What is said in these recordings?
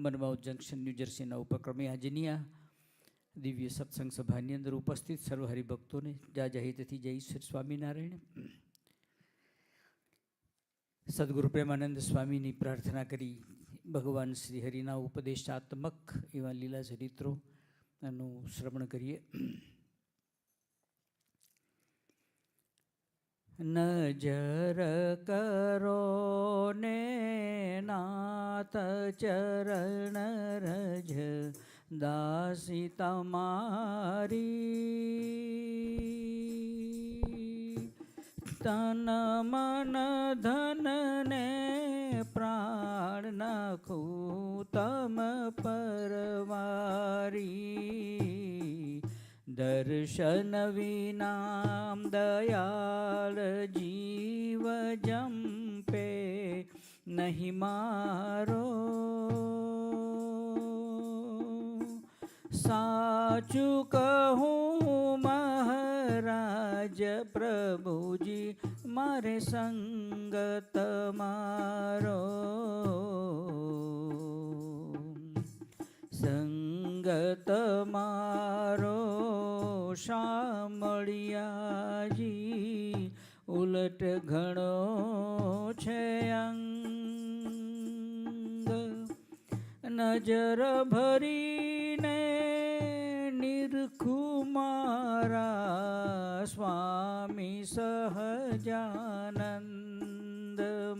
મનમાઉથ junction ન્યૂજર્સીના ઉપક્રમે આજની આ દિવ્ય સત્સંગ સભાની અંદર ઉપસ્થિત સર્વ હરિભક્તોને જાજા હિતથી જય શ્રી સ્વામિનારાયણ. સદગુરુ પ્રેમાનંદ સ્વામીની પ્રાર્થના કરી ભગવાન શ્રી હરિના ઉપદેશાત્મક એવા લીલા ચરિત્રોનું શ્રવણ કરીએ. નજર કરો ને નાથ ચરણ રજ દાસી તમારી, તન મન ધન ને પ્રાણ નાખું તમ પરવારી, દર્શન વિનામ દયાળ જીવ જંપે નહીં મારો, સાચું કહું મહારાજ પ્રભુજી મારે સંગ તમારો, સંગ તમારો શામળિયાજી ઉલટ ઘણો છે અંગ, નજર ભરીને નિરખું મારા સ્વામી સહજાનંદ,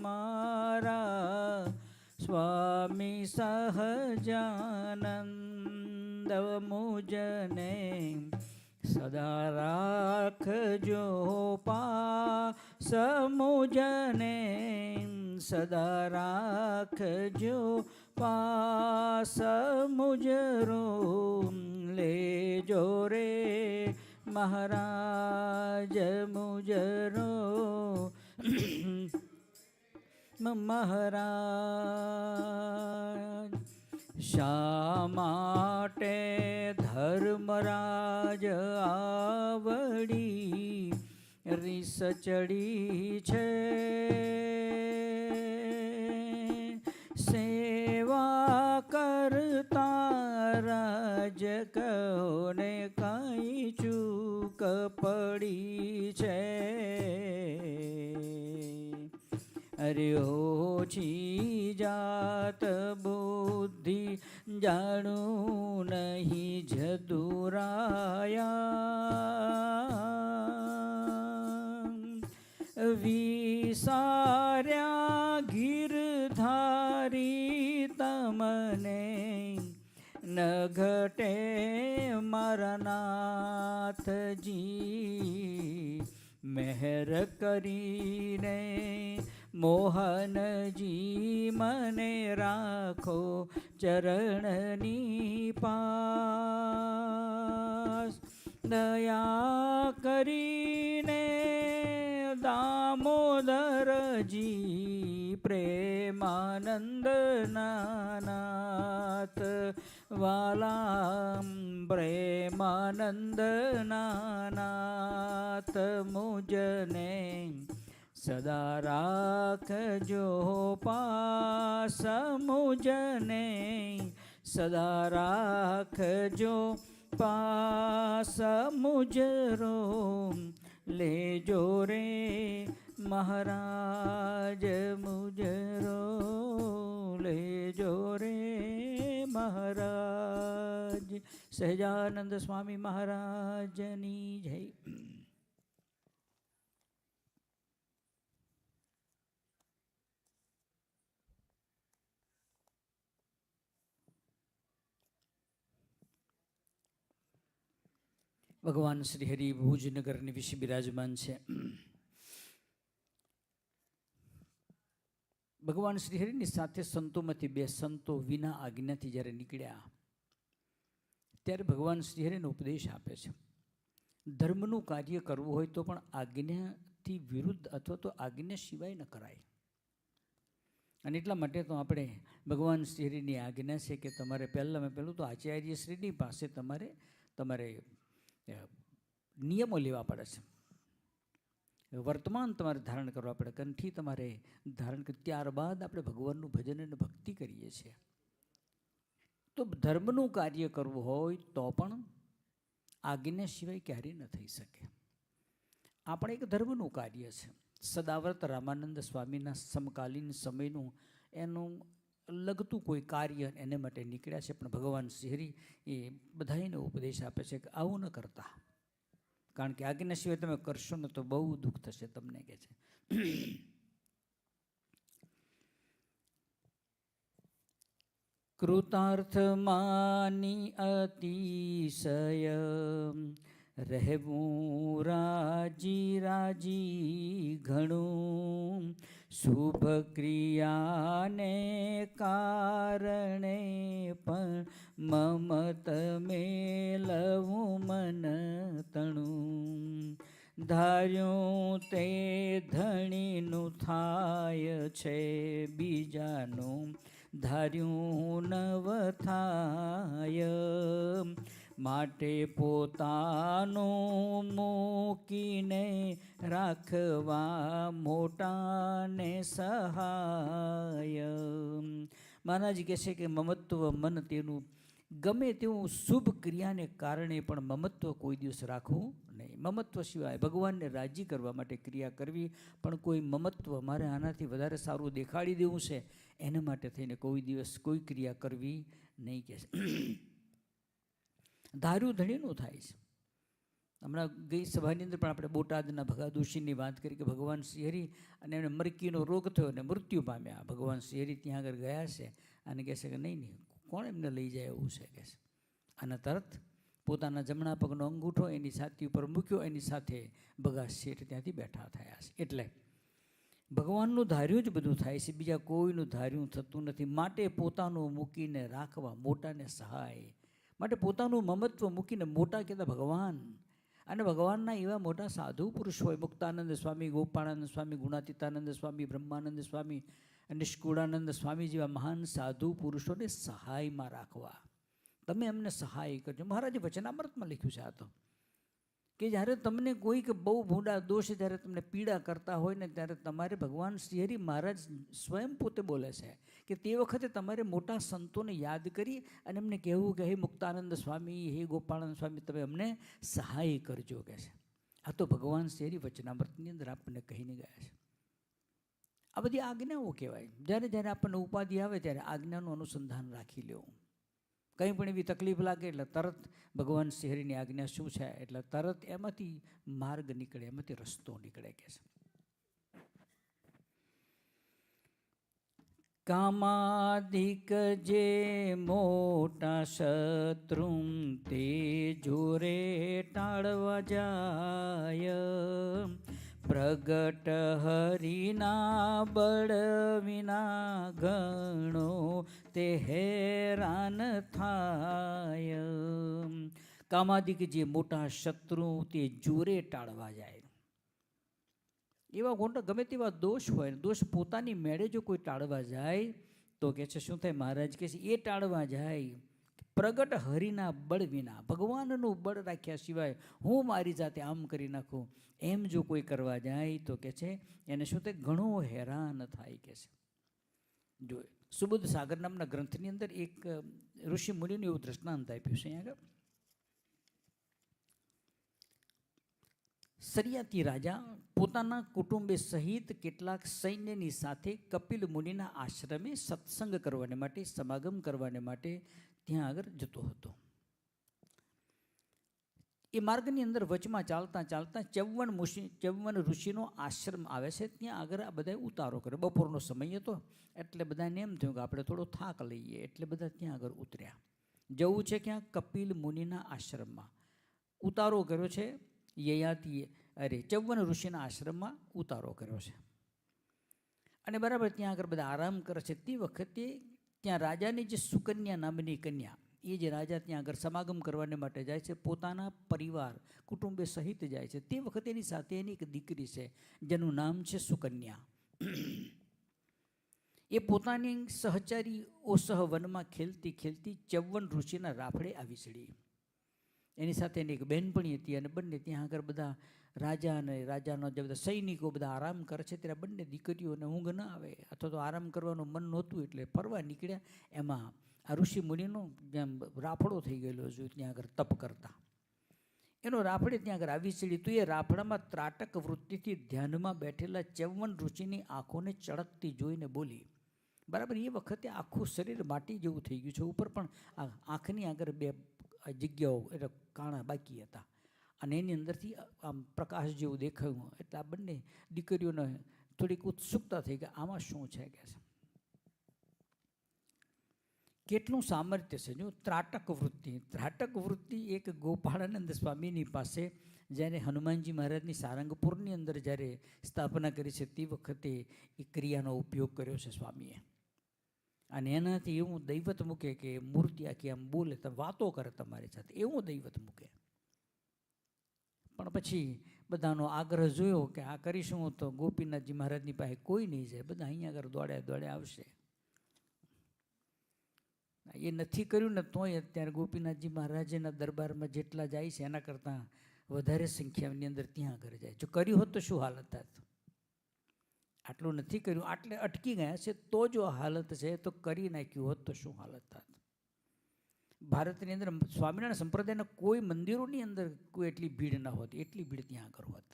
મારા સ્વામી સહજાનંદ મુજને સદા રાખજો પાસ, મુજને સદા રાખજો પાસ, મુજરો લેજો રે મહારાજ મુજરો મહારાજ. શા માટે ધર્મરાજ આવડી રીસ ચડી છે, સેવા કરતા રાજ કહો ને કાંઈ ચૂક પડી છે, અરે ઓછી જાત બુદ્ધિ જાણું નહીં જદુરાયા, વિસાર્યા ગીરધારી તમને ન ઘટે મારા નાથજી, મહેર કરીને મોહનજી મને રાખો ચરણની પાસ, દયા કરીને દામોદરજી પ્રેમાનંદ નાથ વાલા, પ્રેમાનંદ નાથ મુજને સદા રાખજો પાસ, મુજને સદા રાખજો પાસ, મુજરો લેજો રે મહારાજ મુજરો લેજો રે મહારાજ. સહજાનંદ સ્વામી મહારાજની જય. ભગવાન શ્રી હરિ ભુજનગરની વિશે બિરાજમાન છે. ભગવાન શ્રી હરિની સાથે સંતોમાંથી બે સંતો વિના આજ્ઞાથી જ્યારે નીકળ્યા ત્યારે ભગવાન શ્રી હરિનો ઉપદેશ આપે છે. ધર્મનું કાર્ય કરવું હોય તો પણ આજ્ઞાથી વિરુદ્ધ અથવા તો આજ્ઞા સિવાય ન કરાય. અને એટલા માટે તો આપણે ભગવાન શ્રી હરિની આજ્ઞા છે કે તમારે પહેલું તો આચાર્યશ્રીની પાસે તમારે નિયમો લેવા પડે છે. વર્તમાન તમારે ધારણ કરવા પડે, કંઠી તમારે ધારણ કરી ત્યારબાદ આપણે ભગવાનનું ભજન અને ભક્તિ કરીએ છીએ. તો ધર્મનું કાર્ય કરવું હોય તો પણ આજ્ઞા સિવાય ક્યારેય ન થઈ શકે. આપણે એક ધર્મનું કાર્ય છે. સદાવ્રત રામાનંદ સ્વામીના સમકાલીન સમયનું એનું લગતું કોઈ કાર્ય એને માટે નીકળ્યા છે, પણ ભગવાન શ્રીહરિ એ બધાને ઉપદેશ આપે છે કે આવું ન કરતા, કારણ કે આજ્ઞા સિવાય તમે કરશો ને તો બહુ દુઃખ થશે તમને, કે છે. કૃતાર્થ માની અતિશય રહેવું રાજી રાજી ઘણું, શુભ ક્રિયાને કારણે પણ મમત મેલવું મન તણું, ધાર્યું તે ધણીનું થાય છે બીજાનું ધાર્યું નવ થાય, માટે પોતાનું મૂકીને રાખવા મોટાને સહાય. મહારાજ કહે છે કે મમત્વ મન તેનું ગમે તેવું શુભ ક્રિયાને કારણે પણ મમત્વ કોઈ દિવસ રાખવું નહીં. મમત્વ સિવાય ભગવાનને રાજી કરવા માટે ક્રિયા કરવી, પણ કોઈ મમત્વ મારે આનાથી વધારે સારું દેખાડી દેવું છે એના માટે થઈને કોઈ દિવસ કોઈ ક્રિયા કરવી નહીં, કહે છે. ધાર્યું ધણીનું થાય છે. હમણાં ગઈ સભાની અંદર પણ આપણે બોટાદના ભગાદુશીની વાત કરી કે ભગવાન શ્રીહરિ અને એમને મરકીનો રોગ થયો અને મૃત્યુ પામ્યા. ભગવાન શ્રીહરિ ત્યાં આગળ ગયા છે અને કહે છે કે નહીં નહીં, કોણ એમને લઈ જાય એવું છે, કહે છે. અને તરત પોતાના જમણા પગનો અંગૂઠો એની છાતી ઉપર મૂક્યો, એની સાથે ભગા શેઠ ત્યાંથી બેઠા થયા છે. એટલે ભગવાનનું ધાર્યું જ બધું થાય છે, બીજા કોઈનું ધાર્યું થતું નથી. માટે પોતાનું મૂકીને રાખવા મોટાને સહાય, માટે પોતાનું મમત્વ મૂકીને મોટા કહેતા ભગવાન. અને ભગવાનના એવા મોટા સાધુ પુરુષ હોય, મુક્તાનંદ સ્વામી, ગોપાળાનંદ સ્વામી, ગુણાતીતાનંદ સ્વામી, બ્રહ્માનંદ સ્વામી, નિષ્કુળાનંદ સ્વામી જેવા મહાન સાધુ પુરુષોને સહાયમાં રાખવા. તમે અમને સહાય કરજો. મહારાજે વચનામૃતમાં લખ્યું છે આ તો, કે જ્યારે તમને કોઈક બહુ ભૂંડા દોષ જ્યારે તમને પીડા કરતા હોય ને, ત્યારે તમારે ભગવાન શ્રીહરિ મહારાજ સ્વયં પોતે બોલે છે કે તે વખતે તમારે મોટા સંતોને યાદ કરી અને એમને કહેવું કે હે મુક્તાનંદ સ્વામી, હે ગોપાળાનંદ સ્વામી, તમે અમને સહાય કરજો, કહે છે. આ તો ભગવાન શ્રીહરિ વચનામૃતની અંદર આપણને કહીને ગયા છે. આ બધી આજ્ઞાઓ કહેવાય. જ્યારે જ્યારે આપણને ઉપાધિ આવે ત્યારે આજ્ઞાનું અનુસંધાન રાખી લેવું. કંઈ પણ એવી તકલીફ લાગે એટલે તરત ભગવાન શ્રીહરિની આજ્ઞા શું છે એટલે તરત એમાંથી માર્ગ નીકળે, એમાંથી રસ્તો નીકળે, કહે છે. કામાદિક જે મોટા શત્રુ તે જોરે ટાળવા જાય, પ્રગટ હરિના બળ વિના ગણો તે હેરાન થાય. કામાદિક જે મોટા શત્રુ તે જોરે ટાળવા જાય. એવા મોટા ગમે તેવા દોષ હોય, દોષ પોતાની મેળે જો કોઈ ટાળવા જાય તો કે છે શું થાય? મહારાજ કહે છે એ ટાળવા જાય પ્રગટ હરિના બળ વિના, ભગવાનનું બળ રાખ્યા સિવાય હું મારી જાતે આમ કરી નાખું એમ જો કોઈ કરવા જાય તો કે છે એને શું થાય? ઘણો હેરાન થાય, કે છે. જો સુબુદ્ધ સાગર નામના ગ્રંથની અંદર એક ઋષિ મુનિનું એવું દ્રષ્ટાંત આપ્યું છે. અહીંયા સરિયાતી રાજા પોતાના કુટુંબે સહિત કેટલાક સૈન્યની સાથે કપિલ મુનિના આશ્રમે સત્સંગ કરવાને માટે, સમાગમ કરવાને માટે ત્યાં આગળ જતો હતો. એ માર્ગની અંદર વચમાં ચાલતા ચાલતા ચૌવન ઋષિનો આશ્રમ આવે છે. ત્યાં આગળ આ બધા ઉતારો કરે. બપોરનો સમય હતો એટલે બધાને એમ થયું કે આપણે થોડો થાક લઈએ, એટલે બધા ત્યાં આગળ ઉતર્યા. જવું છે ક્યાં? કપિલ મુનિના આશ્રમમાં. ઉતારો કર્યો છે ચૌવન ઋષિના આશ્રમમાં ઉતારો કર્યો છે. અને બરાબર ત્યાં આગળ બધા આરામ કરે છે. તે વખતે ત્યાં રાજાની જે સુકન્યા નામની કન્યા, એ જે રાજા ત્યાં આગળ સમાગમ કરવાને માટે જાય છે, પોતાના પરિવાર કુટુંબે સહિત જાય છે. તે વખતે એની સાથે એની એક દીકરી છે જેનું નામ છે સુકન્યા. એ પોતાની સહચારીઓ સહ વનમાં ખેલતી ખેલતી ચૌવન ઋષિના રાફડે આવી ચડી. એની સાથે એની એક બહેનપણી હતી અને બંને ત્યાં આગળ બધા રાજા અને રાજાના જે બધા સૈનિકો બધા આરામ કરે છે ત્યારે બંને દીકરીઓને ઊંઘ ન આવે અથવા તો આરામ કરવાનું મન નહોતું એટલે ફરવા નીકળ્યા. એમાં આ ઋષિ મુનિનો જેમ રાફડો થઈ ગયેલો છે ત્યાં આગળ તપ કરતા, એનો રાફડે ત્યાં આગળ આવી ચડી તો એ રાફડામાં ત્રાટક વૃત્તિથી ધ્યાનમાં બેઠેલા 54 ઋષિની આંખોને ચળકતી જોઈને બોલી. બરાબર એ વખતે આખું શરીર માટી જેવું થઈ ગયું છે, ઉપર પણ આ આંખની આગળ 2 જગ્યાઓ એટલે કાણા બાકી હતા અને એની અંદરથી આમ પ્રકાશ જેવું દેખાયું. એટલે આ બંને દીકરીઓને થોડીક ઉત્સુકતા થઈ કે આમાં શું છે કે છે, કેટલું સામર્થ્ય છે. જો ત્રાટક વૃત્તિ, ત્રાટક વૃત્તિ એક ગોપાળાનંદ સ્વામીની પાસે જ્યારે હનુમાનજી મહારાજની સારંગપુરની અંદર જ્યારે સ્થાપના કરી છે તે વખતે એ ક્રિયાનો ઉપયોગ કર્યો છે સ્વામીએ. અને એનાથી એવું દૈવત મૂકે કે મૂર્તિ આખી આમ બોલે, વાતો કરે તમારી સાથે, એવું દૈવત મૂકે. પણ પછી બધાનો આગ્રહ જોયો કે આ કરીશું તો ગોપીનાથજી મહારાજની પાસે કોઈ નહીં જાય, બધા અહીંયા આગળ દોડ્યા આવશે. એ નથી કર્યું ને તોય અત્યારે ગોપીનાથજી મહારાજના દરબારમાં જેટલા જાય છે એના કરતાં વધારે સંખ્યાની અંદર ત્યાં આગળ જાય. જો કર્યું હોત તો શું હાલત થાત? આટલું નથી કર્યું, આટલે અટકી ગયા છે તો જો હાલત છે, તો કરી નાખ્યું હોત તો શું હાલત થાત? ભારતની અંદર સ્વામિનારાયણ સંપ્રદાયના કોઈ મંદિરોની અંદર કોઈ એટલી ભીડ ન હોત, એટલી ભીડ ત્યાં આગળ હોત.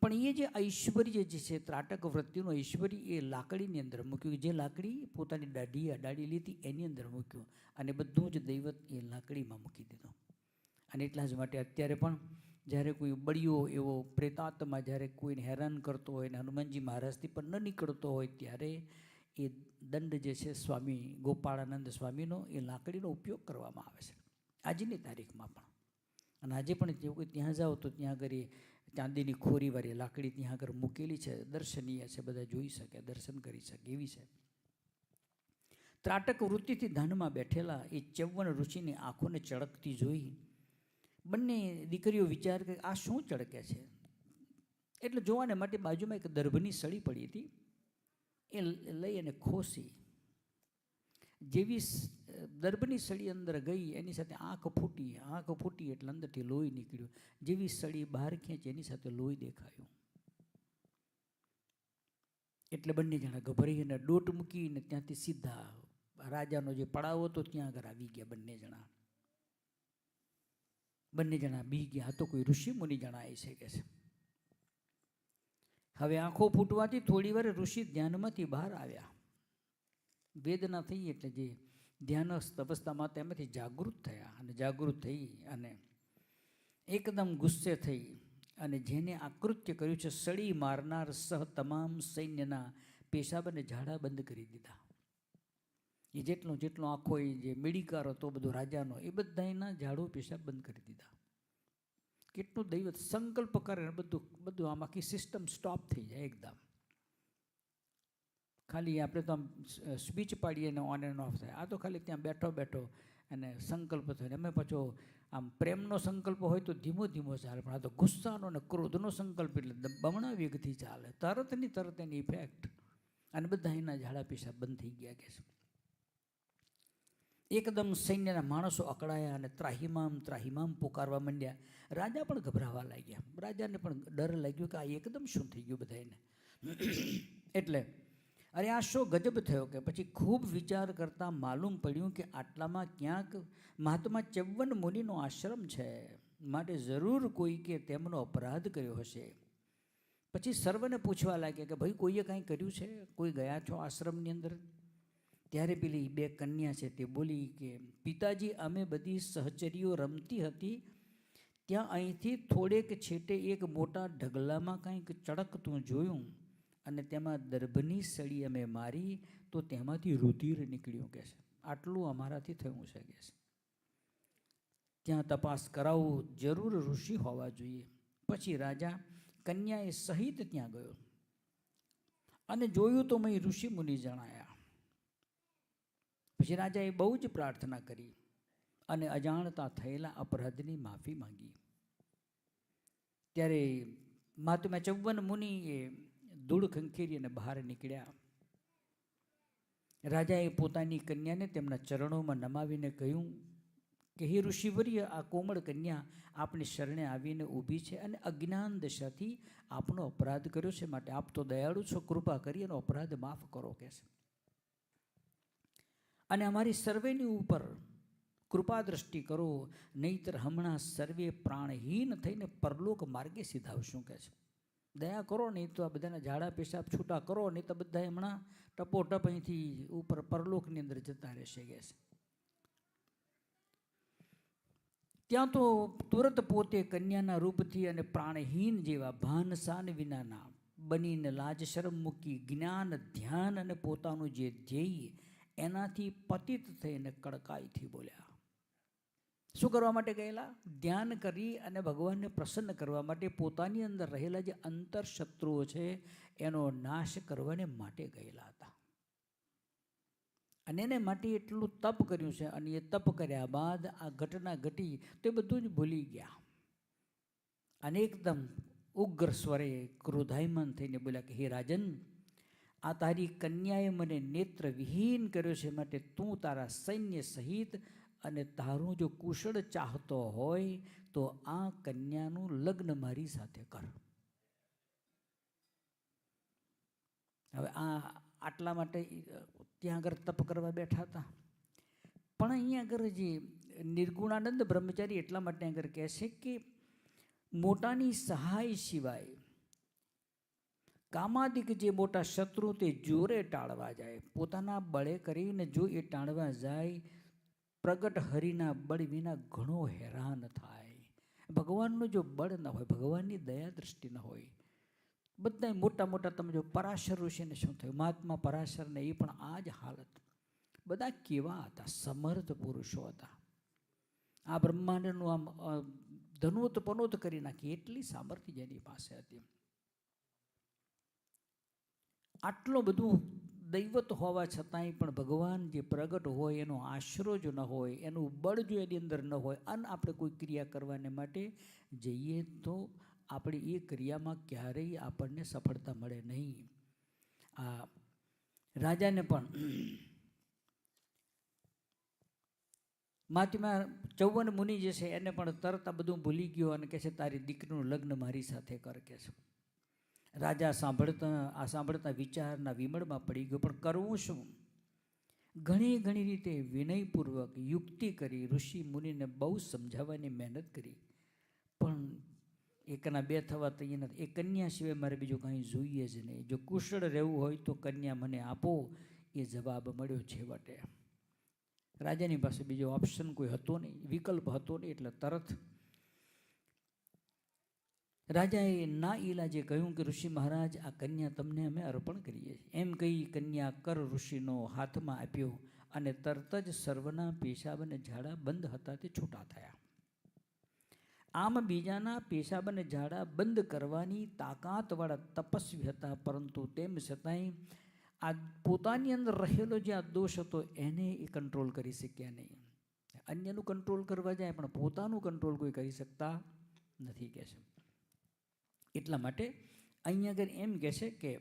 પણ એ જે ઐશ્વર્ય જે છે, ત્રાટક વૃત્તિનું ઐશ્વર્ય એ લાકડીની અંદર મૂક્યું. જે લાકડી પોતાની દાઢી લીધી એની અંદર મૂક્યું અને બધું જ દૈવત એ લાકડીમાં મૂકી દીધું. અને એટલા જ માટે અત્યારે પણ જ્યારે કોઈ બળિયો એવો પ્રેતાત્મા જ્યારે કોઈને હેરાન કરતો હોય ને હનુમાનજી મહારાજથી પણ ન નીકળતો હોય ત્યારે એ દંડ જે છે સ્વામી ગોપાળાનંદ સ્વામીનો એ લાકડીનો ઉપયોગ કરવામાં આવે છે આજની તારીખમાં પણ. અને આજે પણ જો કોઈ ત્યાં જાઓ તો ત્યાં આગળ ચાંદીની ખોરીવાળી લાકડી ત્યાં આગળ મૂકેલી છે, દર્શનીય છે, બધા જોઈ શકે, દર્શન કરી શકે એવી છે. ત્રાટક વૃત્તિથી ધ્યાનમાં બેઠેલા એ 54 ઋષિની આંખોને ચળકતી જોઈ બંને દીકરીઓ વિચાર કરે આ શું ચળકે છે. એટલે જોવાને માટે બાજુમાં એક દર્ભની સળી પડી હતી, એ લઈ અને ખોસી. જેવી દર્ભની સળી અંદર ગઈ એની સાથે આંખ ફૂટી એટલે અંદરથી લોહી નીકળ્યું. જેવી સળી બહાર ખેંચી એની સાથે લોહી દેખાયું. એટલે બંને જણા ગભરાઈને દોટ મૂકીને ત્યાંથી સીધા રાજાનો જે પડાવ હતો ત્યાં આગળ આવી ગયા. બંને જણા બી ગયા. તો કોઈ ઋષિ મુનિ જણાય છે કે છે. હવે આંખો ફૂટવાથી થોડી વાર ઋષિ ધ્યાનમાંથી બહાર આવ્યા. વેદના થઈ એટલે જે ધ્યાનસ્થ અવસ્થામાં તેમાંથી જાગૃત થયા અને જાગૃત થઈ અને એકદમ ગુસ્સે થઈ અને જેને આકૃત્ય કર્યું છે સળી મારનાર સહ તમામ સૈન્યના પેશાબ અને ઝાડા બંધ કરી દીધા. એ જેટલો આખો એ જે મેડિકાર હતો બધો રાજાનો, એ બધાના ઝાડો પેશાબ બંધ કરી દીધા. કેટલું દૈવત સંકલ્પ કરે બધું આમ આખી સિસ્ટમ સ્ટોપ થઈ જાય એકદમ. ખાલી આપણે તો આમ સ્પીચ પાડીએ ને ઓન એન્ડ ઓફ થાય. આ તો ખાલી ત્યાં બેઠો અને સંકલ્પ થયો. અમે પાછો આમ પ્રેમનો સંકલ્પ હોય તો ધીમો ચાલે, પણ આ તો ગુસ્સાનો ને ક્રોધનો સંકલ્પ એટલે બમણા વેગથી ચાલે, તરત એની ઇફેક્ટ. અને બધા એના ઝાડા પેશાબ બંધ થઈ ગયા કે છે. એકદમ સૈન્યના માણસો અકળાયા અને ત્રાહિમામ પુકારવા માંડ્યા. રાજા પણ ગભરાવા લાગ્યા. રાજાને પણ ડર લાગ્યો કે આ એકદમ શું થઈ ગયું બધાને. એટલે અરે આ શો ગજબ થયો કે પછી ખૂબ વિચાર કરતાં માલુમ પડ્યું કે આટલામાં ક્યાંક મહાત્મા 54 મુનિનો આશ્રમ છે, માટે જરૂર કોઈ કે તેમનો અપરાધ કર્યો હશે. પછી સર્વને પૂછવા લાગ્યા કે ભાઈ કોઈએ કાંઈ કર્યું છે, કોઈ ગયા છો આશ્રમની અંદર? ત્યારે પેલી 2 કન્યા છે તે બોલી કે પિતાજી, અમે બધી સહચરીઓ રમતી હતી ત્યાં અહીંથી થોડેક છેટે એક મોટા ઢગલામાં કંઈક ચળકતું જોયું અને તેમાં દર્ભની સળી અમે મારી તો તેમાંથી રુધિર નીકળ્યું કે છે. આટલું અમારાથી થયું છે કે છે. ત્યાં તપાસ કરાવવું, જરૂર ઋષિ હોવા જોઈએ. પછી રાજા કન્યાએ સહિત ત્યાં ગયો અને જોયું તો મેં ઋષિ મુનિ જણાયા. પછી રાજાએ બહુ જ પ્રાર્થના કરી અને અજાણતા થયેલા અપરાધની માફી માંગી. ત્યારે મહાત્મા 54 મુનિએ ધૂળ ખંખેરી અને બહાર નીકળ્યા. રાજાએ પોતાની કન્યાને તેમના ચરણોમાં નમાવીને કહ્યું કે હે ઋષિવર્ય, આ કોમળ કન્યા આપની શરણે આવીને ઊભી છે અને અજ્ઞાન દશાથી આપનો અપરાધ કર્યો છે, માટે આપ તો દયાળુ છો, કૃપા કરી એનો અપરાધ માફ કરો કે છે. અને અમારી સર્વેની ઉપર કૃપા દ્રષ્ટિ કરો, નહીતર હમણાં સર્વે પ્રાણહીન થઈને પરલોક માર્ગે સીધાવશું કહે છે. દયા કરો નહીં તો આ બધાના ઝાડા પેશાબ છૂટા કરો, નહીં તો બધા હમણાં ટપોટપ અહીંથી ઉપર પરલોકની અંદર જતા રહેશે કહે છે. ત્યાં તો તુરત પોતે કન્યાના રૂપથી અને પ્રાણહીન જેવા ભાનસાન વિનાના બનીને લાજ શરમ મૂકી જ્ઞાન ધ્યાન અને પોતાનું જે ધ્યેય એનાથી પતિત થઈને કડકાઈથી બોલ્યા. શું કરવા માટે ગયેલા? ધ્યાન કરી અને ભગવાનને પ્રસન્ન કરવા માટે, પોતાની અંદર રહેલા જે અંતર શત્રુઓ છે એનો નાશ કરવાને માટે ગયેલા હતા. અને એને માટે એટલું તપ કર્યું છે. અને એ તપ કર્યા બાદ આ ઘટના ઘટી તો એ બધું જ ભૂલી ગયા. અને એકદમ ઉગ્ર સ્વરે ક્રોધાયમાન થઈને બોલ્યા કે હે રાજન, આ તારી કન્યાએ મને નેત્ર વિહીન કર્યો છે, માટે તું તારા સૈન્ય સહિત અને તારું જો કુશળ ચાહતો હોય તો આ કન્યાનું લગ્ન મારી સાથે કર. હવે આટલા માટે ત્યાં આગળ તપ કરવા બેઠા હતા. પણ અહીંયા આગળ જે નિર્ગુણાનંદ બ્રહ્મચારી એટલા માટે આગળ કહે છે કે મોટાની સહાય સિવાય કામાદિક જે મોટા શત્રુ તે જોરે ટાળવા જાય. પોતાના બળે કરીને જો એ ટાળવા જાય, પ્રગટ હરિના બળ વિના ઘણો હેરાન થાય. ભગવાનનું જો બળ ન હોય, ભગવાનની દયા દ્રષ્ટિ ન હોય, બધા મોટા મોટા તમે જો પરાશર ઋષિને શું થયું, મહાત્મા પરાશરને એ પણ આ જ હાલત. બધા કેવા હતા? સમર્થ પુરુષો હતા. આ બ્રહ્માંડનું આમ ધનોત પનોત કરી નાખી એટલી સામર્થ્ય જેની પાસે હતી. આટલું બધું દૈવત હોવા છતાંય પણ ભગવાન જે પ્રગટ હોય એનો આશરો જો ન હોય, એનું બળ જો એની અંદર ન હોય, અને આપણે કોઈ ક્રિયા કરવાને માટે જઈએ તો આપણે એ ક્રિયામાં ક્યારેય આપણને સફળતા મળે નહીં. આ રાજાને પણ મહાત્મા 54 મુનિ જે છે એને પણ તરત આ બધું ભૂલી ગયો અને કહે છે તારી દીકરીનું લગ્ન મારી સાથે કર કે છે. રાજા સાંભળતા વિચારના વિમળમાં પડી ગયો. પણ કરવું શું? ઘણી ઘણી રીતે વિનયપૂર્વક યુક્તિ કરી ઋષિ મુનિને બહુ સમજાવવાની મહેનત કરી, પણ એકના બે થવા તૈયાર નથી. એ કન્યા સિવાય મારે બીજું કંઈ જોઈએ જ નહીં. જો કુશળ રહેવું હોય તો કન્યા મને આપો, એ જવાબ મળ્યો છેવટે. રાજાની પાસે બીજો ઓપ્શન કોઈ હતો નહીં, વિકલ્પ હતો નહીં. એટલે તરત રાજાએ ના ઈલાજે કહ્યું કે ઋષિ મહારાજ, આ કન્યા તમને અમે અર્પણ કરીએ છીએ. એમ કહી કન્યા કર ઋષિનો હાથમાં આપ્યો અને તરત જ સર્વના પેશાબ અને ઝાડા બંધ હતા તે છૂટા થયા. આમ બીજાના પેશાબ અને ઝાડા બંધ કરવાની તાકાતવાળા તપસ્વી હતા, પરંતુ તેમ છતાંય આ પોતાની અંદર રહેલો જે આ દોષ હતો એને એ કંટ્રોલ કરી શક્યા નહીં. અન્યનું કંટ્રોલ કરવા જાય પણ પોતાનું કંટ્રોલ કોઈ કરી શકતા નથી કહે છે. એટલા માટે અહીંયા આગળ એમ કહે છે કે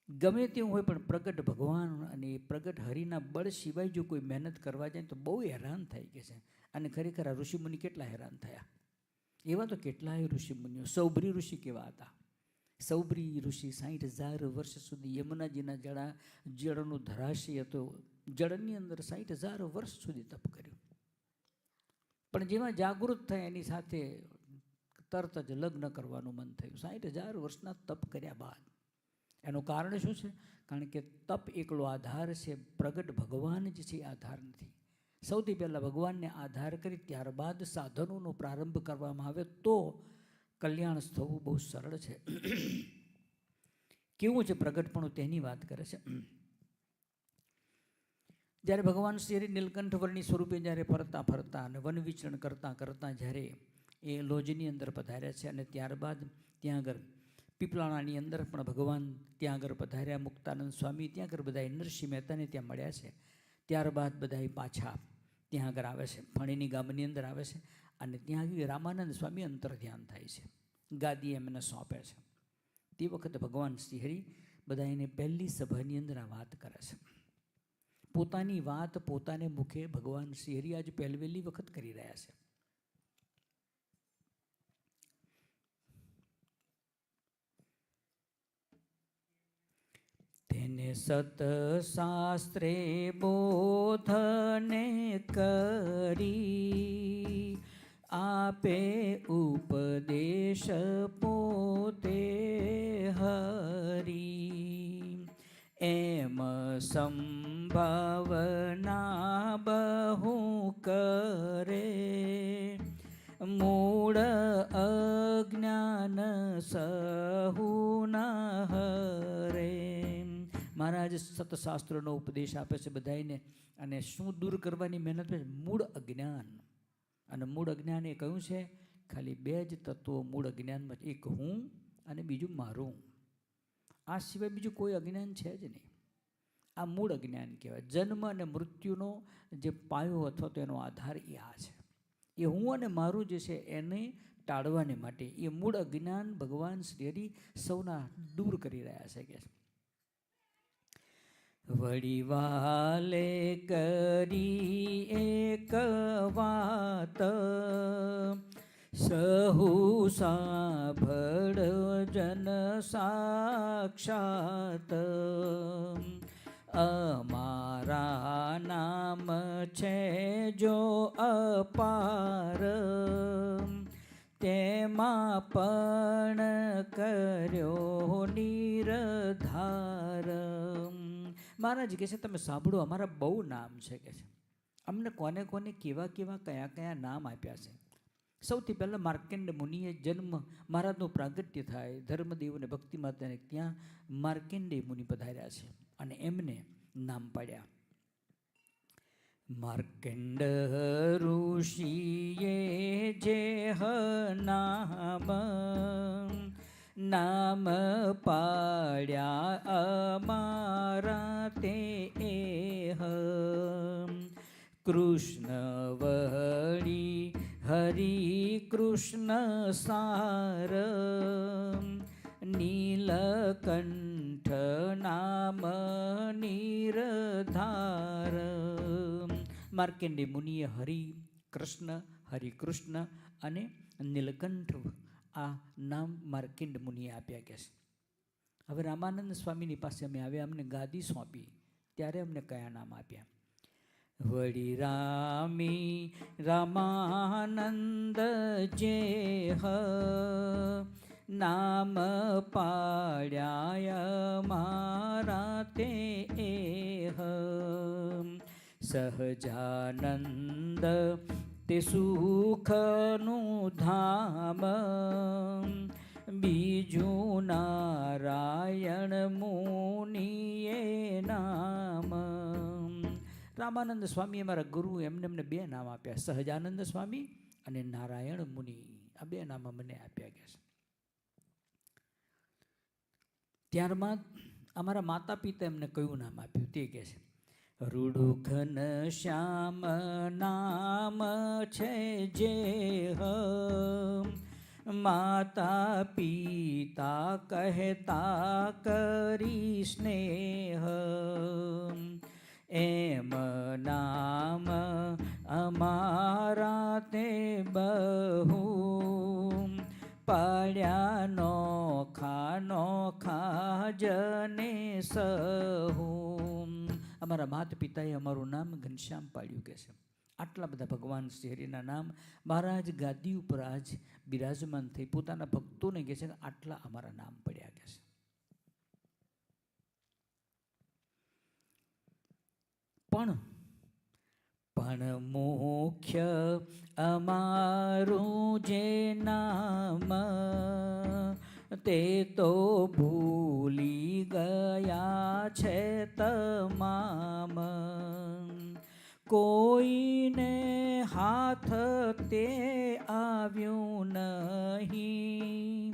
ગમે તેવું હોય પણ પ્રગટ ભગવાન અને પ્રગટ હરિના બળ સિવાય જો કોઈ મહેનત કરવા જાય તો બહુ હેરાન થાય કહે છે. અને ખરેખર આ ઋષિમુનિ કેટલા હેરાન થયા. એવા તો કેટલાય ઋષિમુનિઓ. સૌભરી ઋષિ કેવા હતા? સૌભરી ઋષિ 60,000 વર્ષ સુધી યમુનાજીના જળનું ધરાશય હતો. જળની અંદર 60,000 વર્ષ સુધી તપ કર્યું. પણ જેમાં જાગૃત થાય એની સાથે તરત જ લગ્ન કરવાનું મન થયું. 60,000 વર્ષના તપ કર્યા બાદ. એનું કારણ શું છે? કારણ કે તપ એકલો આધાર છે, પ્રગટ ભગવાન જ છે, આધાર નથી. સૌથી પહેલાં ભગવાનને આધાર કરી ત્યારબાદ સાધનોનો પ્રારંભ કરવામાં આવે તો કલ્યાણ થવું બહુ સરળ છે. કેવું છે પ્રગટપણું તેની વાત કરે છે. જ્યારે ભગવાન શ્રી નીલકંઠ વર્ણી સ્વરૂપે જ્યારે ફરતા ફરતા અને વન વિચરણ કરતાં કરતાં જ્યારે એ લોજની અંદર પધાર્યા છે અને ત્યારબાદ ત્યાં આગળ પીપળાણાની અંદર પણ ભગવાન ત્યાં આગળ પધાર્યા. મુક્તાનંદ સ્વામી ત્યાં આગળ બધા નરસિંહ મહેતાને ત્યાં મળ્યા છે. ત્યારબાદ બધા પાછા ત્યાં આગળ આવે છે, ફણીની ગામની અંદર આવે છે અને ત્યાં આગળ રામાનંદ સ્વામી અંતર ધ્યાન થાય છે, ગાદી એમને સોંપે છે. તે વખતે ભગવાન શ્રીહરિ બધા એને પહેલી સભાની અંદર આ વાત કરે છે. પોતાની વાત પોતાને મુખે ભગવાન શ્રીહરિ આજ પહેલી વખત કરી રહ્યા છે. તેને ને સતશાસ્ત્રે બોધને કરી આપે ઉપદેશ પોતે હરી એમ સંભાવના બહુ કરે મૂળ અજ્ઞાન સહુ ન હરે. મહારાજ સતશાસ્ત્રનો ઉપદેશ આપે છે બધાને અને શું દૂર કરવાની મહેનત છે? મૂળ અજ્ઞાન. અને મૂળ અજ્ઞાન એ કહ્યું છે ખાલી બે જ તત્વો મૂળ અજ્ઞાનમાં, એક હું અને બીજું મારું. આ સિવાય બીજું કોઈ અજ્ઞાન છે જ નહીં. આ મૂળ અજ્ઞાન કહેવાય. જન્મ અને મૃત્યુનો જે પાયો અથવા તો એનો આધાર એ આ છે. એ હું અને મારું જે છે એને ટાળવાને માટે એ મૂળ અજ્ઞાન ભગવાન શ્રી હરિ સૌના દૂર કરી રહ્યા છે કે વડીવાલે કરી એક વાત સહુ સાંભળ જન સાક્ષાત અમારા નામ છે જો અપાર તેમાં પણ કર્યો નિરધાર. મહારાજ કહે છે તમે સાંભળો અમારા બહુ નામ છે કે છે. અમને કોને કોને કેવા કેવા કયા કયા નામ આપ્યા છે. સૌથી પહેલાં માર્કેન્ડ મુનિએ જન્મ મહારાજનું પ્રાગટ્ય થાય ધર્મદેવ અને ભક્તિ માતાને ત્યાં માર્કેન્ડે મુનિ પધાર્યા છે અને એમને નામ પાડ્યા. માર્કેન્ડ ઋષિએ જે નામ પાડ્યા અમારા તે કૃષ્ણ વળી હરિ કૃષ્ણ સાર નીલકંઠ નામ નિરધાર. માર્કેન્ડે મુનિએ હરિકૃષ્ણ અને નીલકંઠ આ નામ માર્કેન્ડ મુનિએ આપ્યા કે છે. હવે રામાનંદ સ્વામીની પાસે અમે આવ્યા, અમને ગાદી સોંપી ત્યારે અમને કયા નામ આપ્યા? વળી રામાનંદ જે નામ પાડ્યા મારા તે સહજાનંદ તે સુખનું ધામ બીજું નારાયણ મુનિએ નામ. રામાનંદ સ્વામી અમારા ગુરુ એમને બે નામ આપ્યા, સહજાનંદ સ્વામી અને નારાયણ મુનિ. આ બે નામ મને આપ્યા ગયા છે. ત્યારબાદ અમારા માતા પિતા એમને કયું નામ આપ્યું તે કહે છે. રૂડુઘન શ્યામ નામ છે જે માતા પિતા કહેતા કરી સ્નેહ એમ નામ અમારા તે બહુ પાડ્યા નોખા જને સહુ. અમારા માતા પિતાએ અમારું નામ ઘનશ્યામ પાડ્યું કે છે. આટલા બધા ભગવાન શ્રી હરિના નામ મહારાજ ગાદી ઉપર આજ બિરાજમાન થઈ પોતાના ભક્તોને કહે છે કે આટલા અમારા નામ પડ્યા કે છે. પણ મુખ્ય અમારું જે નામ તે તો ભૂલી ગયા છે તમામ. કોઈને હાથ તે આવ્યું નહીં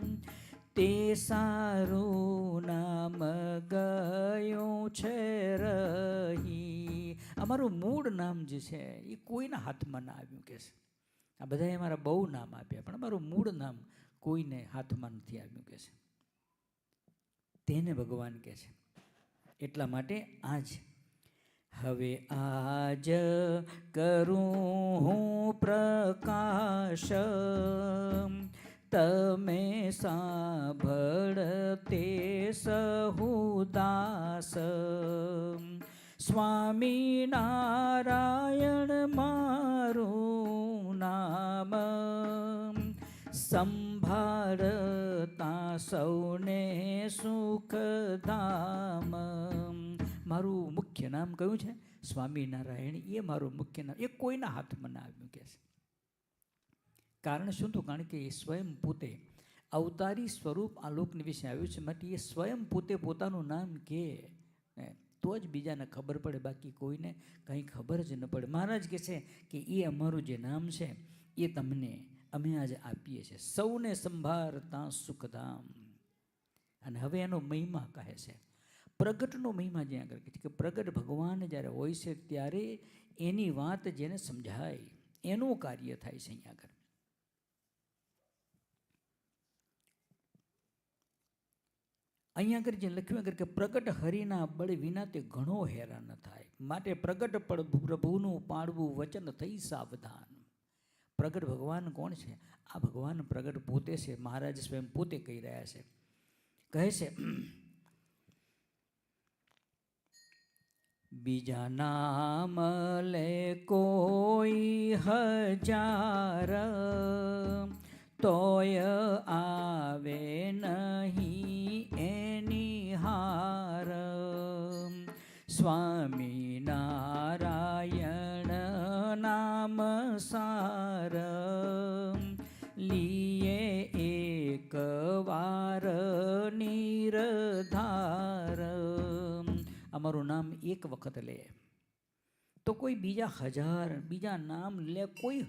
તે સારું નામ ગયું છે રહી. અમારું મૂળ નામ જે છે એ કોઈના હાથમાં ના આવ્યું કે છે. આ બધાએ અમારા બહુ નામ આપ્યા પણ અમારું મૂળ નામ કોઈને હાથમાં નથી આવ્યું કે છે. તેને ભગવાન કહે છે. એટલા માટે આજ હવે આજ કરું હું પ્રકાશ તમે સાંભળતે સહુદાસ સ્વામિનારાયણ મારું નામ સંભાળતા સૌને સુખધામ. મારું મુખ્ય નામ કયું છે? સ્વામિનારાયણ. એ મારું મુખ્ય નામ. એ કોઈના હાથમાં ના આવ્યું કે છે. કારણ શું તો કારણ કે એ સ્વયં પોતે અવતારી સ્વરૂપ આ લોકની વિશે આવ્યું છે. માટે એ સ્વયં પોતે પોતાનું નામ કહે તો જ બીજાને ખબર પડે, બાકી કોઈને કંઈ ખબર જ ન પડે. મહારાજ કહે છે કે એ અમારું જે નામ છે એ તમને અમે આજે આપીએ છીએ. સૌને સંભાળતા સુખધામ. અને હવે એનો મહિમા કહે છે. પ્રગટનો મહિમા જ્યાં આગળ કહે છે કે પ્રગટ ભગવાન જ્યારે હોય છે ત્યારે એની વાત જેને સમજાય એનું કાર્ય થાય છે. અહીંયા આગળ જે લખ્યું આગળ કે પ્રગટ હરિના બળ વિના તે ઘણો હેરાન થાય, માટે પ્રગટ પ્રભુનું પાળવું વચન થઈ સાવધાન. પ્રગટ ભગવાન કોણ છે? આ ભગવાન પ્રગટ પોતે છે. મહારાજ સ્વયં પોતે કહી રહ્યા છે. કહે છે બીજા નામ લે કોઈ હજાર તોય આવે નહીં એની હાર. સ્વામિનારાયણ નામ સાર લીએ એક વાર નિરધાર. અમારું નામ એક વખત લે તો કોઈ બીજા નામ લે કોઈ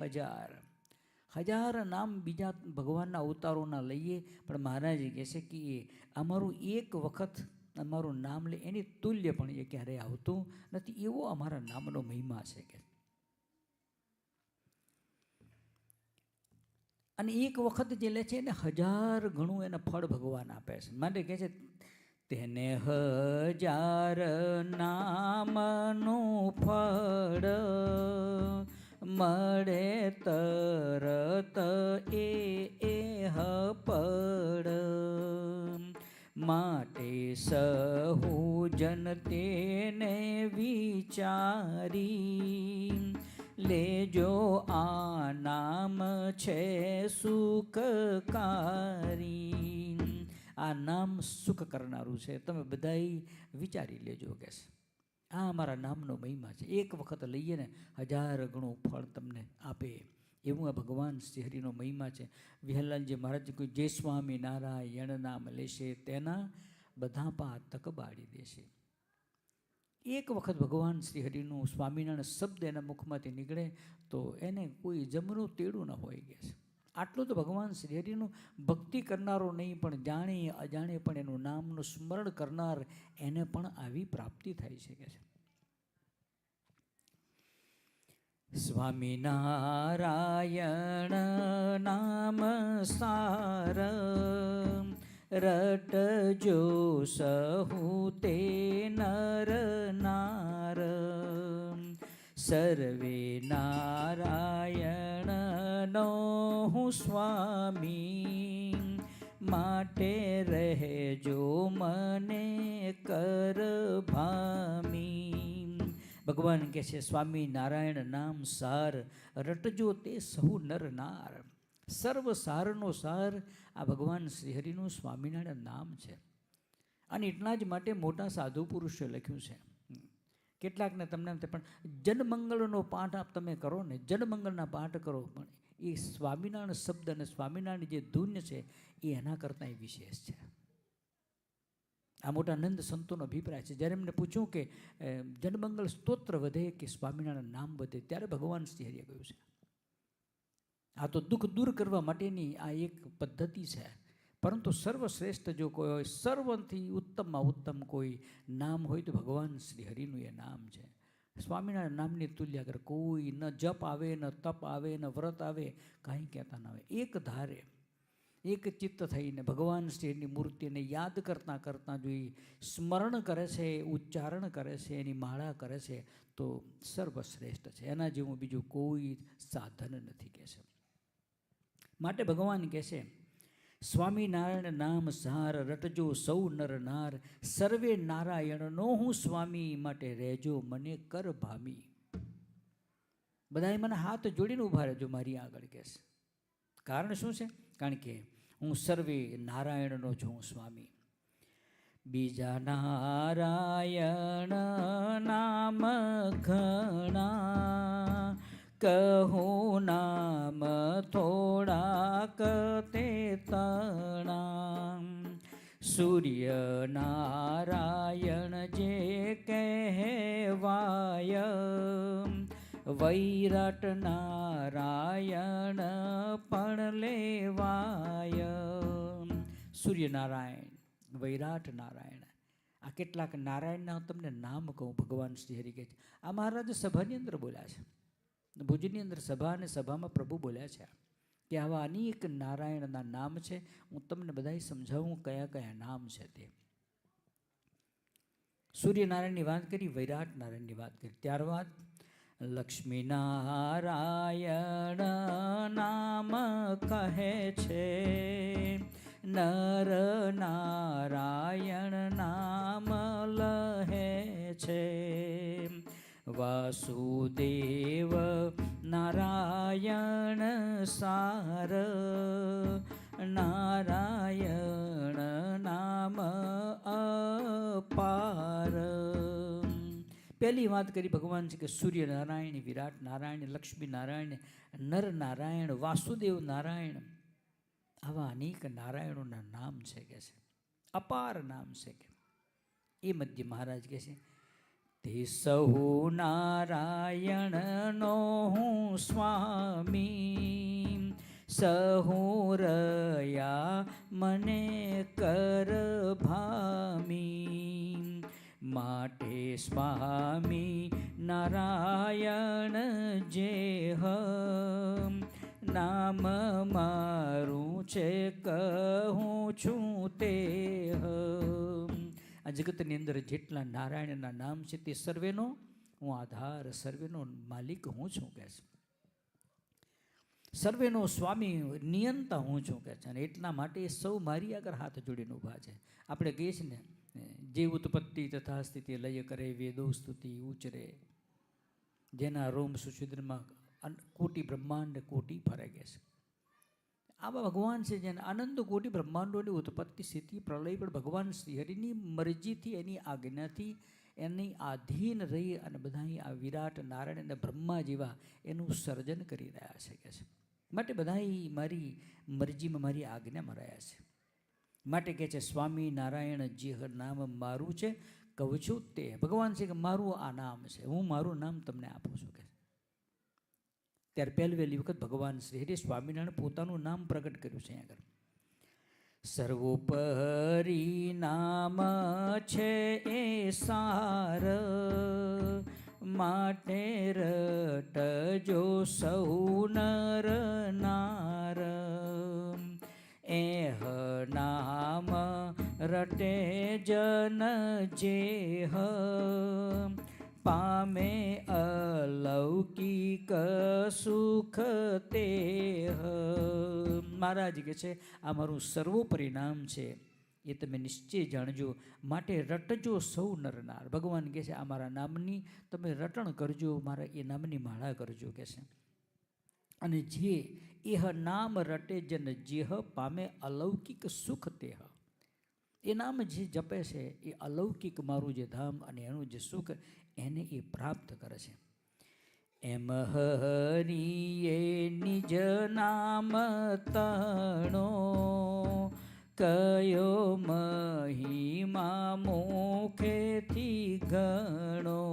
હજાર નામ બીજા ભગવાનના અવતારોના લઈએ, પણ મહારાજ કહે છે કે અમારું એક વખત અમારું નામ લે એની તુલ્ય પણ એ ક્યારેય આવતું નથી. એવો અમારા નામનો મહિમા છે કે. અને એક વખત જે લે છે એને 1000 ગણું એને ફળ ભગવાન આપે છે. માટે કહે છે તેને 1000 નામનું ફળ મળે તરત એ પડ. માટે સહુ જન તેને વિચારી લેજો આ નામ છે સુખકારી. આ નામ સુખ કરનારું છે, તમે બધાય વિચારી લેજો કે છે. આ અમારા નામનો મહિમા છે. એક વખત લઈએ ને 1000 ગણું ફળ તમને આપે, એવું આ ભગવાન શ્રી હરિનો મહિમા છે. વિહલાલજી મહારાજ કોઈ જે સ્વામી નારાયણ નામ લેશે તેના બધા પાતક બાળી દેશે. એક વખત ભગવાન શ્રી હરિનું સ્વામિનારાયણ શબ્દ એના મુખમાંથી નીકળે તો એને કોઈ જમનું તેડું ન હોય કે છે. આટલું તો ભગવાન શ્રી હરિનું ભક્તિ કરનારો નહીં પણ જાણે અજાણે પણ એનું નામનું સ્મરણ કરનાર એને પણ આવી પ્રાપ્તિ થાય છે કે છે. સ્વામિનારાયણ નામ સાર રટજો સહુ તે નર નાર. સર્વે નારાયણનો હું સ્વામી માટે રહેજો મને કર ભામી. ભગવાન કહે છે સ્વામિનારાયણ નામ સાર રટજો તે સહુ નર નાર. સર્વ સારનો સાર આ ભગવાન શ્રીહરિનું સ્વામિનારાયણ નામ છે. અને એટલા જ માટે મોટા સાધુ પુરુષે લખ્યું છે. કેટલાકને તમને પણ જનમંગળનો પાઠ તમે કરો ને, જનમંગળના પાઠ કરો, પણ એ સ્વામિનારાયણ શબ્દ અને સ્વામિનારાયણ જે ધૂન છે એ એના કરતાં એ વિશેષ છે. આ મોટા નંદ સંતોનો અભિપ્રાય છે. જ્યારે એમને પૂછ્યું કે જનમંગળ સ્તોત્ર વધે કે સ્વામિનારાયણ નામ વધે, ત્યારે ભગવાન શ્રી હરિએ કહ્યું છે આ તો દુઃખ દૂર કરવા માટેની આ એક પદ્ધતિ છે. પરંતુ સર્વશ્રેષ્ઠ જો કોઈ હોય, સર્વથી ઉત્તમમાં ઉત્તમ કોઈ નામ હોય તો ભગવાન શ્રી હરિનું એ નામ છે. સ્વામિનારાયણ નામની તુલ્ય અગર કોઈ ન જપ આવે, ન તપ આવે, ન વ્રત આવે, કાંઈ કહેતા ન આવે. એક ધારે એક ચિત્ત થઈને ભગવાન શ્રીની મૂર્તિને યાદ કરતાં કરતાં જો સ્મરણ કરે છે, ઉચ્ચારણ કરે છે, એની માળા કરે છે તો સર્વશ્રેષ્ઠ છે. એના જેવું બીજું કોઈ સાધન નથી કહે છે. માટે ભગવાન કહે છે સ્વામિનારાયણ નામ સાર રટજો સૌ નર નાર, સર્વે નારાયણનો હું સ્વામી, માટે રહેજો મને કર ભામી. બધાએ મને હાથ જોડીને ઊભા રહેજો મારી આગળ કહેશે. કારણ શું છે? કારણ કે હું સર્વે નારાયણનો છું સ્વામી. બીજા નારાયણ નામ ઘણા, કહું નામ થોડાક તે તણા. સૂર્ય નારાયણ જે કહેવાય, વૈરાટ નારાયણ પણ લેવાય. સૂર્યનારાયણ, વૈરાટ નારાયણ, આ કેટલાક નારાયણના તમને નામ કહું. ભગવાન શ્રી હરિ કહે છે. આ મહારાજ સભાની અંદર બોલ્યા છે, ભુજની અંદર સભા, અને સભામાં પ્રભુ બોલ્યા છે કે આવા અનેક નારાયણના નામ છે. હું તમને બધાય સમજાવું કયા કયા નામ છે તે. સૂર્યનારાયણની વાત કરી, વૈરાટ નારાયણની વાત કરી, ત્યારબાદ લક્ષ્મીનારાયણ નામ કહે છે, નર નારાયણ નામ લહે છે. વાસુદેવ નારાયણ સાર, નારાયણ નામ અપાર. પહેલી વાત કરી ભગવાન છે કે સૂર્યનારાયણ, વિરાટ નારાયણ, લક્ષ્મી નારાયણ, નર નારાયણ, વાસુદેવ નારાયણ, આવા અનેક નારાયણોના નામ છે કે છે, અપાર નામ છે કે. એ મધ્ય મહારાજ કહે છે, તે સહુ નારાયણનો હું સ્વામી, સહુ રહ્યા મને કર ભામી. માટે સ્વામી નારાયણ જે નામ મારું છે, કહું છું તે. આ જગતની અંદર જેટલા નારાયણના નામ છે તે સર્વેનો હું આધાર, સર્વેનો માલિક હું છું કે છે, સર્વેનો સ્વામી નિયંતા હું છું કે છે. અને એટલા માટે સૌ મારી આગળ હાથ જોડીને ઊભા છે. આપણે કહીએ છીએ ને, જે ઉત્પત્તિ તથા સ્થિતિ લય કરે, વેદો સ્તુતિ ઉચરે, જેના રોમ સુશુદ્રમાં કોટી બ્રહ્માંડ કોટી ફરે છે. આવા ભગવાન છે જેને આનંદ કોટી બ્રહ્માંડોની ઉત્પત્તિ સ્થિતિ પ્રલય પણ ભગવાન શ્રી હરિની મરજીથી, એની આજ્ઞાથી, એની આધીન રહી અને બધા આ વિરાટ નારાયણ અને બ્રહ્મા જેવા એનું સર્જન કરી રહ્યા છે કે છે. માટે બધા મારી મરજીમાં, મારી આજ્ઞામાં રહ્યા છે. માટે કહે છે સ્વામી નારાયણ જે નામ મારું છે, કહું છું તે. ભગવાન છે કે મારું આ નામ છે, હું મારું નામ તમને આપું છું કે. ત્યારે પહેલી વખત ભગવાન શ્રી હરિ સ્વામિનારાયણ પોતાનું નામ પ્રગટ કર્યું છે અહીંયા આગળ. સર્વોપરી નામ છે એ સાર, માટે રટજો સૌ નર નાર. એહ નામ રટે જન જેહ, પામે અલૌકિક સુખ તેહ. મહારાજ કહે છે આ મારું સર્વોપરી નામ છે, એ તમે નિશ્ચય જાણજો. માટે રટજો સૌ નરનાર. ભગવાન કહે છે આ મારા નામની તમે રટણ કરજો, મારા એ નામની માળા કરજો કે છે. અને જે એહ નામ રટે જન જેહ, પામે અલૌકિક સુખ તેહ. એ નામ જે જપે છે એ અલૌકિક મારું જે ધામ અને એનું જે સુખ એને એ પ્રાપ્ત કરે છે. એમ હરિએ નિજ નામ તણો, કયો મહિમા મુખેથી ઘણો.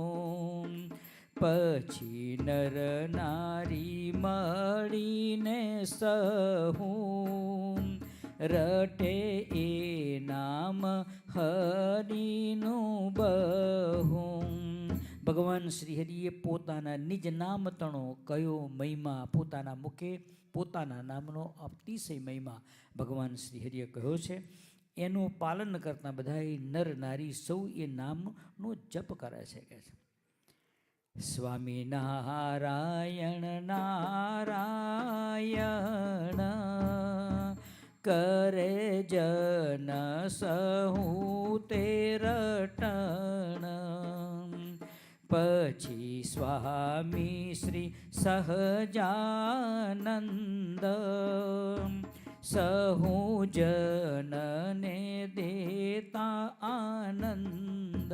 પછી નર નારી મળીને સહુ, રટે એ નામ હરિનું બહુ. ભગવાન શ્રી હરિએ પોતાના નિજ નામ તણો, કયો મહિમા, પોતાના મુખે પોતાના નામનો અતિશય મહિમા ભગવાન શ્રી હરિએ કહ્યો છે. એનું પાલન કરતા બધા નર નારી સૌ એ નામનો જપ કરે છે કે છે. સ્વામી નારાયણ નારાયણ, કરે જન સહુ તે રટણ. પછી સ્વામી શ્રી સહજાનંદ સહુ જનને દેતા આનંદ.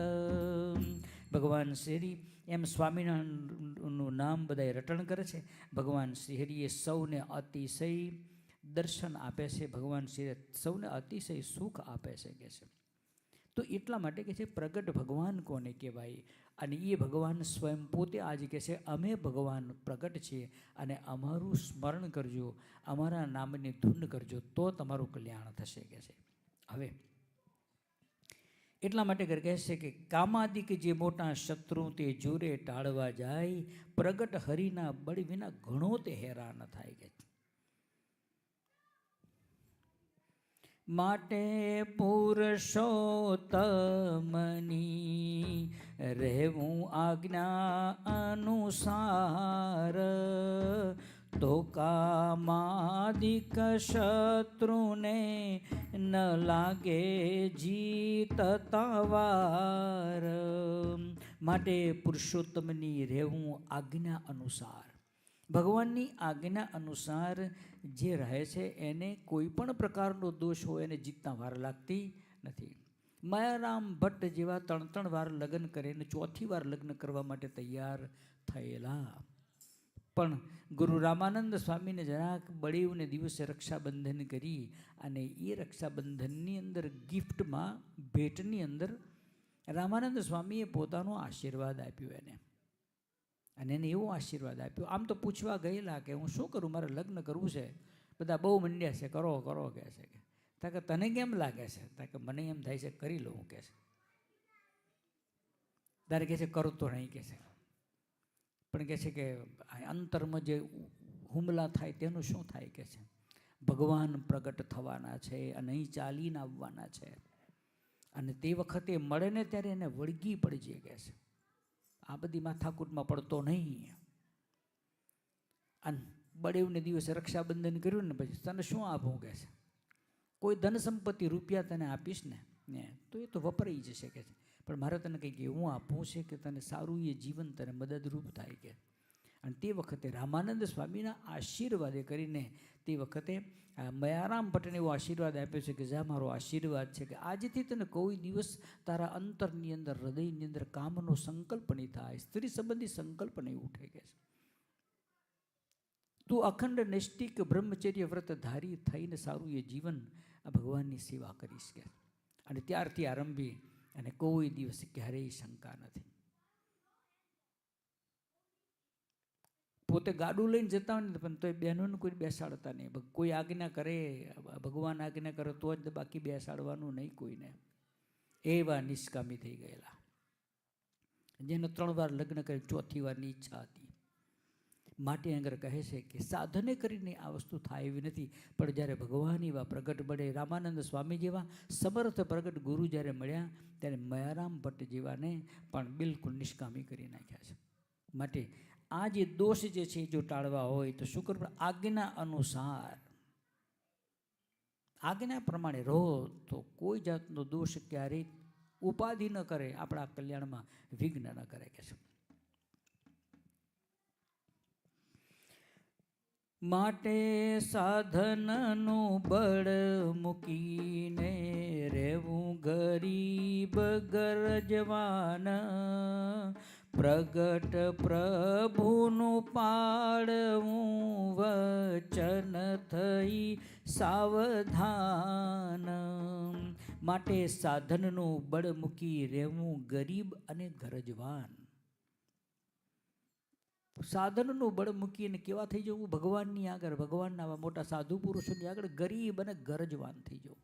ભગવાન શ્રી એમ સ્વામિનારાયણનું નામ બધાએ રટણ કરે છે. ભગવાન શ્રી હરિએ સૌને અતિશય દર્શન આપે છે. ભગવાન શ્રી સૌને અતિશય સુખ આપે છે કે છે. તો એટલા માટે કે છે પ્રગટ ભગવાન કોને કહેવાય? અને એ ભગવાન સ્વયં પોતે આજે કહે છે અમે ભગવાન પ્રગટ છીએ અને અમારું સ્મરણ કરજો, અમારા નામની ધૂન કરજો તો તમારું કલ્યાણ થશે કે છે. હવે એટલા માટે કહે છે કે કામાદિક જે મોટા શત્રુ તે જોરે ટાળવા જાય, પ્રગટ હરિના બળ વિના ઘણો તે હેરાન થાય કે. માટે પુરુષોત્તમની રહેવું આજ્ઞા અનુસાર, તો કામાદિક શત્રુને ન લાગે જીત તવાર. માટે પુરુષોત્તમની રહેવું આજ્ઞા અનુસાર, ભગવાનની આજ્ઞા અનુસાર જે રહે છે એને કોઈ પણ પ્રકારનો દોષ હોય એને જીતતા વાર લાગતી નથી. માયારામ ભટ્ટ જેવા 3 વાર લગ્ન કરીને 4થી વાર લગ્ન કરવા માટે તૈયાર થયેલા, પણ ગુરુ રામાનંદ સ્વામીને જરાક બળેવને દિવસે રક્ષાબંધન કરી અને એ રક્ષાબંધનની અંદર ગિફ્ટમાં ભેટની અંદર રામાનંદ સ્વામીએ પોતાનો આશીર્વાદ આપ્યો એને, અને એને એવો આશીર્વાદ આપ્યો. આમ તો પૂછવા ગયેલા કે હું શું કરું, મારે લગ્ન કરવું છે, બધા બહુ મંડ્યા છે કરો કરો કહે છે. કે તને કેમ લાગે છે? કે મને એમ થાય છે કરી લઉં કે છે. તારે કહે છે કરું તો નહીં કે છે, પણ કહે છે કે અંતરમાં જે હુમલા થાય તેનું શું થાય કે છે. ભગવાન પ્રગટ થવાના છે અને અહીં ચાલીને આવવાના છે, અને તે વખતે મળે ને ત્યારે એને વળગી પડજે કે છે. આ બધી માથાકૂટમાં પડતો નહીં. અને બળેવને દિવસે રક્ષાબંધન કર્યું ને પછી તને શું આપું કે છે, કોઈ ધન સંપત્તિ રૂપિયા તને આપીશ ને તો એ તો વપરાઈ જશે કે છે, પણ મારે તને કંઈક એવું આપવું છે કે તને સારું એ જીવન તને મદદરૂપ થાય કે. અને તે વખતે રામાનંદ સ્વામીના આશીર્વાદે કરીને તે વખતે મયારામ ભટ્ટને એવો આશીર્વાદ આપ્યો છે કે જા મારો આશીર્વાદ છે કે આજથી તને કોઈ દિવસ તારા અંતરની અંદર હૃદયની અંદર કામનો સંકલ્પ નહીં થાય, સ્ત્રી સંબંધી સંકલ્પ નહીં ઉઠે કે છે. તું અખંડ નૈષ્ટિક બ્રહ્મચર્ય વ્રત ધારી થઈને સારું એ જીવન આ ભગવાનની સેવા કરીશ કે. અને ત્યારથી આરંભી અને કોઈ દિવસ ક્યારેય શંકા નથી. પોતે ગાડું લઈને જતા હોય ને પણ તોય બહેનોને કોઈ બેસાડતા નહીં. કોઈ આજ્ઞા કરે, ભગવાન આજ્ઞા કરે તો જ, બાકી બેસાડવાનું નહીં કોઈને. એવા નિષ્કામી થઈ ગયેલા, જેને 3 વાર લગ્ન કરી 4થી વારની ઈચ્છા હતી. માટે આગળ કહે છે કે સાધને કરીને આ વસ્તુ થાય એવી નથી, પણ જ્યારે ભગવાન એવા પ્રગટ મળે, રામાનંદ સ્વામી જેવા સમર્થ પ્રગટ ગુરુ જ્યારે મળ્યા ત્યારે મયારામ ભટ્ટ જેવાને પણ બિલકુલ નિષ્કામી કરી નાખ્યા છે. માટે આ જે દોષ જે છે જો ટાળવા હોય તો શું કરવું? આજ્ઞા અનુસાર, આજ્ઞા પ્રમાણે રહો તો કોઈ જાતનો દોષ ક્યારેય ઉપાધિ ન કરે, આપણા કલ્યાણમાં વિઘ્ન ન કરે કે છે. માટે સાધનનું બળ મૂકીને રહેવું ગરીબ ગરજવાન, પ્રગટ પ્રભુનું પાળવું વચન થઈ સાવધાન. માટે સાધનનું બળ મૂકી રહેવું ગરીબ અને ગરજવાન. સાધનનું બળ મૂકીને કેવા થઈ જવું? ભગવાનની આગળ, ભગવાનના આવા મોટા સાધુ પુરુષોની આગળ ગરીબ અને ગરજવાન થઈ જવું.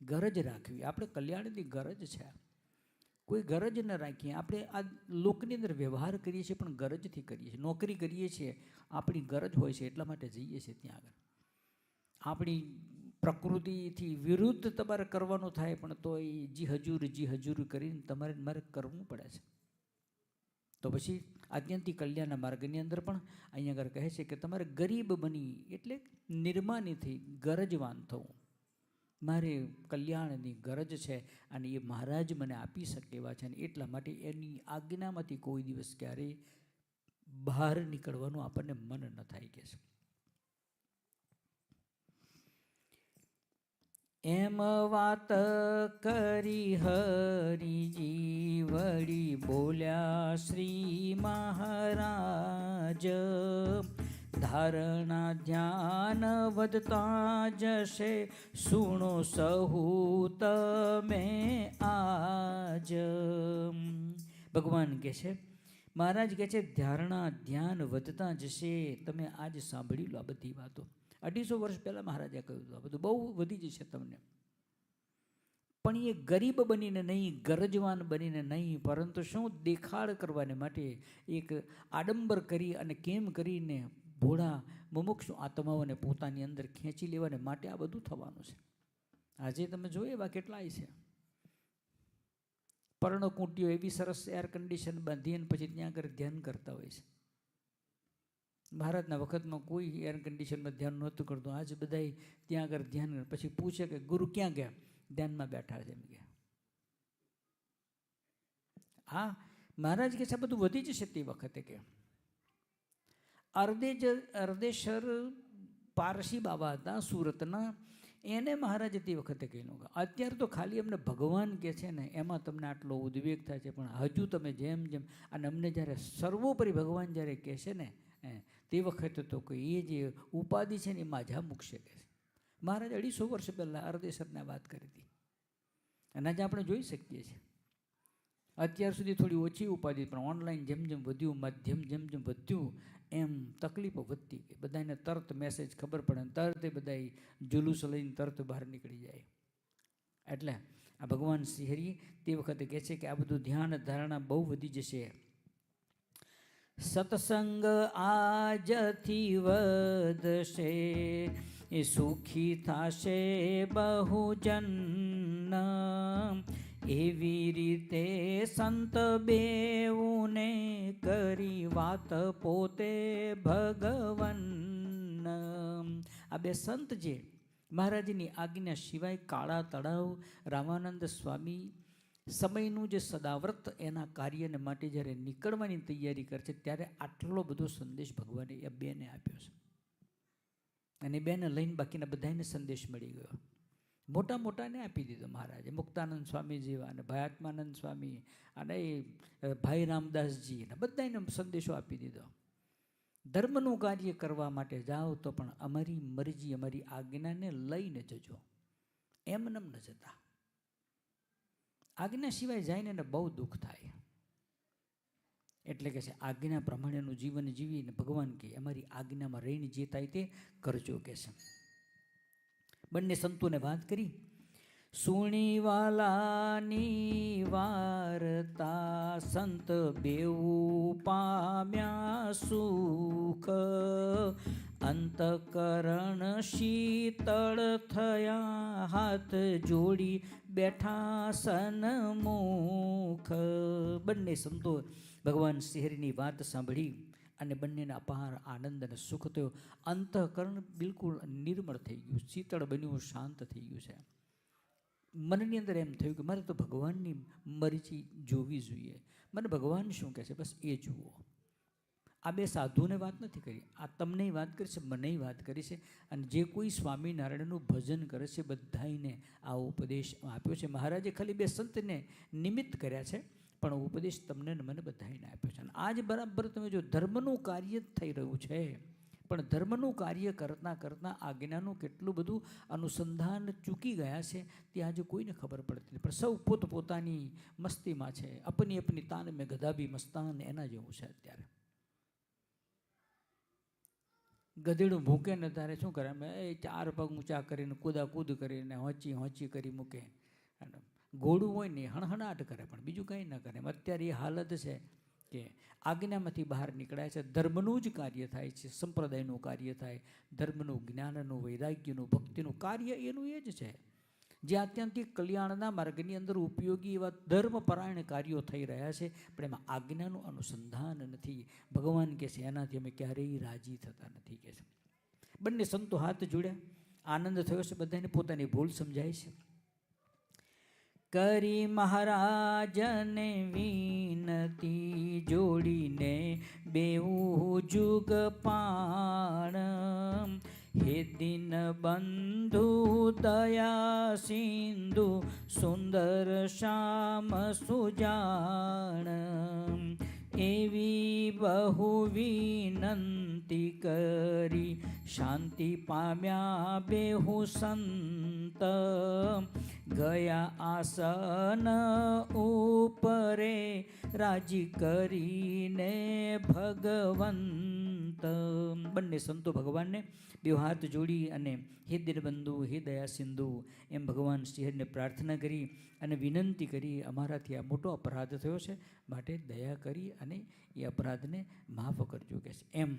ગરજ રાખવી, આપણે કલ્યાણની ગરજ છે, કોઈ ગરજ ન રાખીએ. આપણે આ લોકની અંદર વ્યવહાર કરીએ છીએ પણ ગરજથી કરીએ છીએ. નોકરી કરીએ છીએ આપણી ગરજ હોય છે એટલા માટે જઈએ છીએ ત્યાં આગળ. આપણી પ્રકૃતિથી વિરુદ્ધ તમારે કરવાનું થાય પણ તો એ જી હજૂર કરીને તમારે મારે કરવું પડે છે. તો પછી આત્યંતિક કલ્યાણના માર્ગની અંદર પણ અહીંયા આગળ કહે છે કે તમારે ગરીબ બની એટલે નિર્માની થઈ ગરજવાન થવું. મારે કલ્યાણની ગરજ છે અને એ મહારાજ મને આપી શકે એવા છે, અને એટલા માટે એની આજ્ઞામાંથી કોઈ દિવસ ક્યારેય બહાર નીકળવાનું આપણને મન ન થાય કે છે. એમ વાત કરી હરિજી વળી બોલ્યા શ્રી મહારાજ, ધારણા ધ્યાન વધતા જશે સુણો સહુ તમે આજ. ભગવાન કહે છે, મહારાજ કહે છે ધારણા ધ્યાન વધતા જશે, તમે આજ સાંભળી લો આ બધી વાતો. 250 વર્ષ પહેલાં મહારાજે કહ્યું હતું આ બધું બહુ વધી જશે તમને. પણ એ ગરીબ બનીને નહીં, ગરજવાન બનીને નહીં, પરંતુ શું દેખાડ કરવાને માટે એક આડંબર કરી અને કેમ કરીને ભોળા મુમુક્ષુ આત્માઓને પોતાની અંદર ખેંચી લેવાને માટે આ બધું થવાનું છે. આજે તમે જોઈ એવા કેટલાય છે પર્ણકુટીઓ એવી સરસ એર કન્ડિશન બાંધી અને પછી ત્યાં આગળ ધ્યાન કરતા હોય છે. મહારાજના વખતમાં કોઈ એર કન્ડિશનમાં ધ્યાન નહોતું કરતું. આજ બધાય ત્યાં આગળ ધ્યાન, પછી પૂછે કે ગુરુ ક્યાં ગયા? ધ્યાનમાં બેઠા છે એમ કે. હા, મહારાજ કે છે બધું વધી જશે તે વખતે કે. અર્દેશર પારસી બાબા હતા સુરતના, એને મહારાજે તે વખતે કહ્યું. અત્યારે તો ખાલી અમને ભગવાન કહે છે ને એમાં તમને આટલો ઉદ્વેગ થાય છે, પણ હજુ તમે જેમ જેમ અને અમને જ્યારે સર્વોપરી ભગવાન જ્યારે કહે છે ને તે વખતે તો કોઈ એ જે ઉપાધિ છે ને એ માઝા મૂકશે કે છે. મહારાજ 250 વર્ષ પહેલાં અર્દેશરને વાત કરી હતી અને આજે આપણે જોઈ શકીએ છીએ. અત્યાર સુધી થોડી ઓછી ઉપાધિ, પણ ઓનલાઈન જેમ જેમ વધ્યું, માધ્યમ જેમ જેમ વધ્યું એમ તકલીફો વધતી ગઈ. બધાને તરત મેસેજ ખબર પડે, તરત એ બધા જુલુસ લઈને તરત બહાર નીકળી જાય. એટલે આ ભગવાન શ્રી હરિ તે વખતે કહે છે કે આ બધું ધ્યાન ધારણા બહુ વધી જશે. સત્સંગ આજથી વધશે, એ સુખી થશે બહુજન, એવી રીતે સંત બેઉને કરી વાત પોતે ભગવન. આ બે સંત જે મહારાજની આજ્ઞા સિવાય કાળા તળાવ રામાનંદ સ્વામી સમયનું જે સદાવ્રત એના કાર્યને માટે જ્યારે નીકળવાની તૈયારી કરે છે ત્યારે આટલો બધો સંદેશ ભગવાને એ બેને આપ્યો છે. અને બેને લઈને બાકીના બધાને સંદેશ મળી ગયો. મોટા મોટાને આપી દીધો મહારાજે. મુક્તાનંદ સ્વામી જેવા અને ભાઈ આત્માનંદ સ્વામી અને ભાઈ રામદાસજી અને બધાને સંદેશો આપી દીધો. ધર્મનું કાર્ય કરવા માટે જાઓ તો પણ અમારી મરજી અમારી આજ્ઞાને લઈને જજો, એમનેમ ન જતા. આજ્ઞા સિવાય જાય ને બહુ દુઃખ થાય. એટલે કે છે આજ્ઞા પ્રમાણેનું જીવન જીવીને ભગવાન કે અમારી આજ્ઞામાં રહીને જે થાય તે કરજો કે છે. બંને સંતોને વાત કરી. સુણીવાલાની વાર્તા સંત બેઉ પામ્યા સુખ, અંતકરણ શીતળ થયા હાથ જોડી બેઠા સન્મુખ. બંને સંતો ભગવાન શ્રી હરિની વાત સાંભળી અને બંનેને અપાર આનંદ અને સુખ થયો. અંતઃકરણ બિલકુલ નિર્મળ થઈ ગયું, શીતળ બન્યું, શાંત થઈ ગયું છે. મનની અંદર એમ થયું કે મારે તો ભગવાનની મરજી જોવી જોઈએ, મને ભગવાન શું કહે છે બસ એ જુઓ. આ બે સાધુને વાત નથી કરી, આ તમને વાત કરી છે, મને વાત કરી છે. અને જે કોઈ સ્વામિનારાયણનું ભજન કરે છે બધાને આ ઉપદેશ આપ્યો છે. મહારાજે ખાલી બે સંતને નિમિત્ત કર્યા છે, પણ ઉપદેશ તમને ને મને બધાને આપ્યો છે. અને આજ બરાબર તમે જો ધર્મનું કાર્ય જ થઈ રહ્યું છે, પણ ધર્મનું કાર્ય કરતાં કરતાં આજ્ઞાનું કેટલું બધું અનુસંધાન ચૂકી ગયા છે તે આજે કોઈને ખબર પડતી નથી. પણ સૌ પોતપોતાની મસ્તીમાં છે. અપની અપની તાન મેં ગધાબી મસ્તાન, એના જેવું છે. અત્યારે ગધેડું ભૂકે ને ત્યારે શું કરે, એ 4 પગ ઊંચા કરીને કૂદાકૂદ કરીને હોંચી હોંચી કરી મૂકે. ઘોડું હોય ને હણહણાટ કરે, પણ બીજું કંઈ ન કરે. અત્યારે એ હાલત છે કે આજ્ઞામાંથી બહાર નીકળાય છે. ધર્મનું જ કાર્ય થાય છે, સંપ્રદાયનું કાર્ય થાય, ધર્મનું, જ્ઞાનનું, વૈરાગ્યનું, ભક્તિનું કાર્ય એનું એ જ છે. જે આત્યંતિક કલ્યાણના માર્ગની અંદર ઉપયોગી એવા ધર્મપરાયણ કાર્યો થઈ રહ્યા છે, પણ એમાં આજ્ઞાનું અનુસંધાન નથી. ભગવાન કહે છે એનાથી અમે ક્યારેય રાજી થતા નથી કહે છે. બંને સંતો હાથ જોડ્યા, આનંદ થયો છે, બધાને પોતાની ભૂલ સમજાય છે. કરી મહારાજને વિનતી જોડીને બેઉ જુગ પાણ, હે દિન બંધુ દયા સિંધુ સુંદર શ્યામ સુજાણ, એવી બહુ વિનંતી કરી શાંતિ પામ્યા બેહુ સંત, ગયા આસન ઉપરે રાજી કરીને ભગવંત. બંને સંતો ભગવાનને બે હાથ જોડી અને હે દીનબંધુ, હે દયા સિંધુ એમ ભગવાન શ્રીહરિને પ્રાર્થના કરી અને વિનંતી કરી, અમારાથી આ મોટો અપરાધ થયો છે, માટે દયા કરી અને એ અપરાધને માફ કરજો કે છે. એમ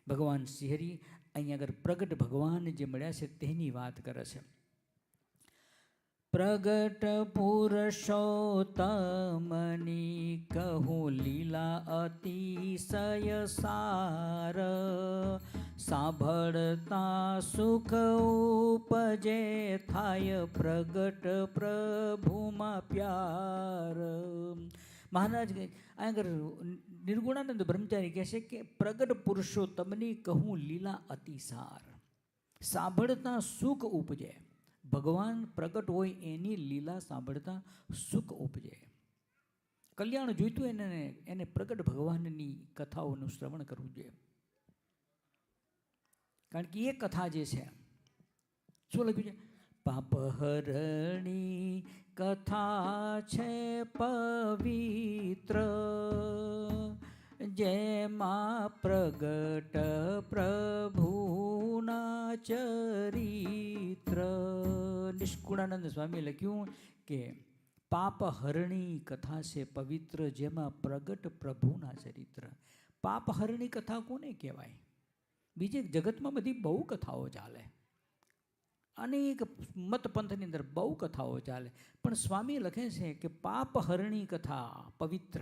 ભગવાન શ્રીહરિ અહીંયા આગળ પ્રગટ ભગવાન જે મળ્યા છે તેની વાત કરે છે. પ્રગટ પુરુષોત્તમની કહું લીલા અતિશય સાર, સાંભળતા સુખ ઉપજે થાય પ્રગટ પ્રભુમાં પ્યાર. મહારાજ આગળ નિર્ગુણાનંદ બ્રહ્મચારી કહે છે કે પ્રગટ પુરુષોત્તમની કહું લીલા અતિસાર, સાંભળતા સુખ ઉપજે. ભગવાન પ્રગટ હોય એની લીલા સાંભળતા સુખ ઉપજે. કલ્યાણ જોઈતું એને પ્રગટ ભગવાનની કથાઓનું શ્રવણ કરવું જોઈએ. કારણ કે એ કથા જે છે, શું લખ્યું છે? પાપહરણી કથા છે પવિત્ર, જેમાં પ્રગટ પ્રભુના ચરિત્ર. નિષ્કુળાનંદ સ્વામીએ લખ્યું કે પાપહરણી કથા છે પવિત્ર, જેમાં પ્રગટ પ્રભુના ચરિત્ર. પાપહરણી કથા કોને કહેવાય? બીજે જગતમાં બધી બહુ કથાઓ ચાલે, અનેક મત પંથની અંદર બહુ કથાઓ ચાલે, પણ સ્વામી લખે છે કે પાપહરણી કથા પવિત્ર,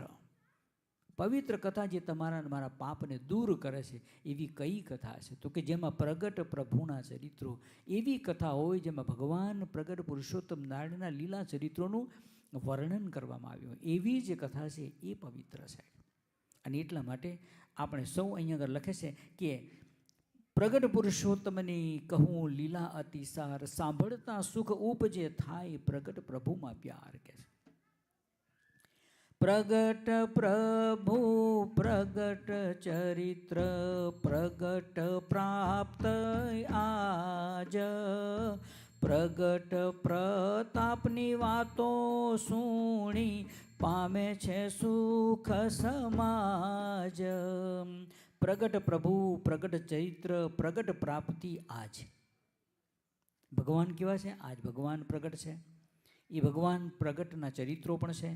પવિત્ર કથા જે તમારા મારા પાપને દૂર કરે છે એવી કઈ કથા છે? તો કે જેમાં પ્રગટ પ્રભુના ચરિત્રો, એવી કથા હોય જેમાં ભગવાન પ્રગટ પુરુષોત્તમ નારાયણના લીલા ચરિત્રોનું વર્ણન કરવામાં આવ્યું, એવી જે કથા છે એ પવિત્ર છે. અને એટલા માટે આપણે સૌ અહીંયા આગળ લખે છે કે પ્રગટ પુરુષોત્તમની કહું લીલા અતિસાર, સાંભળતા સુખ ઉપજે થાય પ્રગટ પ્રભુમાં પ્યાર કે છે. પ્રગટ પ્રભુ પ્રગટ ચરિત્ર પ્રગટ પ્રાપ્ત આજ, પ્રગટ પ્રતાપની વાતો સુણી પામે છે સુખ સમાજ. પ્રગટ પ્રભુ પ્રગટ ચરિત્ર પ્રગટ પ્રાપ્તિ આજ. ભગવાન કેવા છે? આજ ભગવાન પ્રગટ છે, એ ભગવાન પ્રગટના ચરિત્રો પણ છે,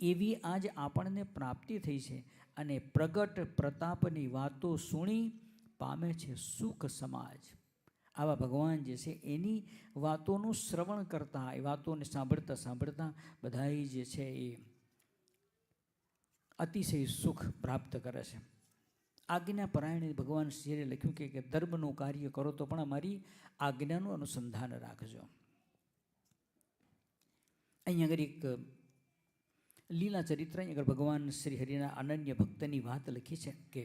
એવી આજ આપણને પ્રાપ્તિ થઈ છે. અને પ્રગટ પ્રતાપની વાતો સુણી પામે છે સુખ સમાજ. આવા ભગવાન જે છે એની વાતોનું શ્રવણ કરતા, એ વાતોને સાંભળતા સાંભળતા બધાય જે છે એ અતિશય સુખ પ્રાપ્ત કરે છે. આજ્ઞા પરાયણે ભગવાન શ્રીએ લખ્યું કે ધર્મનું કાર્ય કરો તો પણ અમારી આજ્ઞાનું અનુસંધાન રાખજો. અહીંયા આગળ એક લીલા ચરિત્ર આગળ ભગવાન શ્રી હરિના અનન્ય ભક્તની વાત લખી છે કે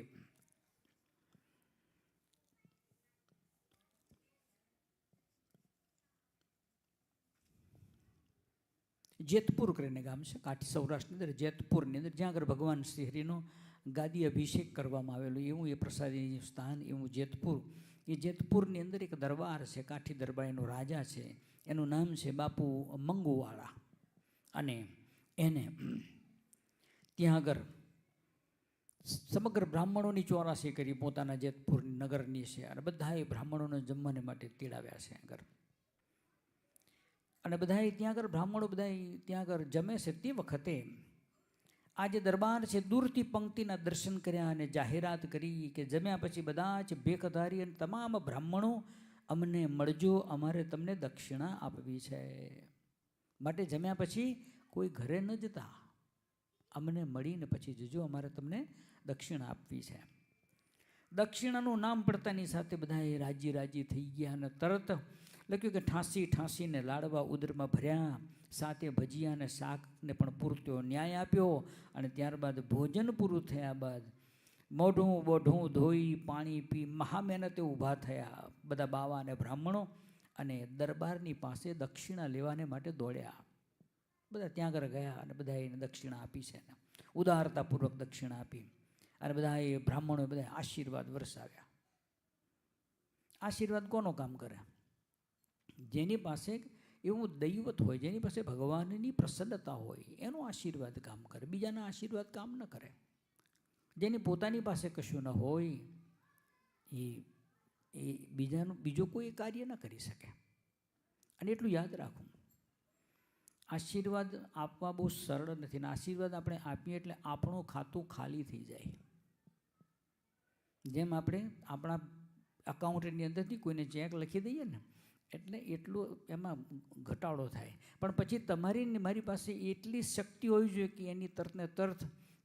જેતપુર કરીને ગામ છે, કાઠી સૌરાષ્ટ્રની અંદર જેતપુરની અંદર, જ્યાં આગળ ભગવાન શ્રી હરિનો ગાદી અભિષેક કરવામાં આવેલો એવું એ પ્રસાદી સ્થાન એવું જેતપુર. એ જેતપુરની અંદર એક દરબાર છે, કાઠી દરબાર, એનો રાજા છે, એનું નામ છે બાપુ મંગુવાળા. અને એને ત્યાં આગળ સમગ્ર બ્રાહ્મણોની ચોરાસી કરી પોતાના જેતપુર નગરની છે, અને બધાએ બ્રાહ્મણોને જમવાને માટે તેડાવ્યા છે આગળ. અને બધાએ ત્યાં આગળ બ્રાહ્મણો બધા ત્યાં આગળ જમે છે. તે વખતે આ જે દરબાર છે દૂરથી પંક્તિના દર્શન કર્યા અને જાહેરાત કરી કે જમ્યા પછી બધા જ ભેખધારી અને તમામ બ્રાહ્મણો અમને મળજો, અમારે તમને દક્ષિણા આપવી છે. માટે જમ્યા પછી કોઈ ઘરે ન જતા, અમને મળીને પછી જજો, અમારે તમને દક્ષિણા આપવી છે. દક્ષિણાનું નામ પડતાની સાથે બધાએ રાજી રાજી થઈ ગયા અને તરત લખ્યું કે ઠાંસીને લાડવા ઉદરમાં ભર્યા, સાથે ભજીયા અને શાકને પણ પૂરતો ન્યાય આપ્યો. અને ત્યારબાદ ભોજન પૂરું થયા બાદ મોઢું બોઢું ધોઈ પાણી પી મહા મહેનતે ઊભા થયા બધા બાવા અને બ્રાહ્મણો, અને દરબારની પાસે દક્ષિણા લેવાને માટે દોડ્યા. બધા ત્યાં આગળ ગયા અને બધાએ એને દક્ષિણા આપી છે, ઉદારતાપૂર્વક દક્ષિણા આપી. અને બધાએ બ્રાહ્મણોએ બધા આશીર્વાદ વરસાવ્યા. આશીર્વાદ કોનો કામ કરે? જેની પાસે એવું દૈવત હોય, જેની પાસે ભગવાનની પ્રસન્નતા હોય, એનો આશીર્વાદ કામ કરે, બીજાના આશીર્વાદ કામ ન કરે. જેની પોતાની પાસે કશું ન હોય એ બીજો કોઈ કાર્ય ન કરી શકે. અને એટલું યાદ રાખવું, આશીર્વાદ આપવા બહુ સરળ નથી. ને આશીર્વાદ આપણે આપીએ એટલે આપણું ખાતું ખાલી થઈ જાય. જેમ આપણે આપણા અકાઉન્ટની અંદરથી કોઈને ચેક લખી દઈએ ને, એટલે એટલું એમાં ઘટાડો થાય. પણ પછી તમારી ને મારી પાસે એટલી શક્તિ હોવી જોઈએ કે એની તરતને તરત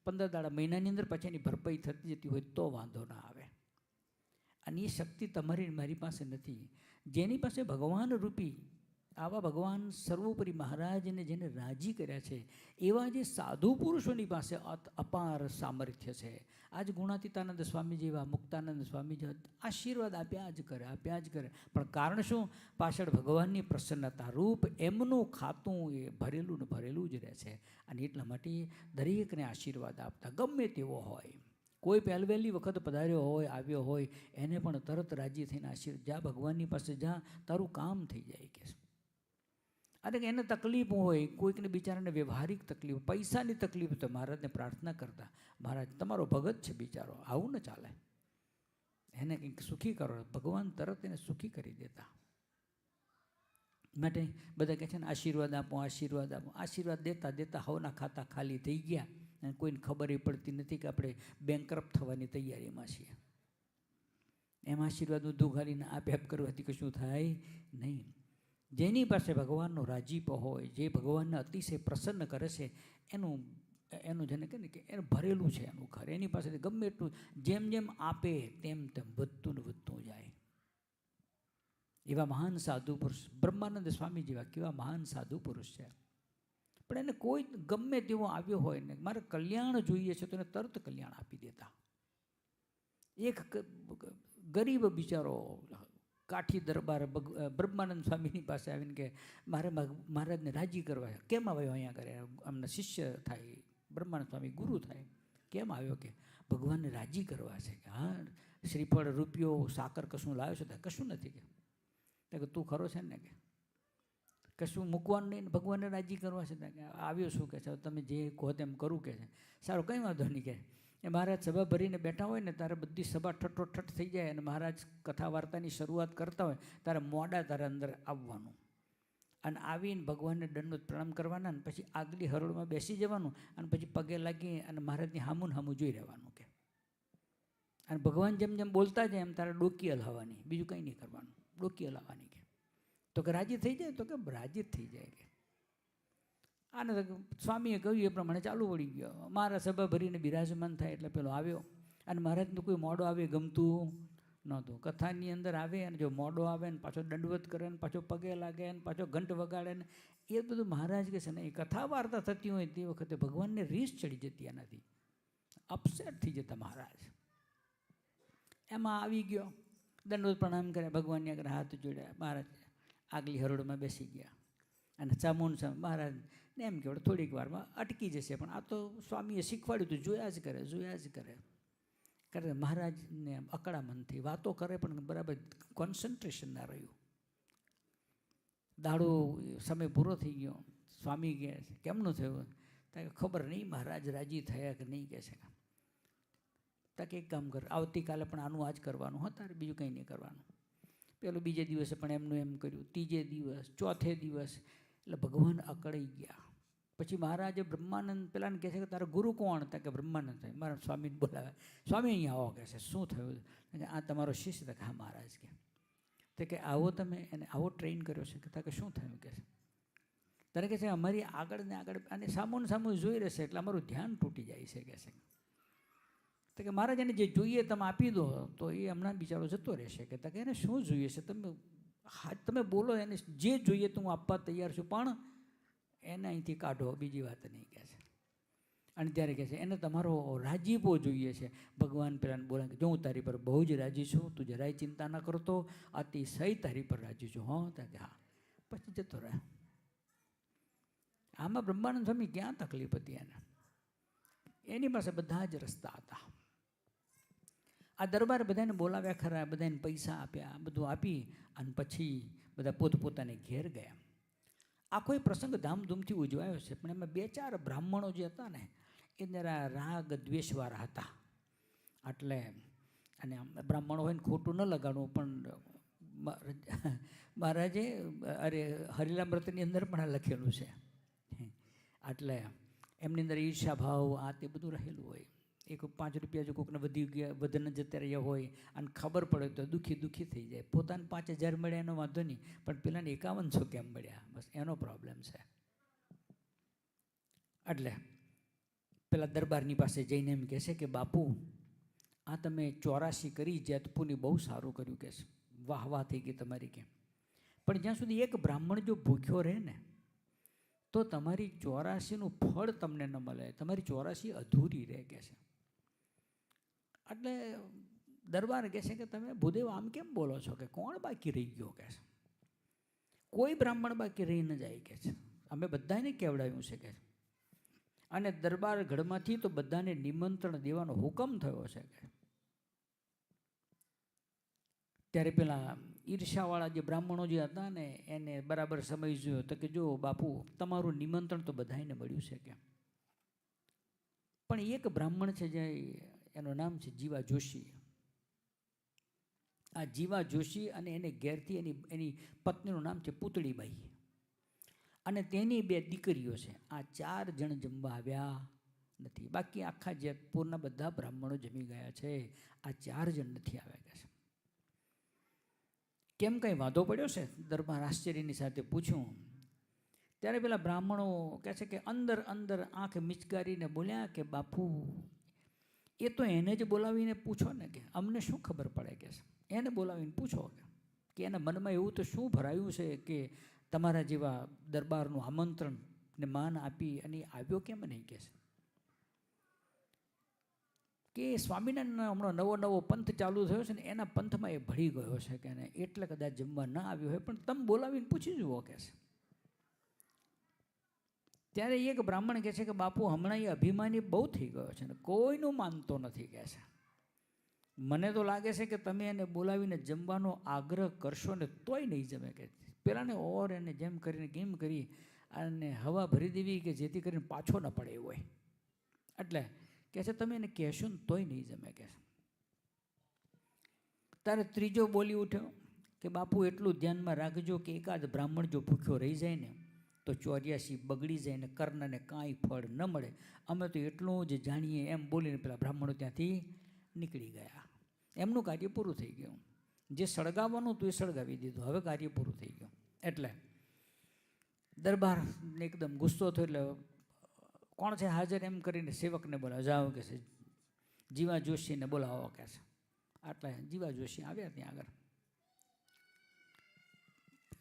15 દાડા મહિનાની અંદર પછી એની ભરપાઈ થતી જતી હોય તો વાંધો ના આવે. અને એ શક્તિ તમારી મારી પાસે નથી. જેની પાસે ભગવાન રૂપી આવા ભગવાન સર્વોપરી મહારાજને જેને રાજી કર્યા છે, એવા જે સાધુ પુરુષોની પાસે અપાર સામર્થ્ય છે. આજ ગુણાતીતાનંદ સ્વામી જેવા, મુક્તાનંદ સ્વામી જેવા આશીર્વાદ આપ્યા જ કરે. પણ કારણ શું? પાછળ ભગવાનની પ્રસન્નતા રૂપ એમનું ખાતું એ ભરેલું ને ભરેલું જ રહે છે. અને એટલા માટે દરેકને આશીર્વાદ આપતા, ગમે તેવો હોય, કોઈ પહેલવેલી વખત પધાર્યો હોય, આવ્યો હોય, એને પણ તરત રાજી થઈને આશીર્વાદ, જા ભગવાનની પાસે જા, તારું કામ થઈ જાય કે. અને એને તકલીફ હોય, કોઈકને બિચારાને વ્યવહારિક તકલીફ, પૈસાની તકલીફ, તો મહારાજને પ્રાર્થના કરતા, મહારાજ તમારો ભગત છે બિચારો, આવું ન ચાલે, એને કંઈક સુખી કરો. ભગવાન તરત એને સુખી કરી દેતા. માટે બધા કહે છે ને આશીર્વાદ આપો. આશીર્વાદ દેતા દેતા હવના ખાતા ખાલી થઈ ગયા અને કોઈને ખબર પડતી નથી કે આપણે બેંકરપ્ટ થવાની તૈયારીમાં છીએ. એમ આશીર્વાદનું દુઘારીને આપ કરવાથી કશું થાય નહીં. જેની પાસે ભગવાનનો રાજીપો હોય, જે ભગવાનને અતિશય પ્રસન્ન કરે છે, એનું જેને કહે ને કે એનું ભરેલું છે એનું ઘર. એની પાસેથી ગમે એટલું જેમ જેમ આપે તેમ વધતું ને વધતું જાય. એવા મહાન સાધુ પુરુષ બ્રહ્માનંદ સ્વામી જેવા કેવા મહાન સાધુ પુરુષ છે. પણ એને કોઈ ગમે તેવો આવ્યો હોય ને, મારે કલ્યાણ જોઈએ છે, તો એને તરત કલ્યાણ આપી દેતા. એક ગરીબ બિચારો કાઠી દરબાર બ્રહ્માનંદ સ્વામીની પાસે આવીને કે મારે મહારાજને રાજી કરવા છે. કેમ આવ્યો અહીંયા કરે? અમને શિષ્ય થાય, બ્રહ્માનંદ સ્વામી ગુરુ થાય. કેમ આવ્યો? કે ભગવાનને રાજી કરવા છે. કે હા, શ્રીફળ, રૂપિયો, સાકર કશું લાવ્યો છે? કશું નથી. કે તું ખરો છે ને? કે કશું મૂકવાનું નહીં, ભગવાનને રાજી કરવા છે. કે આવ્યો શું? કે તમે જે કહો તેમ કરું કે છે. સારું, કંઈ વાંધો નહીં. કે એ મહારાજ સભા ભરીને બેઠા હોય ને, તારે બધી સભા ઠઠ્ઠોઠઠ થઈ જાય અને મહારાજ કથા વાર્તાની શરૂઆત કરતા હોય, તારે મોડા તારે અંદર આવવાનું અને આવીને ભગવાનને દંડવત પ્રણામ કરવાના, અને પછી આગલી હરોળમાં બેસી જવાનું અને પછી પગે લાગી અને મહારાજની હામું જોઈ રહેવાનું. કે અને ભગવાન જેમ જેમ બોલતા જાય એમ તારે ડોકી હલાવવાની, બીજું કંઈ નહીં કરવાનું, ડોકી હલાવવાની. કે તો કે રાજી થઈ જાય? તો કે રાજી જ થઈ જાય. કે આને સ્વામીએ કહ્યું એ પ્રમાણે ચાલુ વળી ગયો. મારા સભા ભરીને બિરાજમાન થાય એટલે પેલો આવ્યો, અને મહારાજનું કોઈ મોડો આવે ગમતું નહોતું. કથાની અંદર આવે અને જો મોડો આવે ને પાછો દંડવત કરે ને પાછો પગે લાગે ને પાછો ઘંટ વગાડે ને એ બધું મહારાજ કહે છે ને, એ કથા વાર્તા થતી હોય તે વખતે ભગવાનને રીસ ચડી જતી, એનાથી અપસેટ થઈ જતા મહારાજ. એમાં આવી ગયો, દંડવત પ્રણામ કરે, ભગવાનની આગળ હાથ જોડ્યા, મહારાજ આગલી હરોળમાં બેસી ગયા. અને ચામુંડ મહારાજ ને એમ કહેવાય થોડીક વારમાં અટકી જશે, પણ આ તો સ્વામીએ શીખવાડ્યું હતું, જોયા જ કરે. કારણ કે મહારાજને અકળામણથી વાતો કરે પણ બરાબર કોન્સન્ટ્રેશન ના રહ્યું. દાડો સમય પૂરો થઈ ગયો. સ્વામી કહે છે કેમનું થયું? ખબર નહીં મહારાજ રાજી થયા કે નહીં. કહે છે તક એક કામ કર, આવતીકાલે પણ આનું આજ કરવાનું હો, તારે બીજું કંઈ નહીં કરવાનું. પેલો બીજે દિવસે પણ એમનું એમ કર્યું, ત્રીજે દિવસ, ચોથે દિવસ, એટલે ભગવાન અકળાઈ ગયા. પછી મહારાજે બ્રહ્માનંદ પેલાને કહે છે કે તારા ગુરુ કોણ? હતા કે બ્રહ્માનંદ થાય. મારા સ્વામીને બોલાવે, સ્વામી અહીંયા આવો. કહે છે શું થયું? કે આ તમારો શિષ્ય. કે હા મહારાજ. કે આવો તમે એને આવો ટ્રેન કર્યો છે? કે શું થયું? કે ત્યારે કહે છે અમારી આગળ ને આગળ અને સામું સામું જોઈ રહેશે એટલે અમારું ધ્યાન તૂટી જાય છે કહે છે. તો કે મહારાજ એને જે જોઈએ તમે આપી દો તો એ હમણાં બિચારો જતો રહેશે. કહેતા કે એને શું જોઈએ છે તમે બોલો, એને જે જોઈએ તો હું આપવા તૈયાર છું, પણ એને અહીંથી કાઢો, બીજી વાત નહીં કહે છે. અને ત્યારે કહે છે એને તમારો રાજીપો જોઈએ છે. ભગવાન પેલાને બોલે કે જો હું તારી પર બહુ જ રાજી છું, તું જરાય ચિંતા ના કરતો, અતિશય તારી પર રાજી છું. કે હા. પછી જતો રહે. આમાં બ્રહ્માનંદ સ્વામી ક્યાં તકલીફ હતી એને? એની પાસે બધા જ રસ્તા હતા. આ દરબાર બધાને બોલાવ્યા ખરા, બધાને પૈસા આપ્યા, બધું આપી અને પછી બધા પોતપોતાને ઘેર ગયા. આ કોઈ પ્રસંગ ધામધૂમથી ઉજવાયો છે, પણ એમાં 2-4 બ્રાહ્મણો જે હતા ને એ જરા રાગ દ્વેષવાળા હતા. એટલે અને બ્રાહ્મણો હોય ને ખોટું ન લગાડવું, પણ મહારાજે હરિલામૃતની અંદર પણ આ લખેલું છે. એટલે એમની અંદર ઈર્ષા ભાવ આ તે બધું રહેલું હોય. એક 5 રૂપિયા જો કોઈકને વધી ગયા, વધન જતા રહ્યા હોય અને ખબર પડે તો દુઃખી થઈ જાય. પોતાને 5000 મળ્યા એનો વાંધો નહીં, પણ પેલાને 5100 કેમ મળ્યા, બસ એનો પ્રોબ્લેમ છે. એટલે પેલા દરબારની પાસે જઈને એમ કહે છે કે બાપુ આ તમે 84 કરી, જેતપુરની બહુ સારું કર્યું કે છે, વાહ વાહ થઈ ગઈ તમારી. કેમ પણ જ્યાં સુધી એક બ્રાહ્મણ જો ભૂખ્યો રહે ને તો તમારી 84નું ફળ તમને ન મળે, તમારી 84 અધૂરી રહે કે છે. એટલે દરબાર કહે છે કે તમે ભૂદેવ આમ કેમ બોલો છો, કે કોણ બાકી રહી ગયો કે છે? કોઈ બ્રાહ્મણ બાકી રહી ન જાય કે છે, અમે બધાને કેવડાવ્યું છે કે. અને દરબાર ગઢમાંથી તો બધાને નિમંત્રણ દેવાનો હુકમ થયો છે કે. ત્યારે પેલા ઈર્ષાવાળા જે બ્રાહ્મણો જે હતા ને એને બરાબર સમય જોયો તો કે જો બાપુ તમારું નિમંત્રણ તો બધાને મળ્યું છે કે, પણ એક બ્રાહ્મણ છે જે એનું નામ છે જીવા જોશી. આ જીવા જોશી અને એને ઘેરથી એની પત્નીનું નામ છે પૂતળીબાઈ, અને તેની 2 દીકરીઓ છે. આ 4 જણ જમવા આવ્યા નથી. બાકી આખા જેતપુરના બધા બ્રાહ્મણો જમી ગયા છે, આ 4 જણ નથી આવ્યા કે છે. કેમ કંઈ વાંધો પડ્યો છે? દરબાર આશ્ચર્યની સાથે પૂછ્યું. ત્યારે પેલા બ્રાહ્મણો કહે છે કે અંદર આંખ મિચકારીને બોલ્યા કે બાપુ એ તો એને જ બોલાવીને પૂછો ને, કે અમને શું ખબર પડે કે છે. એને બોલાવીને પૂછો કે એના મનમાં એવું તો શું ભરાયું છે કે તમારા જેવા દરબારનું આમંત્રણ ને માન આપી અને આવ્યો કેમ નહીં કે છે. કે સ્વામિનારાયણનો હમણાં નવો પંથ ચાલુ થયો છે ને એના પંથમાં એ ભળી ગયો છે કે ને એટલે કદાચ જમવા ન આવ્યો હોય, પણ તમે બોલાવીને પૂછી જુઓ કે છે. ત્યારે એક બ્રાહ્મણ કહે છે કે બાપુ હમણાં એ અભિમાની બહુ થઈ ગયો છે ને કોઈનું માનતો નથી કે છે. મને તો લાગે છે કે તમે એને બોલાવીને જમવાનો આગ્રહ કરશો ને તોય નહીં જમે કે. પેલાને ઓર એને જેમ કરીને કેમ કરી અને હવા ભરી દેવી કે જેથી કરીને પાછો ન પડે એવું હોય. એટલે કહે છે તમે એને કહેશો ને તોય નહીં જમે કે. ત્યારે ત્રીજો બોલી ઉઠ્યો કે બાપુ એટલું ધ્યાનમાં રાખજો કે એકાદ બ્રાહ્મણ જો ભૂખ્યો રહી જાય ને તો 84 બગડી જાય ને કર્ણને કાંઈ ફળ ન મળે. અમે તો એટલું જ જાણીએ એમ બોલીને પેલા બ્રાહ્મણો ત્યાંથી નીકળી ગયા. એમનું કાર્ય પૂરું થઈ ગયું. જે સળગાવવાનું હતું એ સળગાવી દીધું, હવે કાર્ય પૂરું થઈ ગયું. એટલે દરબારને એકદમ ગુસ્સો થયો. એટલે કોણ છે હાજર એમ કરીને સેવકને બોલાવો, જાઓ કે છે જીવા જોશીને બોલાવો કે છે. એટલે જીવા જોશી આવ્યા ત્યાં આગળ.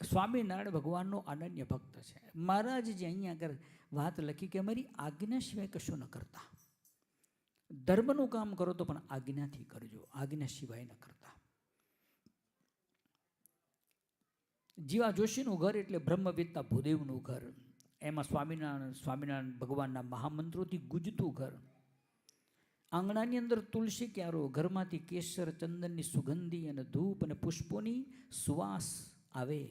સ્વામિનારાયણ ભગવાનનો અનન્ય ભક્ત છે. મહારાજજી અહીંયા આગળ વાત લખી કે અમારી આજ્ઞા સિવાય કશું ન કરતા. ધર્મનું કામ કરો તો પણ આજ્ઞાથી કરજો, આજ્ઞા સિવાય ન કરતા. જીવા જોશીનું ઘર એટલે બ્રહ્મવેત્તા ભૂદેવનું ઘર. એમાં સ્વામિનારાયણ ભગવાનના મહામંત્રોથી ગુજતું ઘર. આંગણાની અંદર તુલસી ક્યારો, ઘરમાંથી કેસર ચંદનની સુગંધી અને ધૂપ અને પુષ્પોની સુવાસ આવે.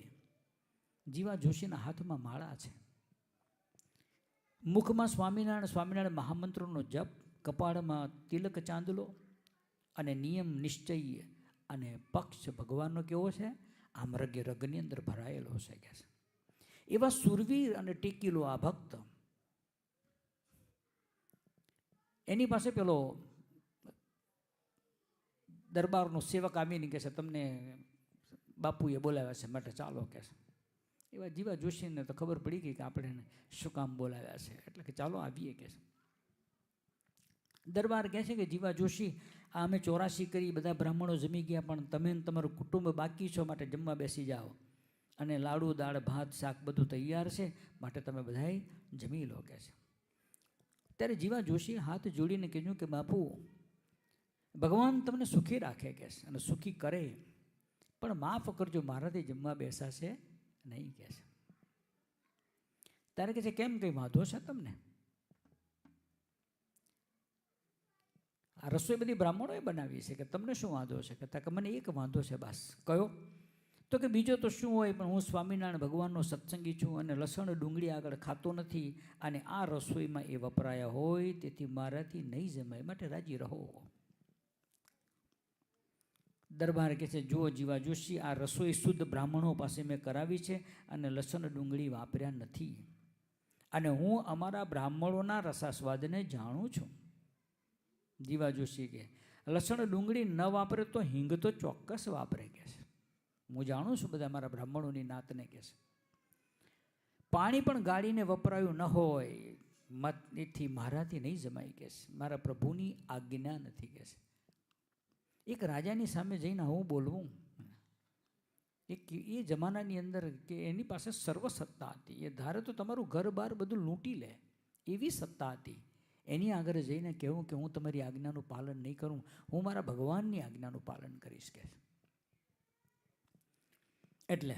જીવા જોશીના હાથમાં માળા છે. મુખમાં સ્વામિનારાયણ મહામંત્રોનો જપ, કપાળમાં તિલક ચાંદલો અને નિયમ નિશ્ચય અને પક્ષ ભગવાનનો કેવો છે? આમ રગની અંદર ભરાયેલો છે કે છે. એવા સુરવીર અને ટેકીલો આ ભક્ત. એની પાસે પેલો દરબારનો સેવક આવીને કહે છે તમને બાપુએ બોલાવ્યા છે માટે ચાલો કે છે. એવા જીવા જોશીને તો ખબર પડી ગઈ કે આપણે એને શું કામ બોલાવ્યા છે, એટલે કે ચાલો આવીએ કે દરબાર કહે છે કે જીવા જોશી, આ અમે 84 કરી, બધા બ્રાહ્મણો જમી ગયા, પણ તમે તમારું કુટુંબ બાકી છો, માટે જમવા બેસી જાઓ, અને લાડુ દાળ ભાત શાક બધું તૈયાર છે, માટે તમે બધાએ જમી લો કે છે. ત્યારે જીવા જોશી હાથ જોડીને કીધું કે બાપુ, ભગવાન તમને સુખી રાખે કે છે, અને સુખી કરે, પણ માફ કરજો, મારાથી જમવા બેસાશે નહીં કે છે. ત્યારે કે છે કેમ, કંઈ વાંધો છે તમને? આ રસોઈ બધી બ્રાહ્મણોએ બનાવી છે, કે તમને શું વાંધો છે? કે મને એક વાંધો છે બસ. કયો? તો કે બીજો તો શું હોય, પણ હું સ્વામિનારાયણ ભગવાનનો સત્સંગી છું, અને લસણ ડુંગળી આગળ ખાતો નથી, અને આ રસોઈમાં એ વપરાયા હોય, તેથી મારાથી નહીં જમાય, માટે રાજી રહો. દરબાર કહે છે, જુઓ જીવા જોશી, આ રસોઈ શુદ્ધ બ્રાહ્મણો પાસે મેં કરાવી છે, અને લસણ ડુંગળી વાપર્યા નથી, અને હું અમારા બ્રાહ્મણોના રસાસ્વાદને જાણું છું. જીવા જોશી કે લસણ ડુંગળી ન વાપરે તો હિંગ તો ચોક્કસ વાપરે કે છે. હું જાણું છું બધા મારા બ્રાહ્મણોની નાતને કે છે. પાણી પણ ગાળીને વપરાયું ન હોય, એથી મારાથી નહીં જમાય કે છે, મારા પ્રભુની આજ્ઞા નથી કે છે. એક રાજાની સામે જઈને હું બોલવું, એ જમાનાની અંદર કે એની પાસે સર્વ સત્તા હતી, એ ધારે તો તમારું ઘર બાર બધું લૂંટી લે, એવી સત્તા હતી. એની આગળ જઈને કહેવું કે હું તમારી આજ્ઞાનું પાલન નહીં કરું, હું મારા ભગવાનની આજ્ઞાનું પાલન કરીશ કે. એટલે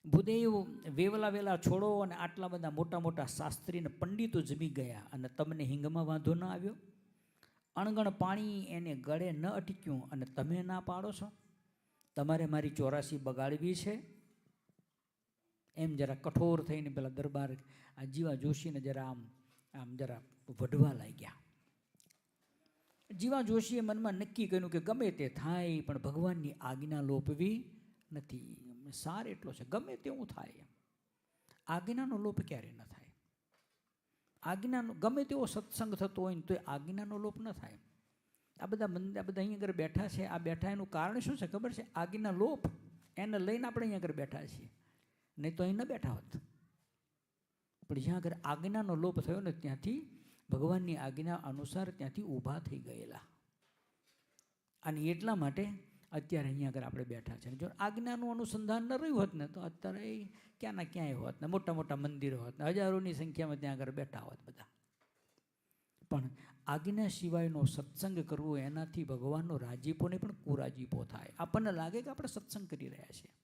ભૂદેવ વેવલા વેલા છોડો, અને આટલા બધા મોટા મોટા શાસ્ત્રી ને પંડિતો જમી ગયા, અને તમને હિંગમાં વાંધો ન આવ્યો? અણગણ પાણી એને ગળે ન અટક્યું, અને તમે ના પાડો છો? તમારે મારી 84 બગાડવી છે? એમ જરા કઠોર થઈને પેલા દરબાર આ જીવા જોશીને જરા આમ જરા વઢવા લાગ્યા. જીવા જોશીએ મનમાં નક્કી કર્યું કે ગમે તે થાય, પણ ભગવાનની આજ્ઞા લોપવી નથી. સાર એટલો છે, ગમે તેવું થાય, આજ્ઞાનો લોપ ક્યારે ન થાય. આજ્ઞાનો ગમે તેવો સત્સંગ થતો હોય ને તો આજ્ઞાનો લોપ ન થાય. આ બધા અહીંયા આગળ બેઠા છે, આ બેઠા એનું કારણ શું છે ખબર છે? આજ્ઞા લોપ. એને લઈને આપણે અહીંયા આગળ બેઠા છીએ, નહીં તો અહીં ન બેઠા હોત. પણ જ્યાં આગળ આજ્ઞાનો લોપ થયો ને, ત્યાંથી ભગવાનની આજ્ઞા અનુસાર ત્યાંથી ઊભા થઈ ગયેલા. અને એટલા માટે અત્યારે અહીંયા આગળ આપણે બેઠા છે. જો આજ્ઞાનું અનુસંધાન ન રહ્યું હોત ને, તો અત્યારે ક્યાંના ક્યાંય હોત ને, મોટા મોટા મંદિરો હોત ને, હજારોની સંખ્યામાં ત્યાં આગળ બેઠા હોત બધા. પણ આજ્ઞા સિવાયનો સત્સંગ કરવો, એનાથી ભગવાનનો રાજીપો ને પણ કુરાજીપો થાય. આપણને લાગે કે આપણે સત્સંગ કરી રહ્યા છીએ.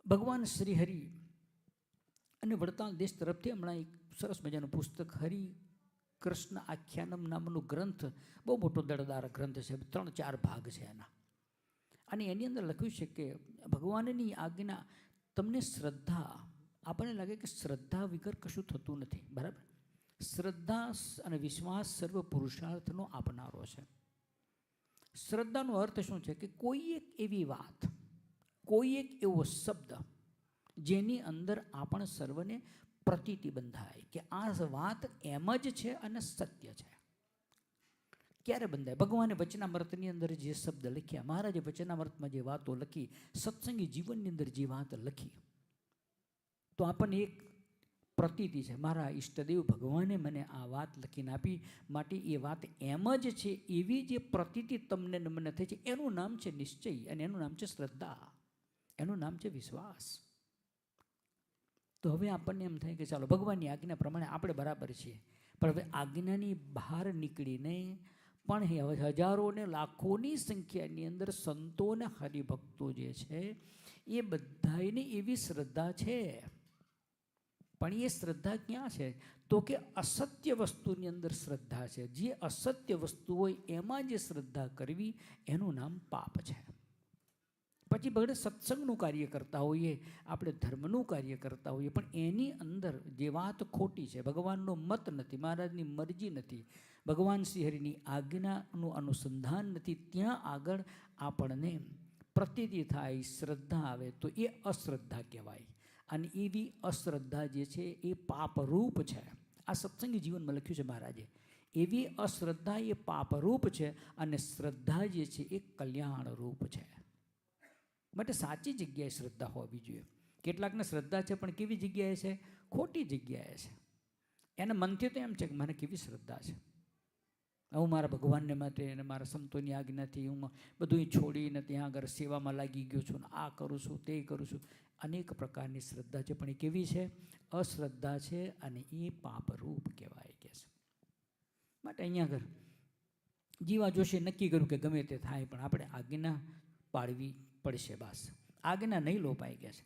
ભગવાન શ્રી હરિ અને વડતાલ દેશ તરફથી હમણાં એક સરસ મજાનું પુસ્તક, હરિ કૃષ્ણ આખ્યાનમ નામનું ગ્રંથ, બહુ મોટો દળદાર ગ્રંથ છે, 3-4 ભાગ છે એના. અને એની અંદર લખ્યું છે કે ભગવાનની આજ્ઞા, તમને શ્રદ્ધા, આપણને લાગે કે શ્રદ્ધા વગર કશું થતું નથી, બરાબર? શ્રદ્ધા અને વિશ્વાસ સર્વ પુરુષાર્થનો આપનારો છે. શ્રદ્ધાનો અર્થ શું છે? કે કોઈ એક એવી વાત, કોઈ એક એવો શબ્દ જેની અંદર આપણ સર્વને પ્રતીતિ બંધાય કે આ વાત એમ જ છે અને સત્ય છે. ક્યારે બંધાય? ભગવાને વચનામૃતની અંદર જે શબ્દ લખ્યા, મહારાજે વચનામૃતમાં જે વાતો લખી, સત્સંગી જીવનની અંદર જે વાત લખી, તો આપણને એક પ્રતીતિ છે, મારા ઈષ્ટદેવ ભગવાને મને આ વાત લખીને આપી, માટે એ વાત એમ જ છે, એવી જે પ્રતીતિ તમને મને થઈ છે, એનું નામ છે નિશ્ચય, અને એનું નામ છે શ્રદ્ધા, એનું નામ છે વિશ્વાસ. તો હવે આપણને એમ થાય કે ચાલો ભગવાનની આજ્ઞા પ્રમાણે આપણે બરાબર છીએ, પણ હવે આજ્ઞાની બહાર નીકળીને પણ હજારો ને લાખોની સંખ્યાની અંદર સંતો ને હરિભક્તો જે છે, એ બધાની એવી શ્રદ્ધા છે, પણ એ શ્રદ્ધા ક્યાં છે? તો કે અસત્ય વસ્તુની અંદર શ્રદ્ધા છે. જે અસત્ય વસ્તુ હોય એમાં જે શ્રદ્ધા કરવી, એનું નામ પાપ છે. પછી ભગવાન સત્સંગનું કાર્ય કરતા હોઈએ, આપણે ધર્મનું કાર્ય કરતા હોઈએ, પણ એની અંદર જે વાત ખોટી છે, ભગવાનનો મત નથી, મહારાજની મરજી નથી, ભગવાન શ્રી હરિની આજ્ઞાનું અનુસંધાન નથી, ત્યાં આગળ આપણને પ્રતીતિ થાય, શ્રદ્ધા આવે, તો એ અશ્રદ્ધા કહેવાય. અને એવી અશ્રદ્ધા જે છે એ પાપરૂપ છે. આ સત્સંગી જીવનમાં લખ્યું છે મહારાજે. એવી અશ્રદ્ધા એ પાપરૂપ છે, અને શ્રદ્ધા જે છે એ કલ્યાણ રૂપ છે. માટે સાચી જગ્યાએ શ્રદ્ધા હોવી જોઈએ. કેટલાકને શ્રદ્ધા છે પણ કેવી જગ્યાએ છે? ખોટી જગ્યાએ છે. એને મનથી તો એમ છે કે મને કેવી શ્રદ્ધા છે, હું મારા ભગવાનને માટે અને મારા સંતોની આજ્ઞાથી હું બધું છોડીને ત્યાં આગળ સેવામાં લાગી ગયો છું, આ કરું છું, તે કરું છું. અનેક પ્રકારની શ્રદ્ધા છે, પણ એ કેવી છે? અશ્રદ્ધા છે, અને એ પાપરૂપ કહેવાય કે છે. માટે અહીંયા આગળ જીવા જોશીએ નક્કી કર્યું કે ગમે તે થાય પણ આપણે આજ્ઞા પાળવી પડશે. બસ આજ્ઞા નહીં લોપાઈ ગયા છે.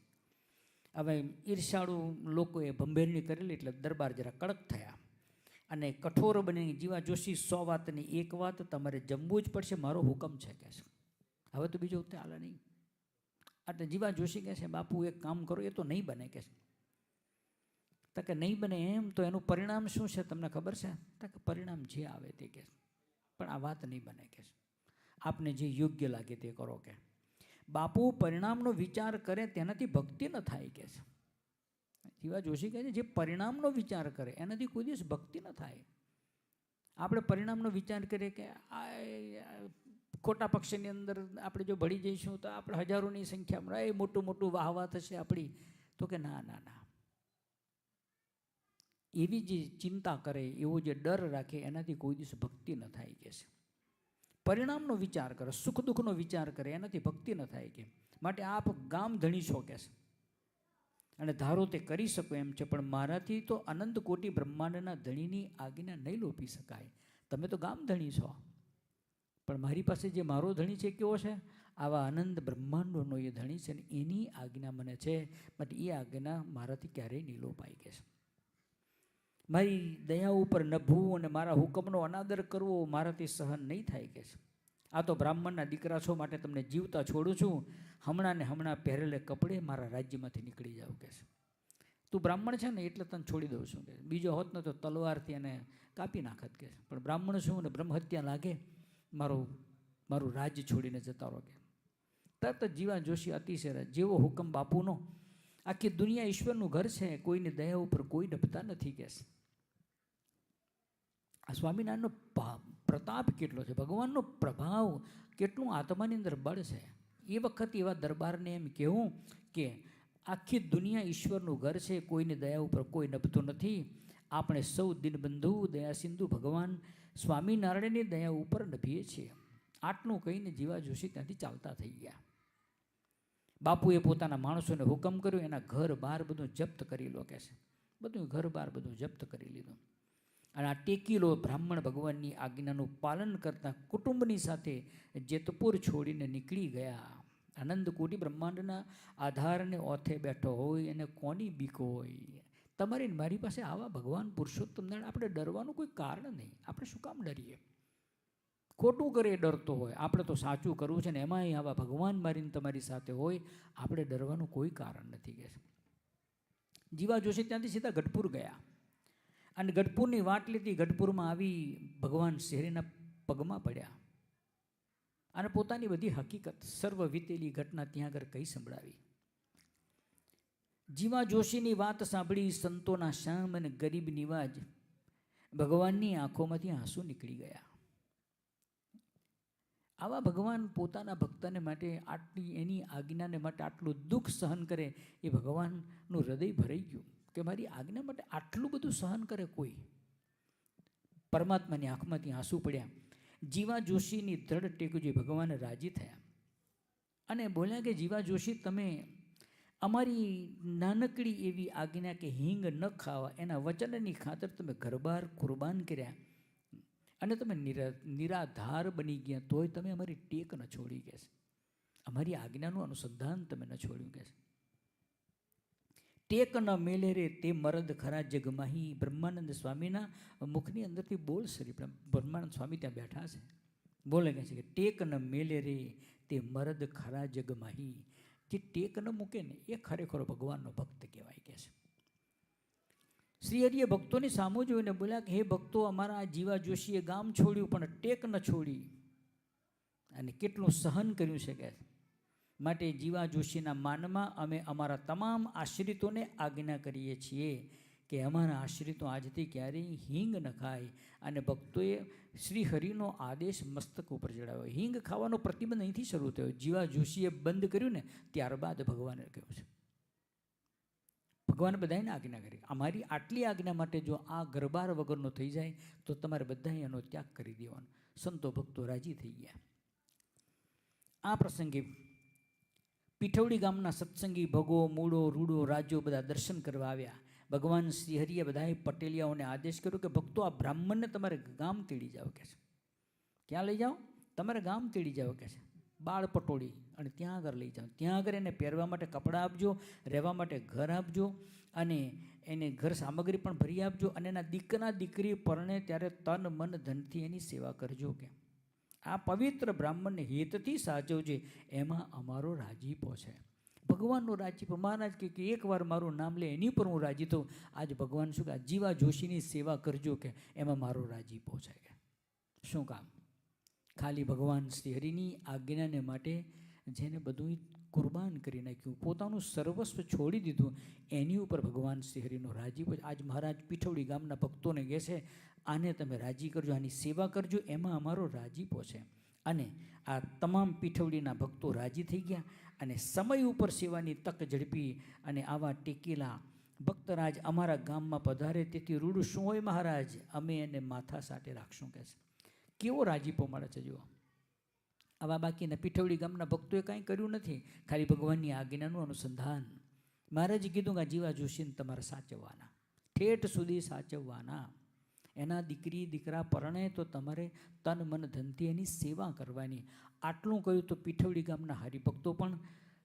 હવે ઈર્ષાળુ લોકોએ ભંભેરણી કરેલી એટલે દરબાર જરા કડક થયા અને કઠોર બની જીવા જોશી 100 વાતની એક વાત તમારે જમવું જ પડશે, મારો હુકમ છે કે છે. હવે તો બીજો ચાલે નહીં. એટલે જીવા જોશી કહે છે બાપુ એક કામ કરો, એ તો નહીં બને કે છે. કે નહીં બને એમ તો એનું પરિણામ શું છે તમને ખબર છે? કે પરિણામ જે આવે તે કે, પણ આ વાત નહીં બને કે આપને જે યોગ્ય લાગે તે કરો કે. બાપુ પરિણામનો વિચાર કરે તેનાથી ભક્તિ ન થાય કે છે. જીવા જોશી કહે છે જે પરિણામનો વિચાર કરે એનાથી કોઈ દિવસ ભક્તિ ન થાય. આપણે પરિણામનો વિચાર કરીએ કે આ ખોટા પક્ષની અંદર આપણે જો ભળી જઈશું તો આપણે હજારોની સંખ્યામાં એ મોટું મોટું વાહવા થશે આપણી, તો કે ના ના ના, એવી જે ચિંતા કરે, એવો જે ડર રાખે એનાથી કોઈ દિવસ ભક્તિ ન થાય કે છે. પરિણામનો વિચાર કરે, સુખ દુઃખનો વિચાર કરે એનાથી ભક્તિ ન થાય કે. માટે આપ ગામ ધણી છો કે છે અને ધારો તે કરી શકો એમ છે, પણ મારાથી તો અનંત કોટી બ્રહ્માંડના ધણીની આજ્ઞા નહીં લોપી શકાય. તમે તો ગામ ધણી છો, પણ મારી પાસે જે મારો ધણી છે કેવો છે? આવા આનંદ બ્રહ્માંડોનો એ ધણી છે ને એની આજ્ઞા મને છે, માટે એ આજ્ઞા મારાથી ક્યારેય નહીં લોપાય કે છે. મારી દયા ઉપર નભવું અને મારા હુકમનો અનાદર કરવો મારાથી સહન નહીં થાય કે છે. આ તો બ્રાહ્મણના દીકરા છો માટે તમને જીવતા છોડું છું. હમણાં ને હમણાં પહેરેલે કપડે મારા રાજ્યમાંથી નીકળી જાવ કે છે. તું બ્રાહ્મણ છે ને એટલે તને છોડી દઉં છું કે. બીજો હોત ને તો તલવારથી એને કાપી નાખત કે. પણ બ્રાહ્મણ છું ને બ્રહ્મહત્યા લાગે, મારું રાજ્ય છોડીને જતા રહો કે. તરત જીવા જોશી અતિશય જેવો હુકમ બાપુનો. આખી દુનિયા ઈશ્વરનું ઘર છે, કોઈની દયા ઉપર કોઈ નભતા નથી કે છે. આ સ્વામિનારાયણનો પ્રતાપ કેટલો છે, ભગવાનનો પ્રભાવ કેટલું આત્માની અંદર બળ છે. એ વખત એવા દરબારને એમ કહેવું કે આખી દુનિયા ઈશ્વરનું ઘર છે, કોઈની દયા ઉપર કોઈ નભતું નથી. આપણે સૌ દિનબંધુ દયા સિંધુ ભગવાન સ્વામિનારાયણની દયા ઉપર નભીએ છીએ. આટલું કહીને જીવા જોશી ત્યાંથી ચાલતા થઈ ગયા. બાપુએ પોતાના માણસોને હુકમ કર્યો, એના ઘર બાર બધું જપ્ત કરી લો કે છે. બધું ઘર બાર બધું જપ્ત કરી લીધું. અને આ ટેકીલો બ્રાહ્મણ ભગવાનની આજ્ઞાનું પાલન કરતા કુટુંબની સાથે જેતપુર છોડીને નીકળી ગયા. આનંદ કોટી બ્રહ્માંડના આધારને ઓથે બેઠો હોય અને કોની બીક હોય? તમારી મારી પાસે આવા ભગવાન પુરુષોત્તમ નારાયણ, આપણે ડરવાનું કોઈ કારણ નહીં. આપણે શું કામ ડરીએ? ખોટું કરે એ ડરતો હોય, આપણે તો સાચું કરવું છે ને એમાંય આવા ભગવાન મારીને તમારી સાથે હોય, આપણે ડરવાનું કોઈ કારણ નથી કે. જીવા જોશી ત્યાંથી સીધા ગઢપુર ગયા અને ગઢપુરની વાટ લીધી. ગઢપુરમાં આવી ભગવાન શહેરીના પગમાં પડ્યા અને પોતાની બધી હકીકત સર્વ વીતેલી ઘટના ત્યાં આગળ કઈ સંભળાવી. જીવા જોશીની વાત સાંભળી સંતોના શ્યામ અને ગરીબ નિવાજ ભગવાનની આંખોમાંથી આંસુ નીકળી ગયા. આવા ભગવાન પોતાના ભક્તને માટે આટલી એની આજ્ઞાને માટે આટલું દુઃખ સહન કરે, એ ભગવાનનું હૃદય ભરાઈ ગયું કે મારી આજ્ઞા માટે આટલું બધું સહન કરે કોઈ. પરમાત્માની આંખમાંથી આંસુ પડ્યા. જીવા જોશીની દ્રઢ ટેકો જોઈ ભગવાન રાજી થયા અને બોલ્યા કે જીવા જોશી, તમે અમારી નાનકડી એવી આજ્ઞા કે હિંગ ન ખાવા એના વચનની ખાતર તમે ઘરબાર કુરબાન કર્યા અને તમે નિરાધાર બની ગયા, તોય તમે અમારી ટેક ન છોડી કે છે. અમારી આજ્ઞાનું અનુસંધાન તમે ન છોડ્યું કે છે. ટેક ન મેલે રે તે મરદ ખરા જગમાહી. બ્રહ્માનંદ સ્વામીના મુખની અંદરથી બોલ સરી. બ્રહ્માનંદ સ્વામી ત્યાં બેઠા છે, બોલે કહે છે કે ટેક ન મેલે રે તે મરદ ખરા જગમાહી. જે ટેક ન મૂકે ને એ ખરેખર ભગવાનનો ભક્ત કહેવાય કે છે. શ્રી હરિએ ભક્તોની સામુ જોઈને બોલ્યા કે હે ભક્તો, અમારા આ જીવા જોશીએ ગામ છોડ્યું પણ ટેક ન છોડી અને કેટલું સહન કર્યું છે કે. માટે જીવા જોશીના માનમાં અમે અમારા તમામ આશ્રિતોને આજ્ઞા કરીએ છીએ કે અમારા આશ્રિતો આજથી ક્યારેય હિંગ ન ખાય, અને ભક્તોએ શ્રી હરિનો આદેશ મસ્તક ઉપર ચડાવ્યો. હિંગ ખાવાનો પ્રતિબંધ અહીંથી શરૂ થયો. જીવા જોશીએ બંધ કર્યું ને ત્યારબાદ ભગવાને કહ્યું છે. ભગવાને બધાને આજ્ઞા કરી, અમારી આટલી આજ્ઞા માટે જો આ ગરબાર વગરનો થઈ જાય તો તમારે બધાએ એનો ત્યાગ કરી દેવાનો. સંતો ભક્તો રાજી થઈ ગયા. આ પ્રસંગે પીઠવડી ગામના સત્સંગી ભગો, મૂળો, રૂડો, રાજો બધા દર્શન કરવા આવ્યા. ભગવાન શ્રી હરિએ બધાએ પટેલિયાઓને આદેશ કર્યો કે ભક્તો આ બ્રાહ્મણને તમારે ગામ તેડી જાઓ કે છે. ક્યાં લઈ જાઓ? તમારે ગામ તેડી જાઓ કે છે. બાળ પટોળી, અને ત્યાં આગળ લઈ જાઓ. ત્યાં આગળ એને પહેરવા માટે કપડાં આપજો, રહેવા માટે ઘર આપજો, અને એને ઘર સામગ્રી પણ ભરી આપજો, અને એના દીકરા દીકરી પરણે ત્યારે તન મન ધનથી એની સેવા કરજો. કે આ પવિત્ર બ્રાહ્મણને હિતથી સાચવજે, એમાં અમારો રાજીપો છે. ભગવાનનો રાજીપો. મહારાજ કે એકવાર મારું નામ લે એની પર હું રાજી થઉં. આજ ભગવાન શું કહે? જીવા જોશીની સેવા કરજો, કે એમાં મારો રાજીપો છે. કે શું કામ? ખાલી ભગવાન શ્રી હરિની આજ્ઞાને માટે જેને બધું કુરબાન કરી નાખ્યું, પોતાનું સર્વસ્વ છોડી દીધું, એની ઉપર ભગવાન શ્રી હરિનો રાજીપો. આજ મહારાજ પીઠવડી ગામના ભક્તોને કહે છે આને તમે રાજી કરજો, આની સેવા કરજો, એમાં અમારો રાજીપો છે. અને આ તમામ પીઠવડીના ભક્તો રાજી થઈ ગયા, અને સમય ઉપર સેવાની તક ઝડપી, અને આવા ટેકેલા ભક્તરાજ અમારા ગામમાં પધારે તેથી રૂડું શું હોય મહારાજ, અમે એને માથા સાથે રાખશું. કહે છે કેવો રાજીપો મળે છે જુઓ. આવા બાકીના પીઠવડી ગામના ભક્તોએ કાંઈ કર્યું નથી, ખાલી ભગવાનની આજ્ઞાનું અનુસંધાન. મહારાજે કીધું કે જીવા જોશીને તમારે સાચવવાના, ઠેઠ સુધી સાચવવાના. એના દીકરી દીકરા પરણે તો તમારે તન મન ધનથી એની સેવા કરવાની. આટલું કહ્યું તો પીઠવડી ગામના હરિભક્તો પણ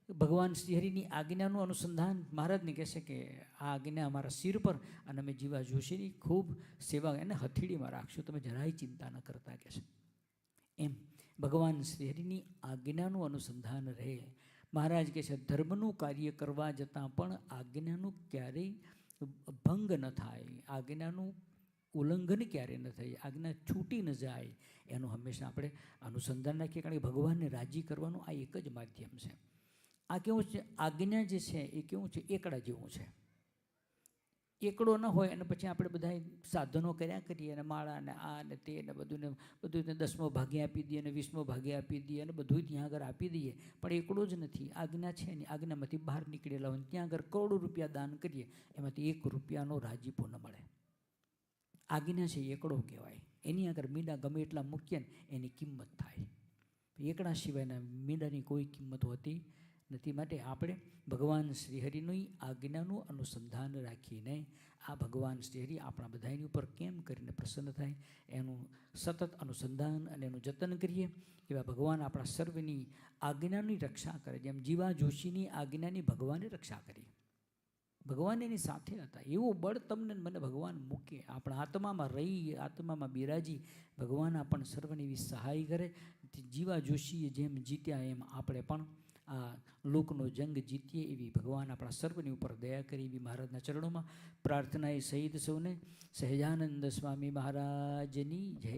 ભગવાન શ્રીહરિની આજ્ઞાનું અનુસંધાન મહારાજને કહેશે કે આ આજ્ઞા અમારા શિર પર, અને અમે જીવા જોશીની ખૂબ સેવા એને હથેળીમાં રાખશું, તમે જરાય ચિંતા ન કરતા કહેશે. એમ ભગવાન શ્રીહરિની આજ્ઞાનું અનુસંધાન રહે. મહારાજ કહે છે ધર્મનું કાર્ય કરવા જતાં પણ આજ્ઞાનું ક્યારેય ભંગ ન થાય, આજ્ઞાનું ઉલ્લંઘન ક્યારેય ન થાય, આજ્ઞા છૂટી ન જાય, એનું હંમેશા આપણે અનુસંધાન રાખીએ. કારણ કે ભગવાનને રાજી કરવાનું આ એક જ માધ્યમ છે. આ કેવું છે? આજ્ઞા જે છે એ કેવું છે? એકડા જેવું છે. એકડો ન હોય અને પછી આપણે બધા સાધનો કર્યા કરીએ, અને માળા ને આ ને તે ને બધું 10મો ભાગે આપી દઈએ, અને 20મો ભાગે આપી દઈએ, અને બધું ત્યાં આગળ આપી દઈએ, પણ એકડો જ નથી. આજ્ઞા છે ને, આજ્ઞામાંથી બહાર નીકળેલા હોય ત્યાં આગળ કરોડો રૂપિયા દાન કરીએ, એમાંથી 1 રૂપિયાનો રાજીપો ન મળે. આજ્ઞા છે એકડો કહેવાય. એની આગળ મીંડા ગમે એટલા મૂકીએ ને એની કિંમત થાય. એકડા સિવાયના મીંડાની કોઈ કિંમત હોતી નથી. માટે આપણે ભગવાન શ્રીહરિની આજ્ઞાનું અનુસંધાન રાખીને આ ભગવાન શ્રીહરિ આપણા બધાની ઉપર કેમ કરીને પ્રસન્ન થાય એનું સતત અનુસંધાન અને એનું જતન કરીએ. એવા ભગવાન આપણા સર્વની આજ્ઞાની રક્ષા કરે, જેમ જીવા જોશીની આજ્ઞાની ભગવાને રક્ષા કરી. ભગવાન એની સાથે હતા. એવું બળ તમને મને ભગવાન મૂકે, આપણા આત્મામાં રહી, આત્મામાં બિરાજી ભગવાન આપણને સર્વની એવી સહાય કરે. જીવા જોશીએ જેમ જીત્યા એમ આપણે પણ આ લોકનો જંગ જીતીએ એવી ભગવાન આપણા સર્વની ઉપર દયા કરી એવી મહારાજના ચરણોમાં પ્રાર્થના એ સહિત સૌને સહજાનંદ સ્વામી મહારાજની જય.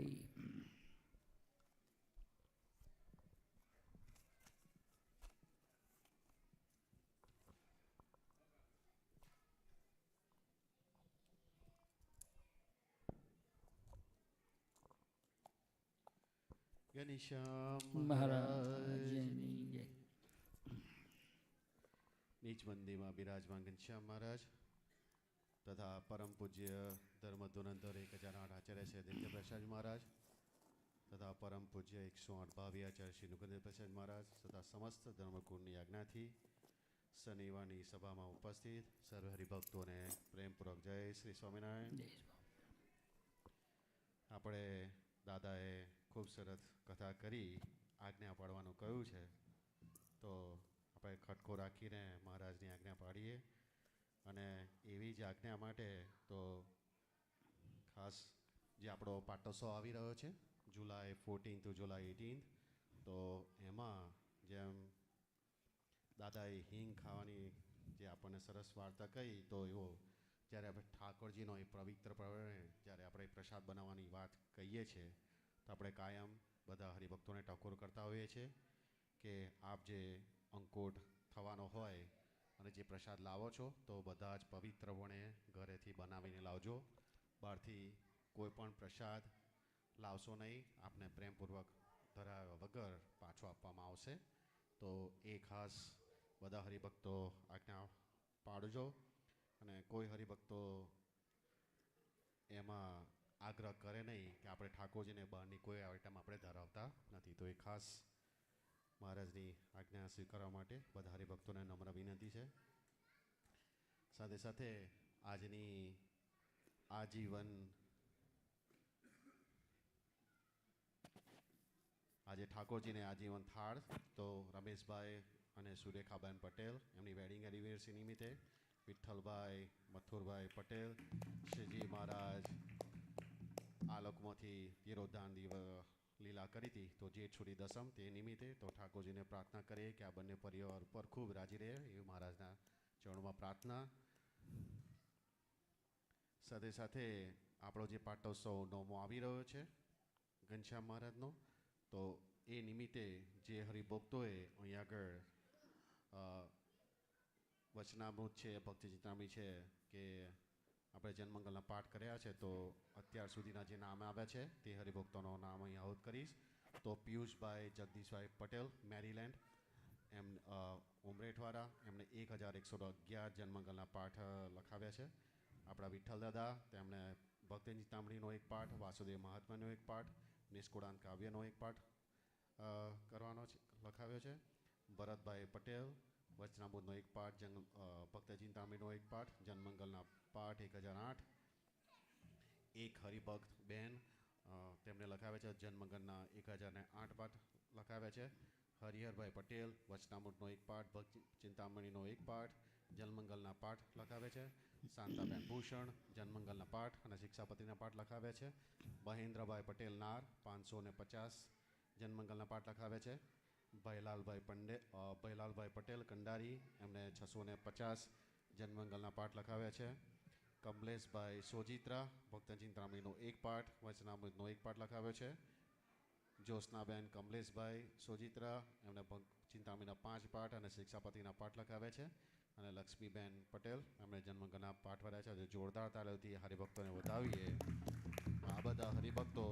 ઘનશ્યામ મહારાજની જય. નીચ મંદિરમાં બિરાજમાન ઘનશ્યામ મહારાજ તથા પરમ પૂજ્ય ધર્મ ધુરંધર 1008 આચાર્ય શ્રી આદિત્ય પ્રસાદ મહારાજ તથા પરમ પૂજ્ય 108 ભાવી આચાર્ય શ્રી નુકુંદ પ્રસાદ મહારાજ તથા સમસ્ત ધર્મકુળની આજ્ઞાથી શનિવારની સભામાં ઉપસ્થિત સર્વ હરિભક્તોને પ્રેમપૂર્વક જય શ્રી સ્વામિનારાયણ. આપણે દાદાએ ખૂબ સરસ કથા કરી, આજ્ઞા પાડવાનું કહ્યું છે, તો આપણે ખટકો રાખીને મહારાજની આજ્ઞા પાડીએ. અને એવી જ આજ્ઞા માટે તો ખાસ જે આપણો પાટોત્સવ આવી રહ્યો છે જુલાઈ 14 to જુલાઈ 18, તો એમાં જેમ દાદાએ હિંગ ખાવાની જે આપણને સરસ વાર્તા કહી, તો એવો જ્યારે આપણે ઠાકોરજીનો એ પવિત્ર પ્રવણે જ્યારે આપણે પ્રસાદ બનાવવાની વાત કહીએ છીએ, તો આપણે કાયમ બધા હરિભક્તોને ટકોર કરતા હોઈએ છીએ કે આપ જે અંકોટ થવાનો હોય અને જે પ્રસાદ લાવો છો તો બધા જ પવિત્રપણે ઘરેથી બનાવીને લાવજો. બહારથી કોઈ પણ પ્રસાદ લાવશો નહીં. આપને પ્રેમપૂર્વક ધરાવ્યા વગર પાછો આપવામાં આવશે. તો એ ખાસ બધા હરિભક્તો આજ્ઞા પાડજો. અને કોઈ હરિભક્તો એમાં આગ્રહ કરે નહીં કે આપણે ઠાકોરજીને બહારની કોઈ આઈટમ આપણે ધરાવતા નથી. તો એ ખાસ મહારાજની આજ્ઞા સ્વીકારવા માટે બધા હરિભક્તોને નમ્ર વિનંતી છે. સાથે સાથે આજની આજે ઠાકોરજીને આજીવન થાળ તો રમેશભાઈ અને સુરેખાબેન પટેલ એમની વેડિંગ એનિવર્સરી નિમિત્તે વિઠ્ઠલભાઈ મથુરભાઈ પટેલ શ્રીજી મહારાજ આ લોકમાંથી તિરોધાન લીલા કરી હતી તો જેઠ સુરી દસમ તે નિમિત્તે તો ઠાકોરજીને પ્રાર્થના કરીએ કે આ બંને પરિવાર પર ખૂબ રાજી રહે એવી મહારાજના ચરણોમાં પ્રાર્થના. સાથે સાથે આપણો જે પાટોત્સવ નવમો આવી રહ્યો છે ઘનશ્યામ મહારાજનો, તો એ નિમિત્તે જે હરિભક્તોએ અહીંયા આગળ વચનામૃત છે, ભક્તિ ચિંતામણી છે કે આપણે જન્મંગલના પાઠ કર્યા છે, તો અત્યાર સુધીના જે નામ આવ્યા છે તે હરિભક્તોનો નામ અહીં આઉટ કરીશ. તો પિયુષભાઈ જગદીશભાઈ પટેલ મેરીલેન્ડ એમ ઉમરેઠવાળા એમને 1111 જન્મંગલના પાઠ લખાવ્યા છે. આપણા વિઠ્ઠલ દાદા તેમણે ભક્તિ ચિંતામણીનો એક પાઠ, વાસુદેવ મહાત્માનો એક પાઠ, નિષ્કુળાંત કાવ્યનો એક પાઠ કરવાનો લખાવ્યો છે. ભરતભાઈ પટેલ વચનામૃતનો એક પાઠ, ભક્તિ ચિંતામણીનો એક પાઠ, જન્મંગલના પાઠ 1008. એક હરિભક્ત બેન તેમને લખાવ્યા છે જન્મંગલના 1008 પાઠ લખાવ્યા છે. હરિહરભાઈ પટેલ વચનામૃતનો એક પાઠ, ભક્તિ ચિંતામણીનો એક પાઠ, જન્મંગલના પાઠ લખાવ્યા છે. શાંતાબેન ભૂષણ જન્મંગલના પાઠ અને શિક્ષાપતિના પાઠ લખાવ્યા છે. મહેન્દ્રભાઈ પટેલ નાર 550 જન્મંગલના પાઠ લખાવ્યા છે. ભૈલાલભાઈ પટેલ કંડારી એમને 650 જન્મંગલના પાઠ લખાવ્યા છે. કમલેશભાઈ સોજિત્રા ભક્તિ ચિંતામણીનો એક પાઠ, વચનામૃતનો એક પાઠ લખાવ્યો છે. જ્યોત્સનાબેન કમલેશભાઈ સોજિત્રા એમને ચિંતામણીના 5 પાઠ અને શિક્ષાપતિના પાઠ લખાવ્યા છે. અને લક્ષ્મીબેન પટેલ એમણે જન્મંગલના પાઠ વર્યા છે. જોરદાર તાળીઓથી હરિભક્તોને વધાવીએ. આ બધા હરિભક્તો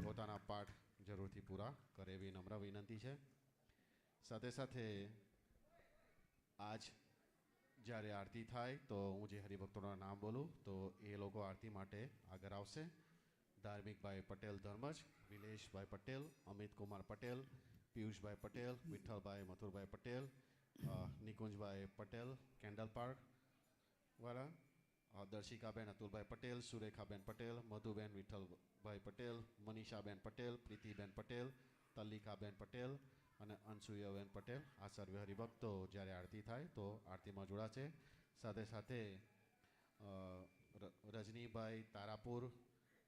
પોતાના પાઠ જરૂરથી પૂરા કરે એવી નમ્ર વિનંતી છે. સાથે સાથે આજ જ્યારે આરતી થાય તો હું જે હરિભક્તોના નામ બોલું તો એ લોકો આરતી માટે આગળ આવશે. ધાર્મિકભાઈ પટેલ ધર્મજ, વિલેશભાઈ પટેલ, અમિતકુમાર પટેલ, પિયુષભાઈ પટેલ, વિઠ્ઠલભાઈ મથુરભાઈ પટેલ, નિકુંજભાઈ પટેલ કેન્ડલ પાર્ક વાળા, દર્શિકાબેન અતુલભાઈ પટેલ, સુરેખાબેન પટેલ, મધુબેન વિઠ્ઠલભાઈ પટેલ, મનીષાબેન પટેલ, પ્રીતિબેન પટેલ, તલ્લિકાબેન પટેલ અને અનસુયાબેન પટેલ. આ સર્વે હરિભક્તો જ્યારે આરતી થાય તો આરતીમાં જોડાશે. સાથે સાથે રજનીભાઈ તારાપુર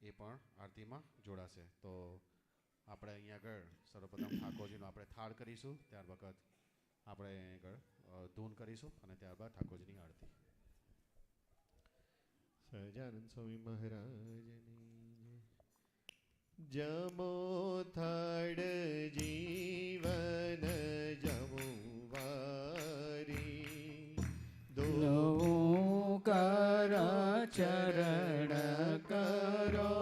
એ પણ આરતીમાં જોડાશે. તો આપણે અહીંયા આગળ સર્વપ્રથમ ઠાકોરજીનો આપણે થાળ કરીશું, ત્યાર વખત આપણે આગળ ધૂન કરીશું અને ત્યારબાદ ઠાકોરજીની આરતી. સહજાનંદ સ્વામી મહારાજની જમો થાળ જીવન જમુવારી નવું કર ચરણ કરો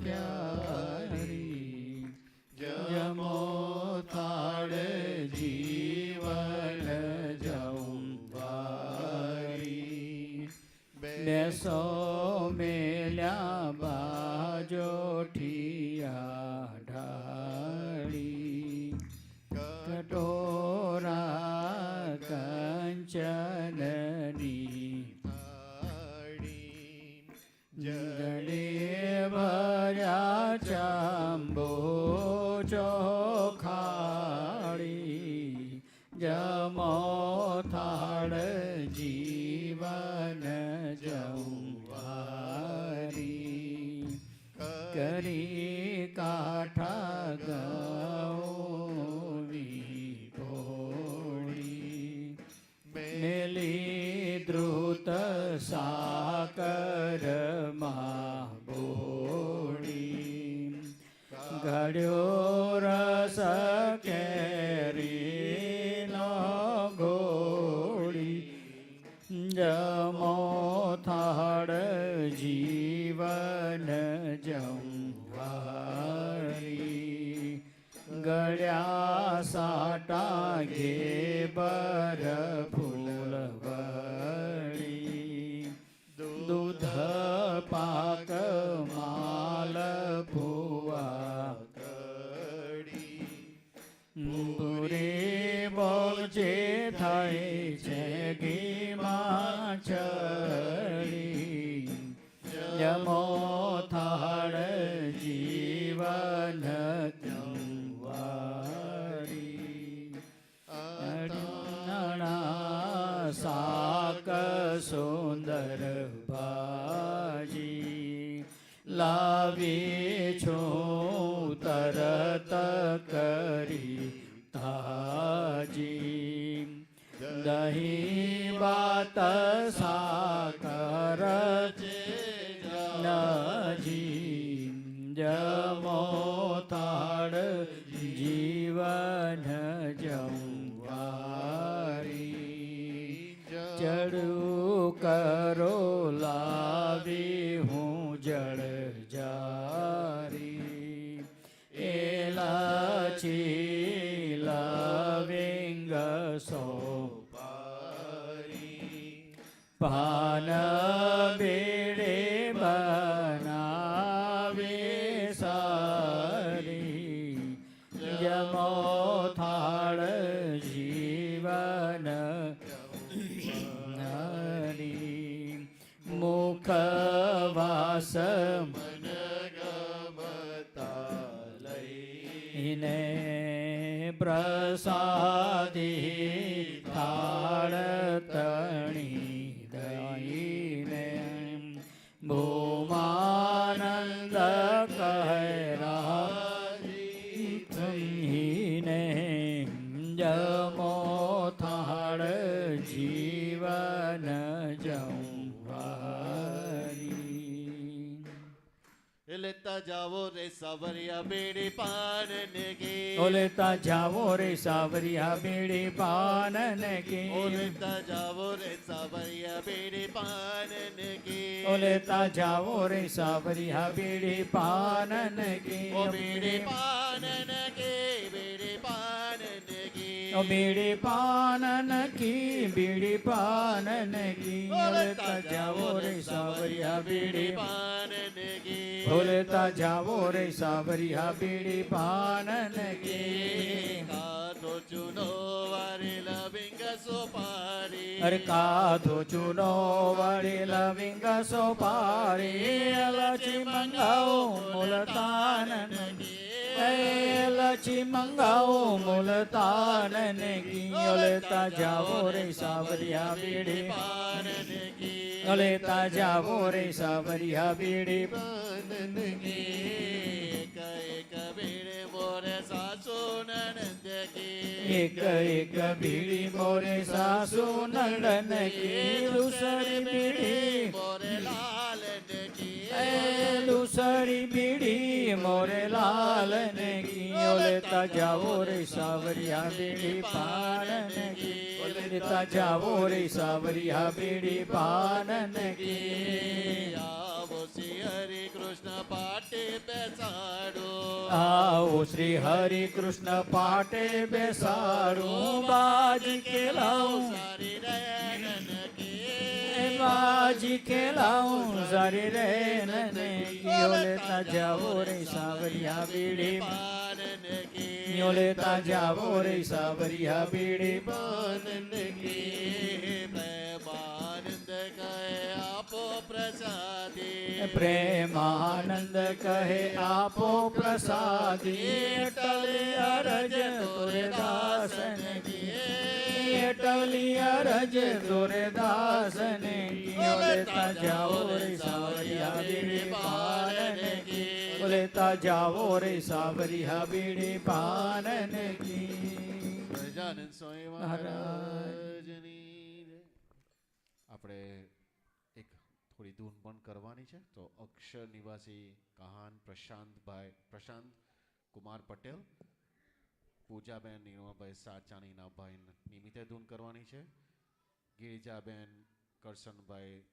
ત્યારી, જમો થાળ જીવન જમવારી. બેસો મેલ્યા બાજોઠિયા ઢાળી, કટોરા કંચનની થાળી જડે ભર્યા ચાંબો ચોખાડી, જમો થાળ જીવન જમવારી. કરી કાઠા ગૌની ઘોડી, મેલી દ્રુત સાકર માં બોડી, ઘડ્યો રસ કેરીનો ગોળી, ગળ્યા સાટા ઘેબર ફૂલવડી દૂધ પાક માલ ફુવા પૂરે બોજે થાય છે ઘીમાં ચડી જમો થાળ જીવન શાક સુંદર ભાજી લાવી છું તરત કરી તાજી દહીં બાત સાકર નજી જમો થાળ જીવન જમવારી ચડું કરો લાવી હું જળ જારી એલાચી લવિંગ સોપારી પાન બેડે બનાવે સારી જમો થાળ જીવન હરી મુખવાસ મન ગમતા લઈને પ્રસાદી થાળ તણી દઈને ભૂમાનંદ કહેરા થઈને જમો થાળ જીવન જમવારી લેતા જાવો રે સાવરિયા બેડી પાનન કે ઓલેતા જાવો રે સાવરિયા બેડી પાનન કે લેતા જાવો રે સાવરિયા બેડી પાનન કે ઓલેતા જાવો રે સાવરિયા બેડી પાનન કે ઓ બેડી પાનન કે બેડી પાનન કે ઓ બીડી પાનન કી બીડી પાનન કી ઓલેતા જાવો રે સાવરિયા બેડી પાનન કે ઓલેતા જાવો રે સાવરિયા બીડી પાનન કે કાતો ચુનો વારે લવિંગ સોપારી અરે કાધો ચૂનો વળી લવિંગ સોપારી લચી મંગાવો મુલતાન લચી મંગાવો મુલતાન કી ઓલેતા જાવો રે સાવરિયા બીડી પાનન કે ઓલેતા જાવો રે સાવરિયા બીડી પાનન કે એક બેડે મોરે સાસુ નણંદ કે એક એક બીડી મોરે સાસુ નંદન કી લુસરી બીડી મોરે લાલન કે લુસરી બીડી મોરે લાલન કી ઓલેતા જાવો રે સાવરિયા બીડી પાનન કી ઓલેતા જાવો રે સાવરિયા બીડી પાનન કી આવો શ્રી હરે કૃષ્ણ પાટે બેસાડો આવો શ્રી હરિ કૃષ્ણ પાટે બેસાડું બાજી ખેલાઉં સારી રેણન કે બાજી ખેલાઉં સારી રે નને કિયો લેતા જાવો રે સાવરિયા બીડી પાનન કે લેતા જાવો રે સાવરિયા બીડી પાનન કે પ્રેમાનંદ કહે આપો પ્રસાદી પ્રેમાનંદ કહે આપો પ્રસાદી ટલે અરજ તોરે દાસન ટલી અરજ તોરે દાસન કિયો લેતા જાવો રે સાવરિયા બીડી પાનન કી લેતા જાવો રે સાવરિયા બીડી પાનન કી સહજાનંદ સ્વામી મહારાજની જય. આપણે એક થોડી ધૂન પણ કરવાની છે તો અક્ષર નિવાસી કહાન પ્રશાંત કુમાર પટેલ પૂજાબેન નીરમાભાઈ સાચાણીના ભાઈ નિમિત્તે ધૂન કરવાની છે. ગિરિજાબેન કરશનભાઈ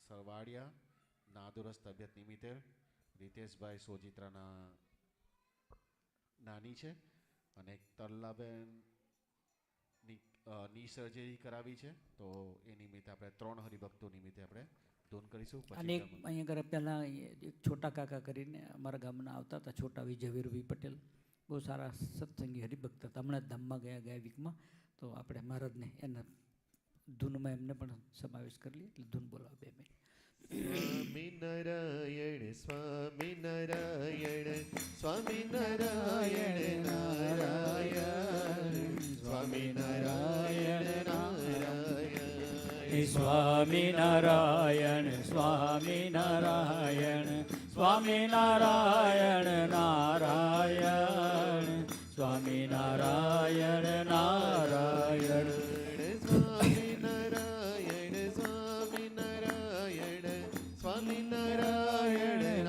સરવાડિયા નાદુરસ્ત તબિયત નિમિત્તે રીતેશભાઈ સોજિત્રાના નાની છે અને એક તરલાબેન ની સર્જરી કરાવી છે, તો એ નિમિત્તે આપણે 3 હરિભક્તો નિમિત્તે આપણે ધૂન કરીશું. અને એક અહીંયા આગળ પહેલાં એક છોટા કાકા કરીને અમારા ગામના આવતા હતા, છોટા વિજયવીરભાઈ પટેલ, બહુ સારા સત્સંગી હરિભક્ત હતા, હમણાં જ ધામમાં ગયા વીકમાં. તો આપણે મહારાજને એના ધૂનમાં એમને પણ સમાવેશ કરી લઈએ, એટલે ધૂન બોલાવો 2 મિનિટ. સ્વામિનારાયણ સ્વામિનારાયણ સ્વામિનારાયણ નારાયણ સ્વામિનારાયણ નારાયણ સ્વામિનારાયણ સ્વામિનારાયણ સ્વામિનારાયણ નારાયણ સ્વામિનારાયણ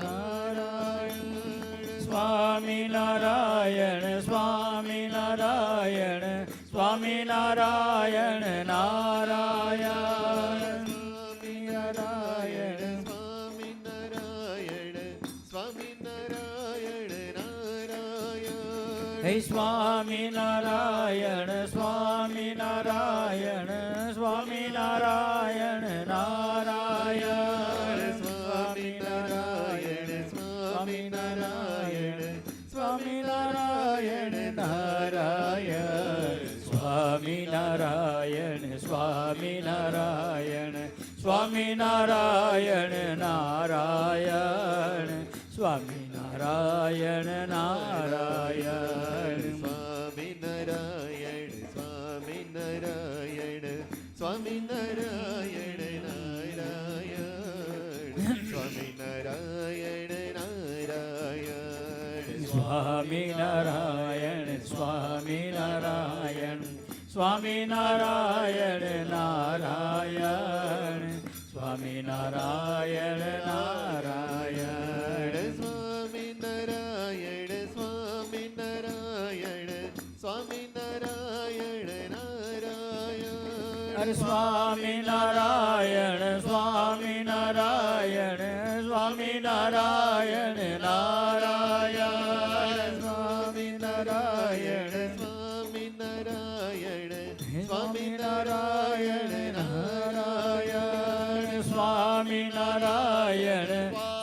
નારાયણ સ્વામિનારાયણ સ્વામિનારાયણ સ્વામિનારાયણ નારાયણ સ્વામિનારાયણ હે સ્વામિનારાયણ સ્વામિનારાયણ સ્વામિનારાયણ નારાયણ સ્વામિનારાયણ સ્વામિનારાયણ સ્વામિનારાયણ નારાયણ સ્વામિનારાયણ સ્વામિનારાયણ સ્વામિનારાયણ નારાયણ સ્વામિનારાયણ નારાયણ સ્વામિનારાયણ સ્વામિનારાયણ સ્વામિનારાયણ નારાયણ સ્વામિનારાયણ નારાયણ સ્વામિનારાયણ સ્વામિનારાયણ સ્વામિનારાયણ નારાયણ સ્વામિનારાયણ નારાયણ સ્વામિનારાયણ સ્વામિનારાયણ સ્વામિનારાયણ નારાયણ અરે સ્વામિનારાયણ સ્વામિનારાયણ સ્વામિનારાયણ નારાયણ સ્વામિનારાયણ સ્વામિનારાયણ સ્વામિનારાયણ નારાયણ સ્વામિનારાયણ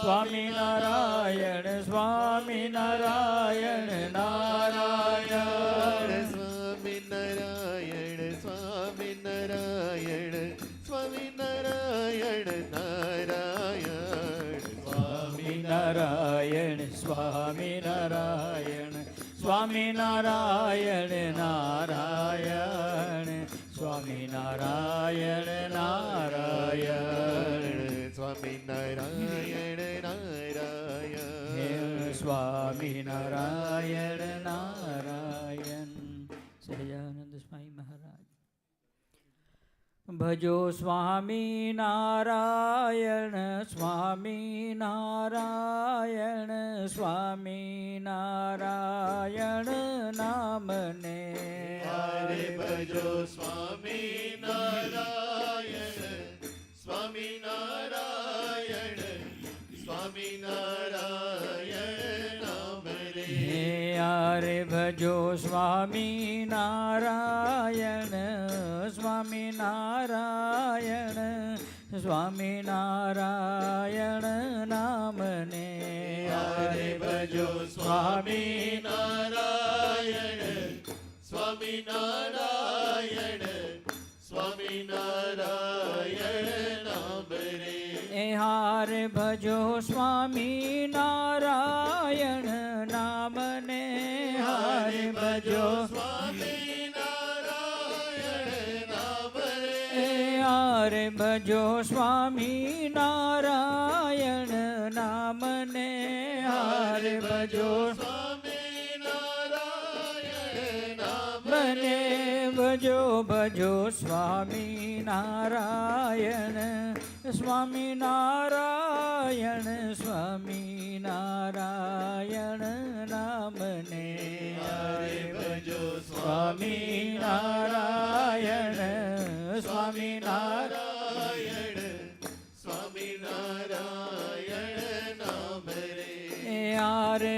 સ્વામિનારાયણ સ્વામિનારાયણ નારાયણ સ્વામિનારાયણ સ્વામિનારાયણ સ્વામિનારાયણ નારાયણ સ્વામિનારાયણ સ્વામિનારાયણ સ્વામિનારાયણ નારાયણ સ્વામિનારાયણ નારાયણ સ્વામિનારાયણ નારાયણ સ્વામિનારાયણ નારાયણ. સહજાનંદ સ્વામી મહારાજ. ભજો સ્વામિનારાયણ સ્વામિનારાયણ સ્વામિનારાયણ નામને હરે ભજો સ્વામિનારાયણ સ્વામિનારાયણ સ્વામિનારાયણ નામ રે. હરે ભજો સ્વામિનારાયણ સ્વામિનારાયણ સ્વામિનારાયણ નામને હરે ભજો સ્વામિનારાયણ સ્વામિનારાયણ સ્વામિનારાયણ નામ રે. હારે ભજો સ્વામિનારાયણ નામને હારે ભજો સ્વામિનારાયણ નામ રે. હારે ભજો સ્વામિનારાયણ નામને હારે ભજો સ્વામિનારાયણ નામ મને ભજો ભજો સ્વામિનારાયણ સ્વામિનારાયણ સ્વામિનારાયણ નામને હરે ભજો સ્વામિનારાયણ સ્વામિનારાયણ સ્વામિનારાયણ સ્વામિનારાયણ નામ રે. હારે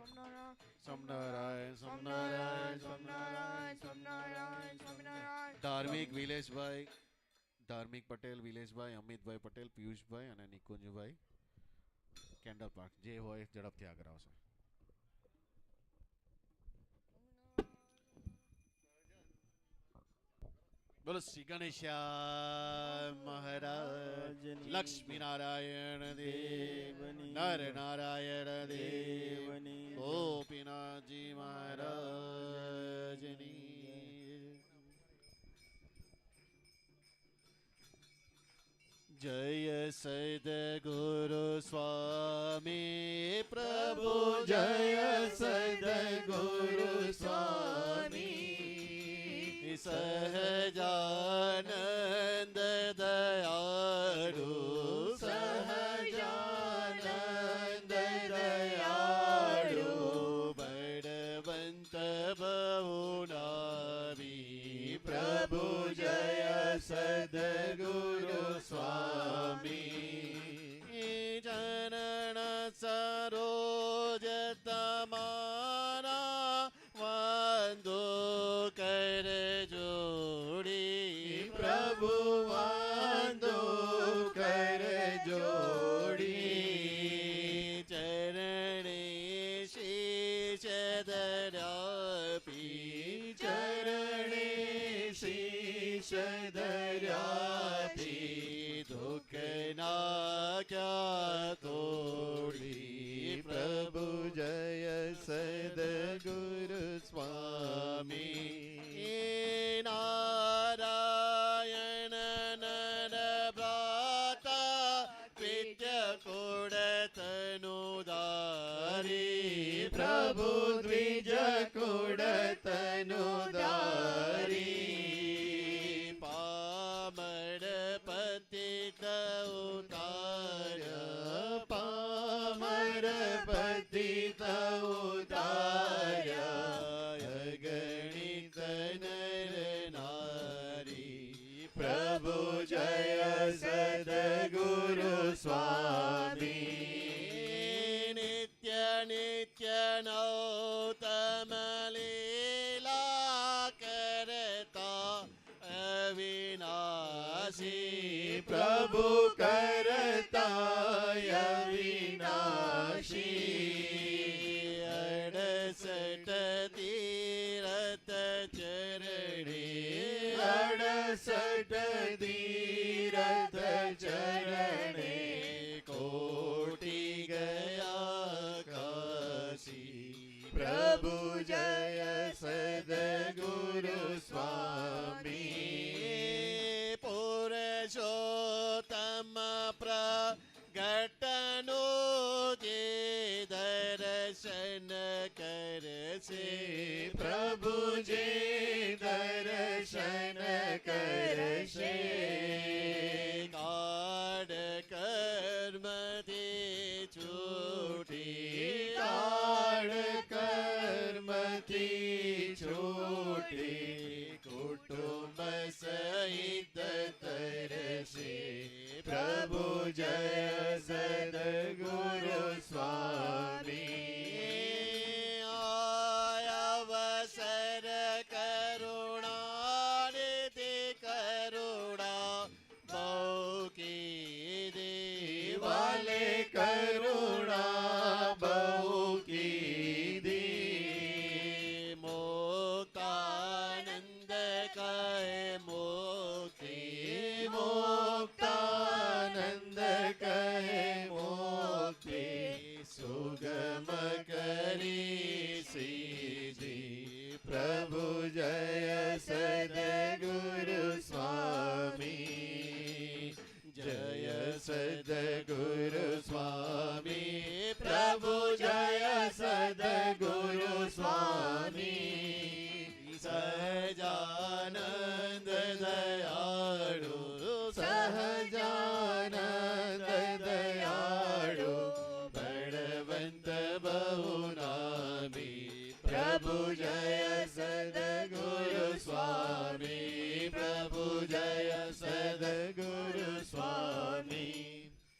સોમનારાયણ સોમનારાયણ સોમનારાયણ સોમનારાયણ સોમનારાયણ ધાર્મિક વિલેશભાઈ, ધાર્મિક પટેલ વિલેશભાઈ, અમિતભાઈ પટેલ, પિયુષભાઈ અને નિકુંજભાઈ કેન્ડલ પાર્ક જે હોય ઝડપથી આગળ આવશે. બોલો શ્રી ગણેશ્યામ મહારાજ, લક્ષ્મી નારાયણ દેવની, નર નારાયણ દેવની, ગોપીનાથજી મહારાજની. જય સદગુરુ સ્વામી પ્રભુ, જય સદગુરુ સ્વામી, સહજાનંદ દયાળુ, સહજાનંદ દયાળુ, બળવંત ભવનાવી પ્રભુ, જય સદગુરુ સ્વામી. ચરણ સરોજ તમારા વાંદો કર જોડી પ્રભુ, વાંદો કર જોડી, ચરણે શીશ ધરાપી, ચરણે શીશ ધરાપી, દુઃખ નાખ્યા તોડી પ્રભુ, જય સદગુરુ સ્વામી. નારાયણ નર ભ્રાતા, વિદ્ય કુળ તનુદારી પ્રભુ, દ્વિજ કુળ તનુદારી, પામર પતિત ઉતાર્યા, પામર પતિત ઉતાર્યા, અગણિત નર નારી પ્રભુ, જય સદગુરુ સ્વામી. નિત્ય નિત્ય નૌતમ લીલા કરતા અવિનાશી પ્રભુ, કરતા અવિનાશી, 68 તીરથ ચરણે, 68 તીરથ ચરણે, કોટી ગયા કાશી પ્રભુ, જય સદગુરુ સ્વામી. પુરુષોત્તમ પ્રગટનો જે દર્શન કરશે પ્રભુ, જે દર્શન કરશે, કાળ કર્મથી છૂટી, કાળ કર્મથી છૂટી, કુટુંબ સહિત તરશે પ્રભુ, જય સદગુરુ સ્વામી. અવસર કરુણા નિધિ કરુણા બહુ કીધી, વાલે કરુણા બહુ કીધી, મુક્તાનંદ કહે મુક્તિ, મુક્તાનંદ કહે મુક્તિ, સુગમ કરી સીધી પ્રભુ, જય સદગુરુ સ્વામી. જય સદગુરુ સ્વામી પ્રભુ, જય સદગુરુ સ્વામી. સહજાનંદ દયાળુ, સહજાનંદ દયાળુ, બળવંત બહુનામી પ્રભુ, જય સદગુરુ સ્વામી પ્રભુ, જય સદગુરુ સ્વામી.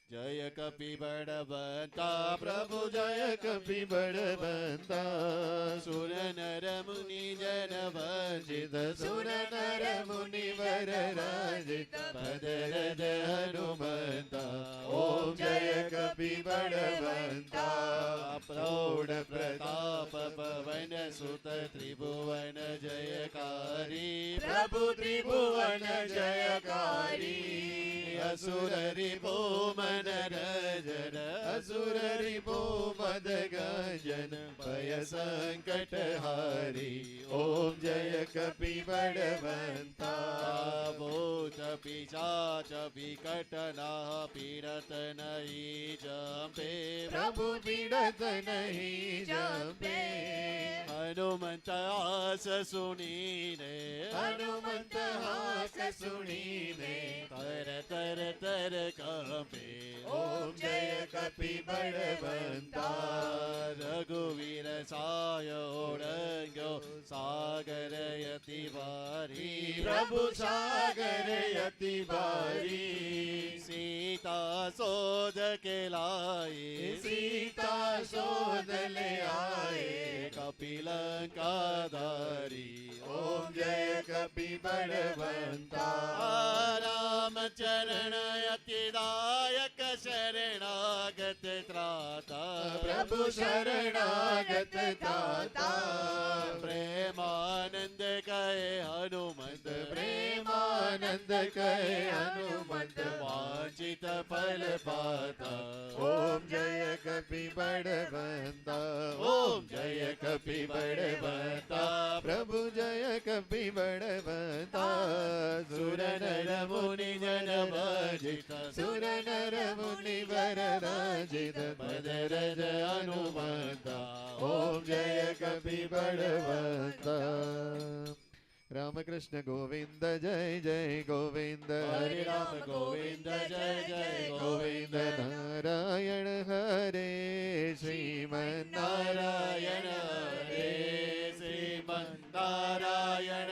જય કપી બળવંતા પ્રભુ જય કપી બળવંતા સુર નર મુનિ જન વંદિત સુર નર મુનિવર રાજિત ભદરજ હનુમંતા ઓમ જય કપી બળવંતા પ્રૌઢ પ્રતાપ પવન સુત ત્રિભુવન જયકારી પ્રભુ ત્રિભુવન જયકારી અસુર રિપો મન રજન અસુર રિપો મદ ગંજન ભય સંકટ હારી ઓમ જય કપી બળવંતા ભૂત પિશાચ વિકટ ના પીડત નહીં જંપે પ્રભુ પીડત નહીં જંપે હનુમંત આસ સુનીને હનુમંત હાસ સુણીને તર કંપે ઓમ જય કપી બળવંતા રઘુવીર સાય ઓળંગ્યો સાગર યતિ વારી પ્રભુ સાગર યતિ ભારી સીતા શોધ કે લાઈ સીતા શોધ લે આયે કપિલંકાધારી ઓમ જય કપી બળવંતા રામચરણ અતિદાયક શરણાગત ત્રાતા પ્રભુ શરણાગત દાતા પ્રેમાનંદ કહે હનુમંત પ્રેમાનંદ કહે હનુમંત વાંચિત ફલ પાતા ઓમ જય કપી બળવંતા ઓમ જય કપી બળવંતા પ્રભુ જય કપી બળવંતા સુર નર મુનિ જન ભજિત સુર નર મુનિ વર રાજિત ભદરજ હનુમંતા ઓમ જય કપી બળવંતા રામકૃષ્ણ ગોવિંદ જય જય ગોવિંદ હરે રામ ગોવિંદ જય જય ગોવિંદ નારાયણ હરે શ્રીમન નારાયણ હરે શ્રીમન નારાયણ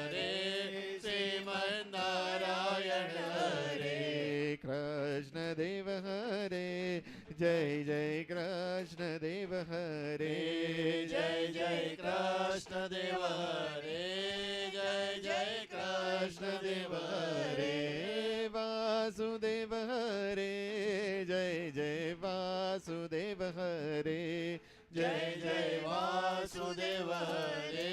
હરે શ્રીમન નારાયણ હરે કૃષ્ણ દેવ હરે જય જય કૃષ્ણ દેવ હરે જય જય કૃષ્ણ દેવ હરે જય જય કૃષ્ણ દેવ હરે વાસુદેવ હરે જય જય વાસુદેવ હરે જય જય વાસુદેવ હરે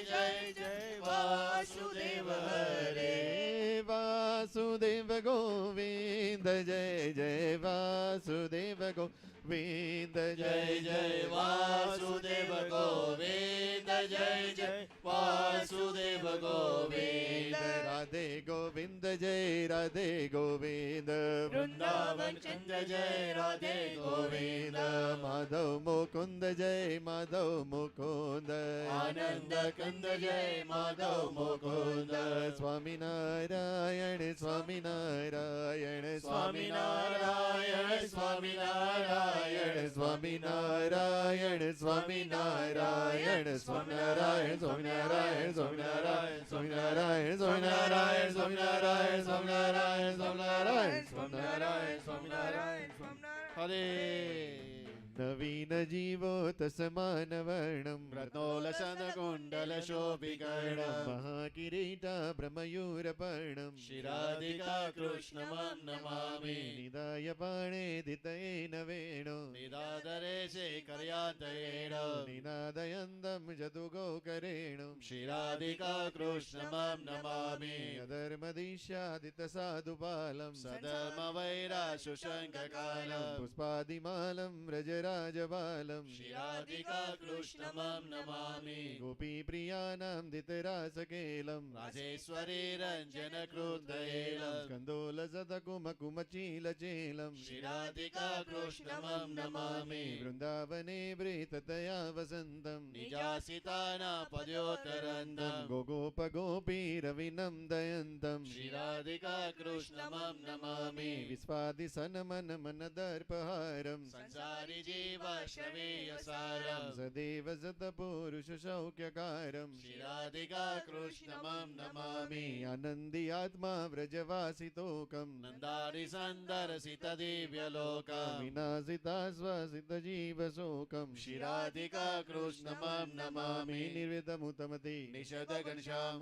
જય જય વાસુદેવ હરે વાસુદેવ ગોવિંદ જય જય વાસુદેવ ગોવિંદ જય જય વાસુદેવ ગોવિંદ જય જય વાસુદેવ ગોવિંદ રાધે ગોવિંદ જય રાધે ગોવિંદ વૃંદાવન ચંદ્ર જય રાધે ગોવિંદ ગોવિંદ માધવ મુકુંદ જય માધવ મુકુંદ આનંદ કંદ જય માધવ મુકુંદ સ્વામિનારાયણ સ્વામિનારાયણ સ્વામિનારાયણ સ્વામિનારાયણ સ્વામિનારાયણ સ્વામિનારાયણ સ્વામિનારાયણ સ્વામિનારાયણ સ્વામિનારાયણ સ્વામિનારાયણ સ્વામિનારાયણ સ્વામિનારાયણ સ્વામિનારાયણ સ્વામિનારાયણ સ્વામિનારાયણ સ્વામિનારાયણ હરે નવીન જીવોત સમાન વર્ણમ રત્નોલસન કુંડલ શોભિકર્ણમ મહાકિરીટા બ્રહ્મયુરપર્ણમ શિરાધિકા કૃષ્ણમં નમામિ નિદાય પાણે દિતયેન વેણો નિદાદરે શેખર્યાતયેણ નિનાદયന്തમ જદુગોકરેણ શિરાધિકા કૃષ્ણમં નમામિ અધર્મદિશ્યાદિત સાધુપાલમ સદમ વૈરાશુશંકકાલમ પુષ્પાદિમાલમ વ્રજરાજબાલમ શિરાધિકા કૃષ્ણમં નમામિ ગોપી પ્રિયાનામ દિતરાસકેલમ રાજેશ્વરી રંજન કૃતયેલમ સ્કંદોલ સદકુમકુમચીલચેલમ શિરાધિકા કૃષ્ણમં નમામિ વૃંદાવને બ્રીતતયા વસંતમ નિજાસિતાના પદ્યોતરંદમ ગોગોપ ગોપી રવિનમ દયંતમ पर्यन्तम् क्षीराधिका कृष्णमं नमामि विश्वादिसनमनमनदर्पहारम् संसारी जीवाश्रवेयसारं सदैव सतपुरुषसौख्यकारम् क्षीराधिका कृष्णमं नमामि आनन्दी आत्मा व्रजवासितोकम् नन्दारि सन्दर्शित दिव्यलोकम् विनाशिताश्वासितजीवशोकम् क्षीराधिका कृष्णमं नमामि निर्वेदमुतमति निषद घनश्याम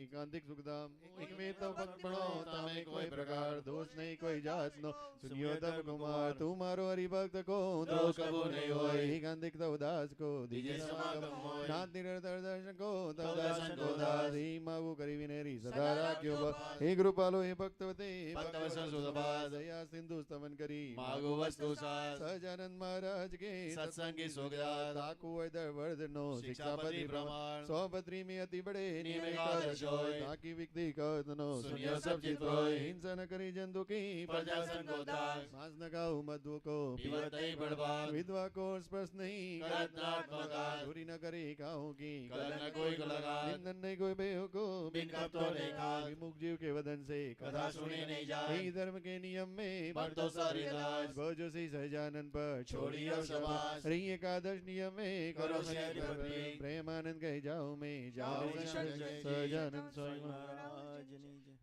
एकांतिक सुखदाम एक में तो पकड़ो तमें कोई प्रकार दोष नहीं कोई जात नो सुनियो तब कुमार तुम्हारो हरिभक्त को दोष कबू नहीं होय। एकांतिक तो उदास को दीजिए समागम होय। नाथ निरंतर दर्शन को तब तब दर्शन दर्शन को को दास। दास ही मागु करी विनेरी सदा सदा राख्यो राख्यो हे कृपालो हे भक्तवते भक्तवत्सल सुदपाद। दया सिंधु स्तवन करी मागो वस्तु सास सजानंद महाराज के सत्संगी सुखदात ताकू वैदर वर्धनो शिक्षापति प्रमाण सौभद्री में अति बड़े नियम एकादश होय। ताकि विक्ति कथनो सुनियो सब चित होय। हिंसा न करी जंतु की प्रजा संग को दास। सांस न गाओ मधु को पीवत ही बड़भाग विधवा को स्पर्श नहीं करत नाथ मगार। चोरी न करे काहू की कलह न कोई को लगार। निंदन नहीं कोई बेहो को बिन कप तो नहीं खार। विमुख जीव के वदन से कथा सुनी नहीं जाए। ही धर्म के नियम में बंटो सारी राज। भोजो सी सहजानन पर छोड़ी अब समाज। रही एकादश नियम में करो शहरी पत्नी। प्रेमानंद कह जाओ में जाओ जाओ ईश्वर जय जय। सहजानंद स्वामी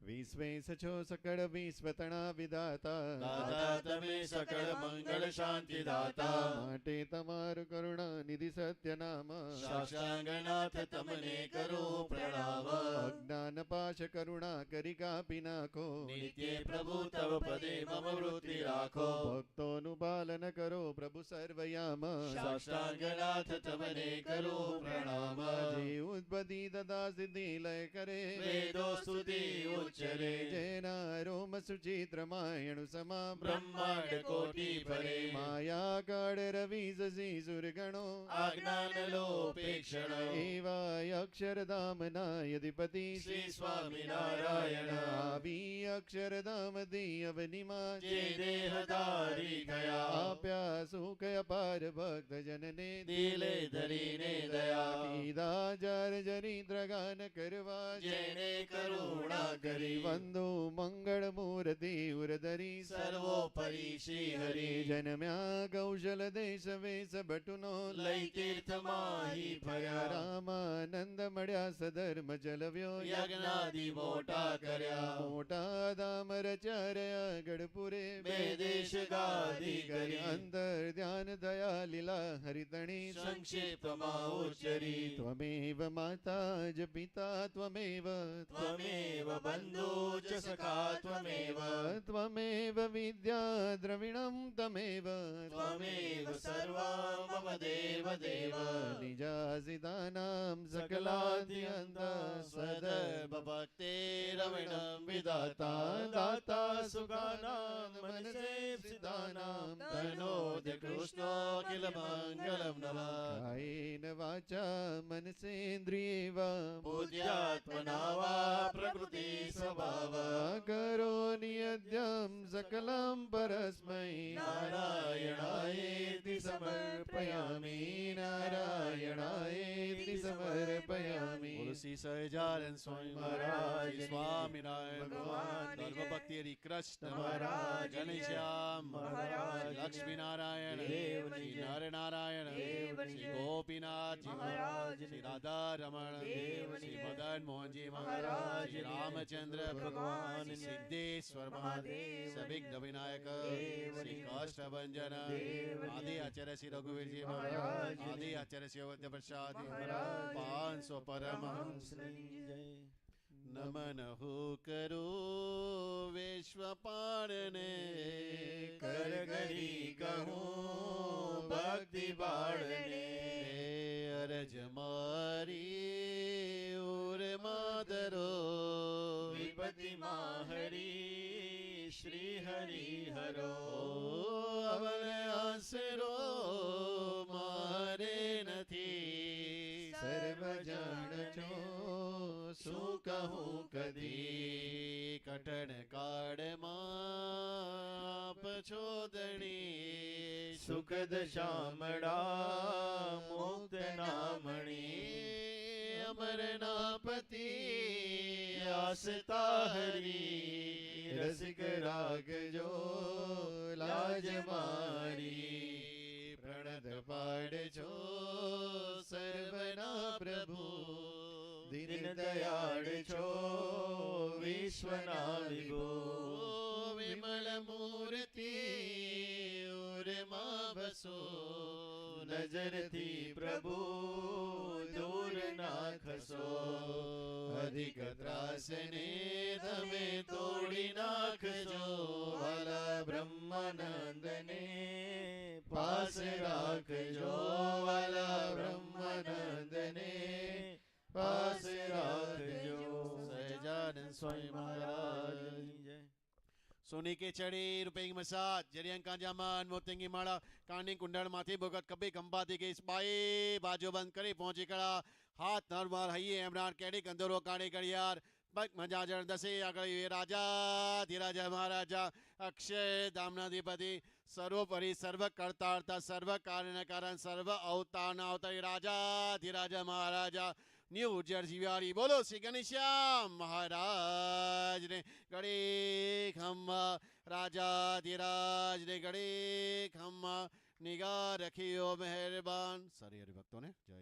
विश्वे सचो सकड़ विश्वतणा विधाता दाता तमे सकल मंगल शांति दाता माटे तमारु करुणा निधि सत्य नाम साक्षांगनाथ तमने करो प्रणाम अज्ञान पाश करुणा करी कापी नाखो नित्य प्रभु तव पदे मम वृत्ति राखो भक्तों नु पालन करो प्रभु सर्वयाम साक्षांगनाथ तमने करो प्रणाम जे उद्बदी ददा सिद्धि लय करे वेदो स्तुति उच्चरे जैना रोम सुचित्र मायणु समा ब्रह्मांड कोटि परे माया काड़ रवि शशि सुरगणो आज्ञान लोपेक्षण एवाय अक्षरधाम नायधिपति श्री स्वामी नारायण आवी अक्षरधाम दियवनिमा जे देहधारी गया आप्या सुख अपार भक्त जनने दिले धरीने दया कीदा जर जरिद्र गान करवा जेने करुणा करी वंदो मंगल मूर्ति उरधरी सर्वोपरि श्री हरि जन्म्या कौशल देश वेश भटुनो लई तीर्थ माही फर्या रामानंद मळ्या सधर्म चलव्यो यज्ञादि मोटा कर्या मोटा दाम रचार्या गडपुरे बेदेश गादी करी अंतर ध्यान दया लीला हरितणी संक्षेप माउच्चरी त्वमेव माता च पिता त्वमेव त्वमेव बन्धु च सखा त्वमेव त्वमेव विद्या द्रविणं तमेव त्वमेव सर्वा मम देव देव निजासितानां सकलाद्यन्त सदैव भक्तिरविणं विधाता दाता सुखानां मनसे सिद्धानां तनोति कृष्णो किल मङ्गलं नमः कायेन वाचा मनसेन्द्रिये वा बुद्ध्यात्मना वा प्रकृति स्वभाव करोमि यद्यं सकलं परस्मै नारायणायेति समर्पयामि नारायणायेति समर्पयामि तुलसी सहजानंद स्वामी महाराज स्वामीनारायण भगवान धर्म भक्ति हरि कृष्ण महाराज घनश्याम महाराज लक्ष्मी नारायण देव श्री जय। नर नारायण देव श्री जय। गोपीनाथ जी महाराज श्री राधा रमण देव श्री जय। मदन मोहन जी महाराज महाराज श्री जय। रामचंद्र भगवान जय। सिद्धेश्वर महादेव महादेव सविघ्न जय। विनायक देव श्री जय। काष्ठभंजन देव जय। आदि आचार्य श्री रघुवीर जी महाराज महाराज जय। आदि आचार्य श्री अवध्य प्रसाद महाराज जय। 500 परमहंस नमन हो करो विश्व पारने कर गरी कहूँ भक्ति बाढ़ने अरज मारी और मादरो विपति माहरी श्री हरि हरो अवन आसरो मारे नथी सर्व जान छो શું કહું કદી કઠણ કાળમાં પછોદણી સુખદ શામળા મુક્ત નામણી અમર નાપતિ દાસતા હરી રસિક રાખજો લાજ મારી પ્રણત પાડ છો સર્વના પ્રભુ દીન દયાળ છો વિશ્વના વિભો વિમળ મૂર્તિ ઉરમાં બસો નજરથી પ્રભુ દૂર ના ખસો અધિક ત્રાસને તમે તોડી નાખજો વાલા બ્રહ્માનંદને પાસ રાખજો વાલા બ્રહ્માનંદને પાસ રાખજો સહજાનંદ સ્વામી મહારાજની જય सोने के चढ़े रुपये की मसाज जरियन कांजामान मोतिंगी माड़ा कांडी कुंडल माथे भगत कभी कंबाती के इस बाए बाजू बंद करे पहुंचे कड़ा हाथ नरमार हइये एमरान केड़ी कंदरो कांडे कड़ियार पग मजाजर दसे આગળ એ રાજા ધીરાજા મહારાજા અક્ષય દામનાધિપતિ સર્વોપરી સર્વ કરતા હર્તા સર્વ કારણ કારણ સર્વ અવતારના અવતારી રાજા ધીરાજા મહારાજા ન્યૂ જર્સી વાળી બોલો શ્રી ઘનશ્યામ મહારાજ ને ગળે ખમ્મા રાજા ધીરાજ ને ગળે ખમ્મા નિગાહ રખીઓ મહેરબાન સારી હરિભક્તોને જય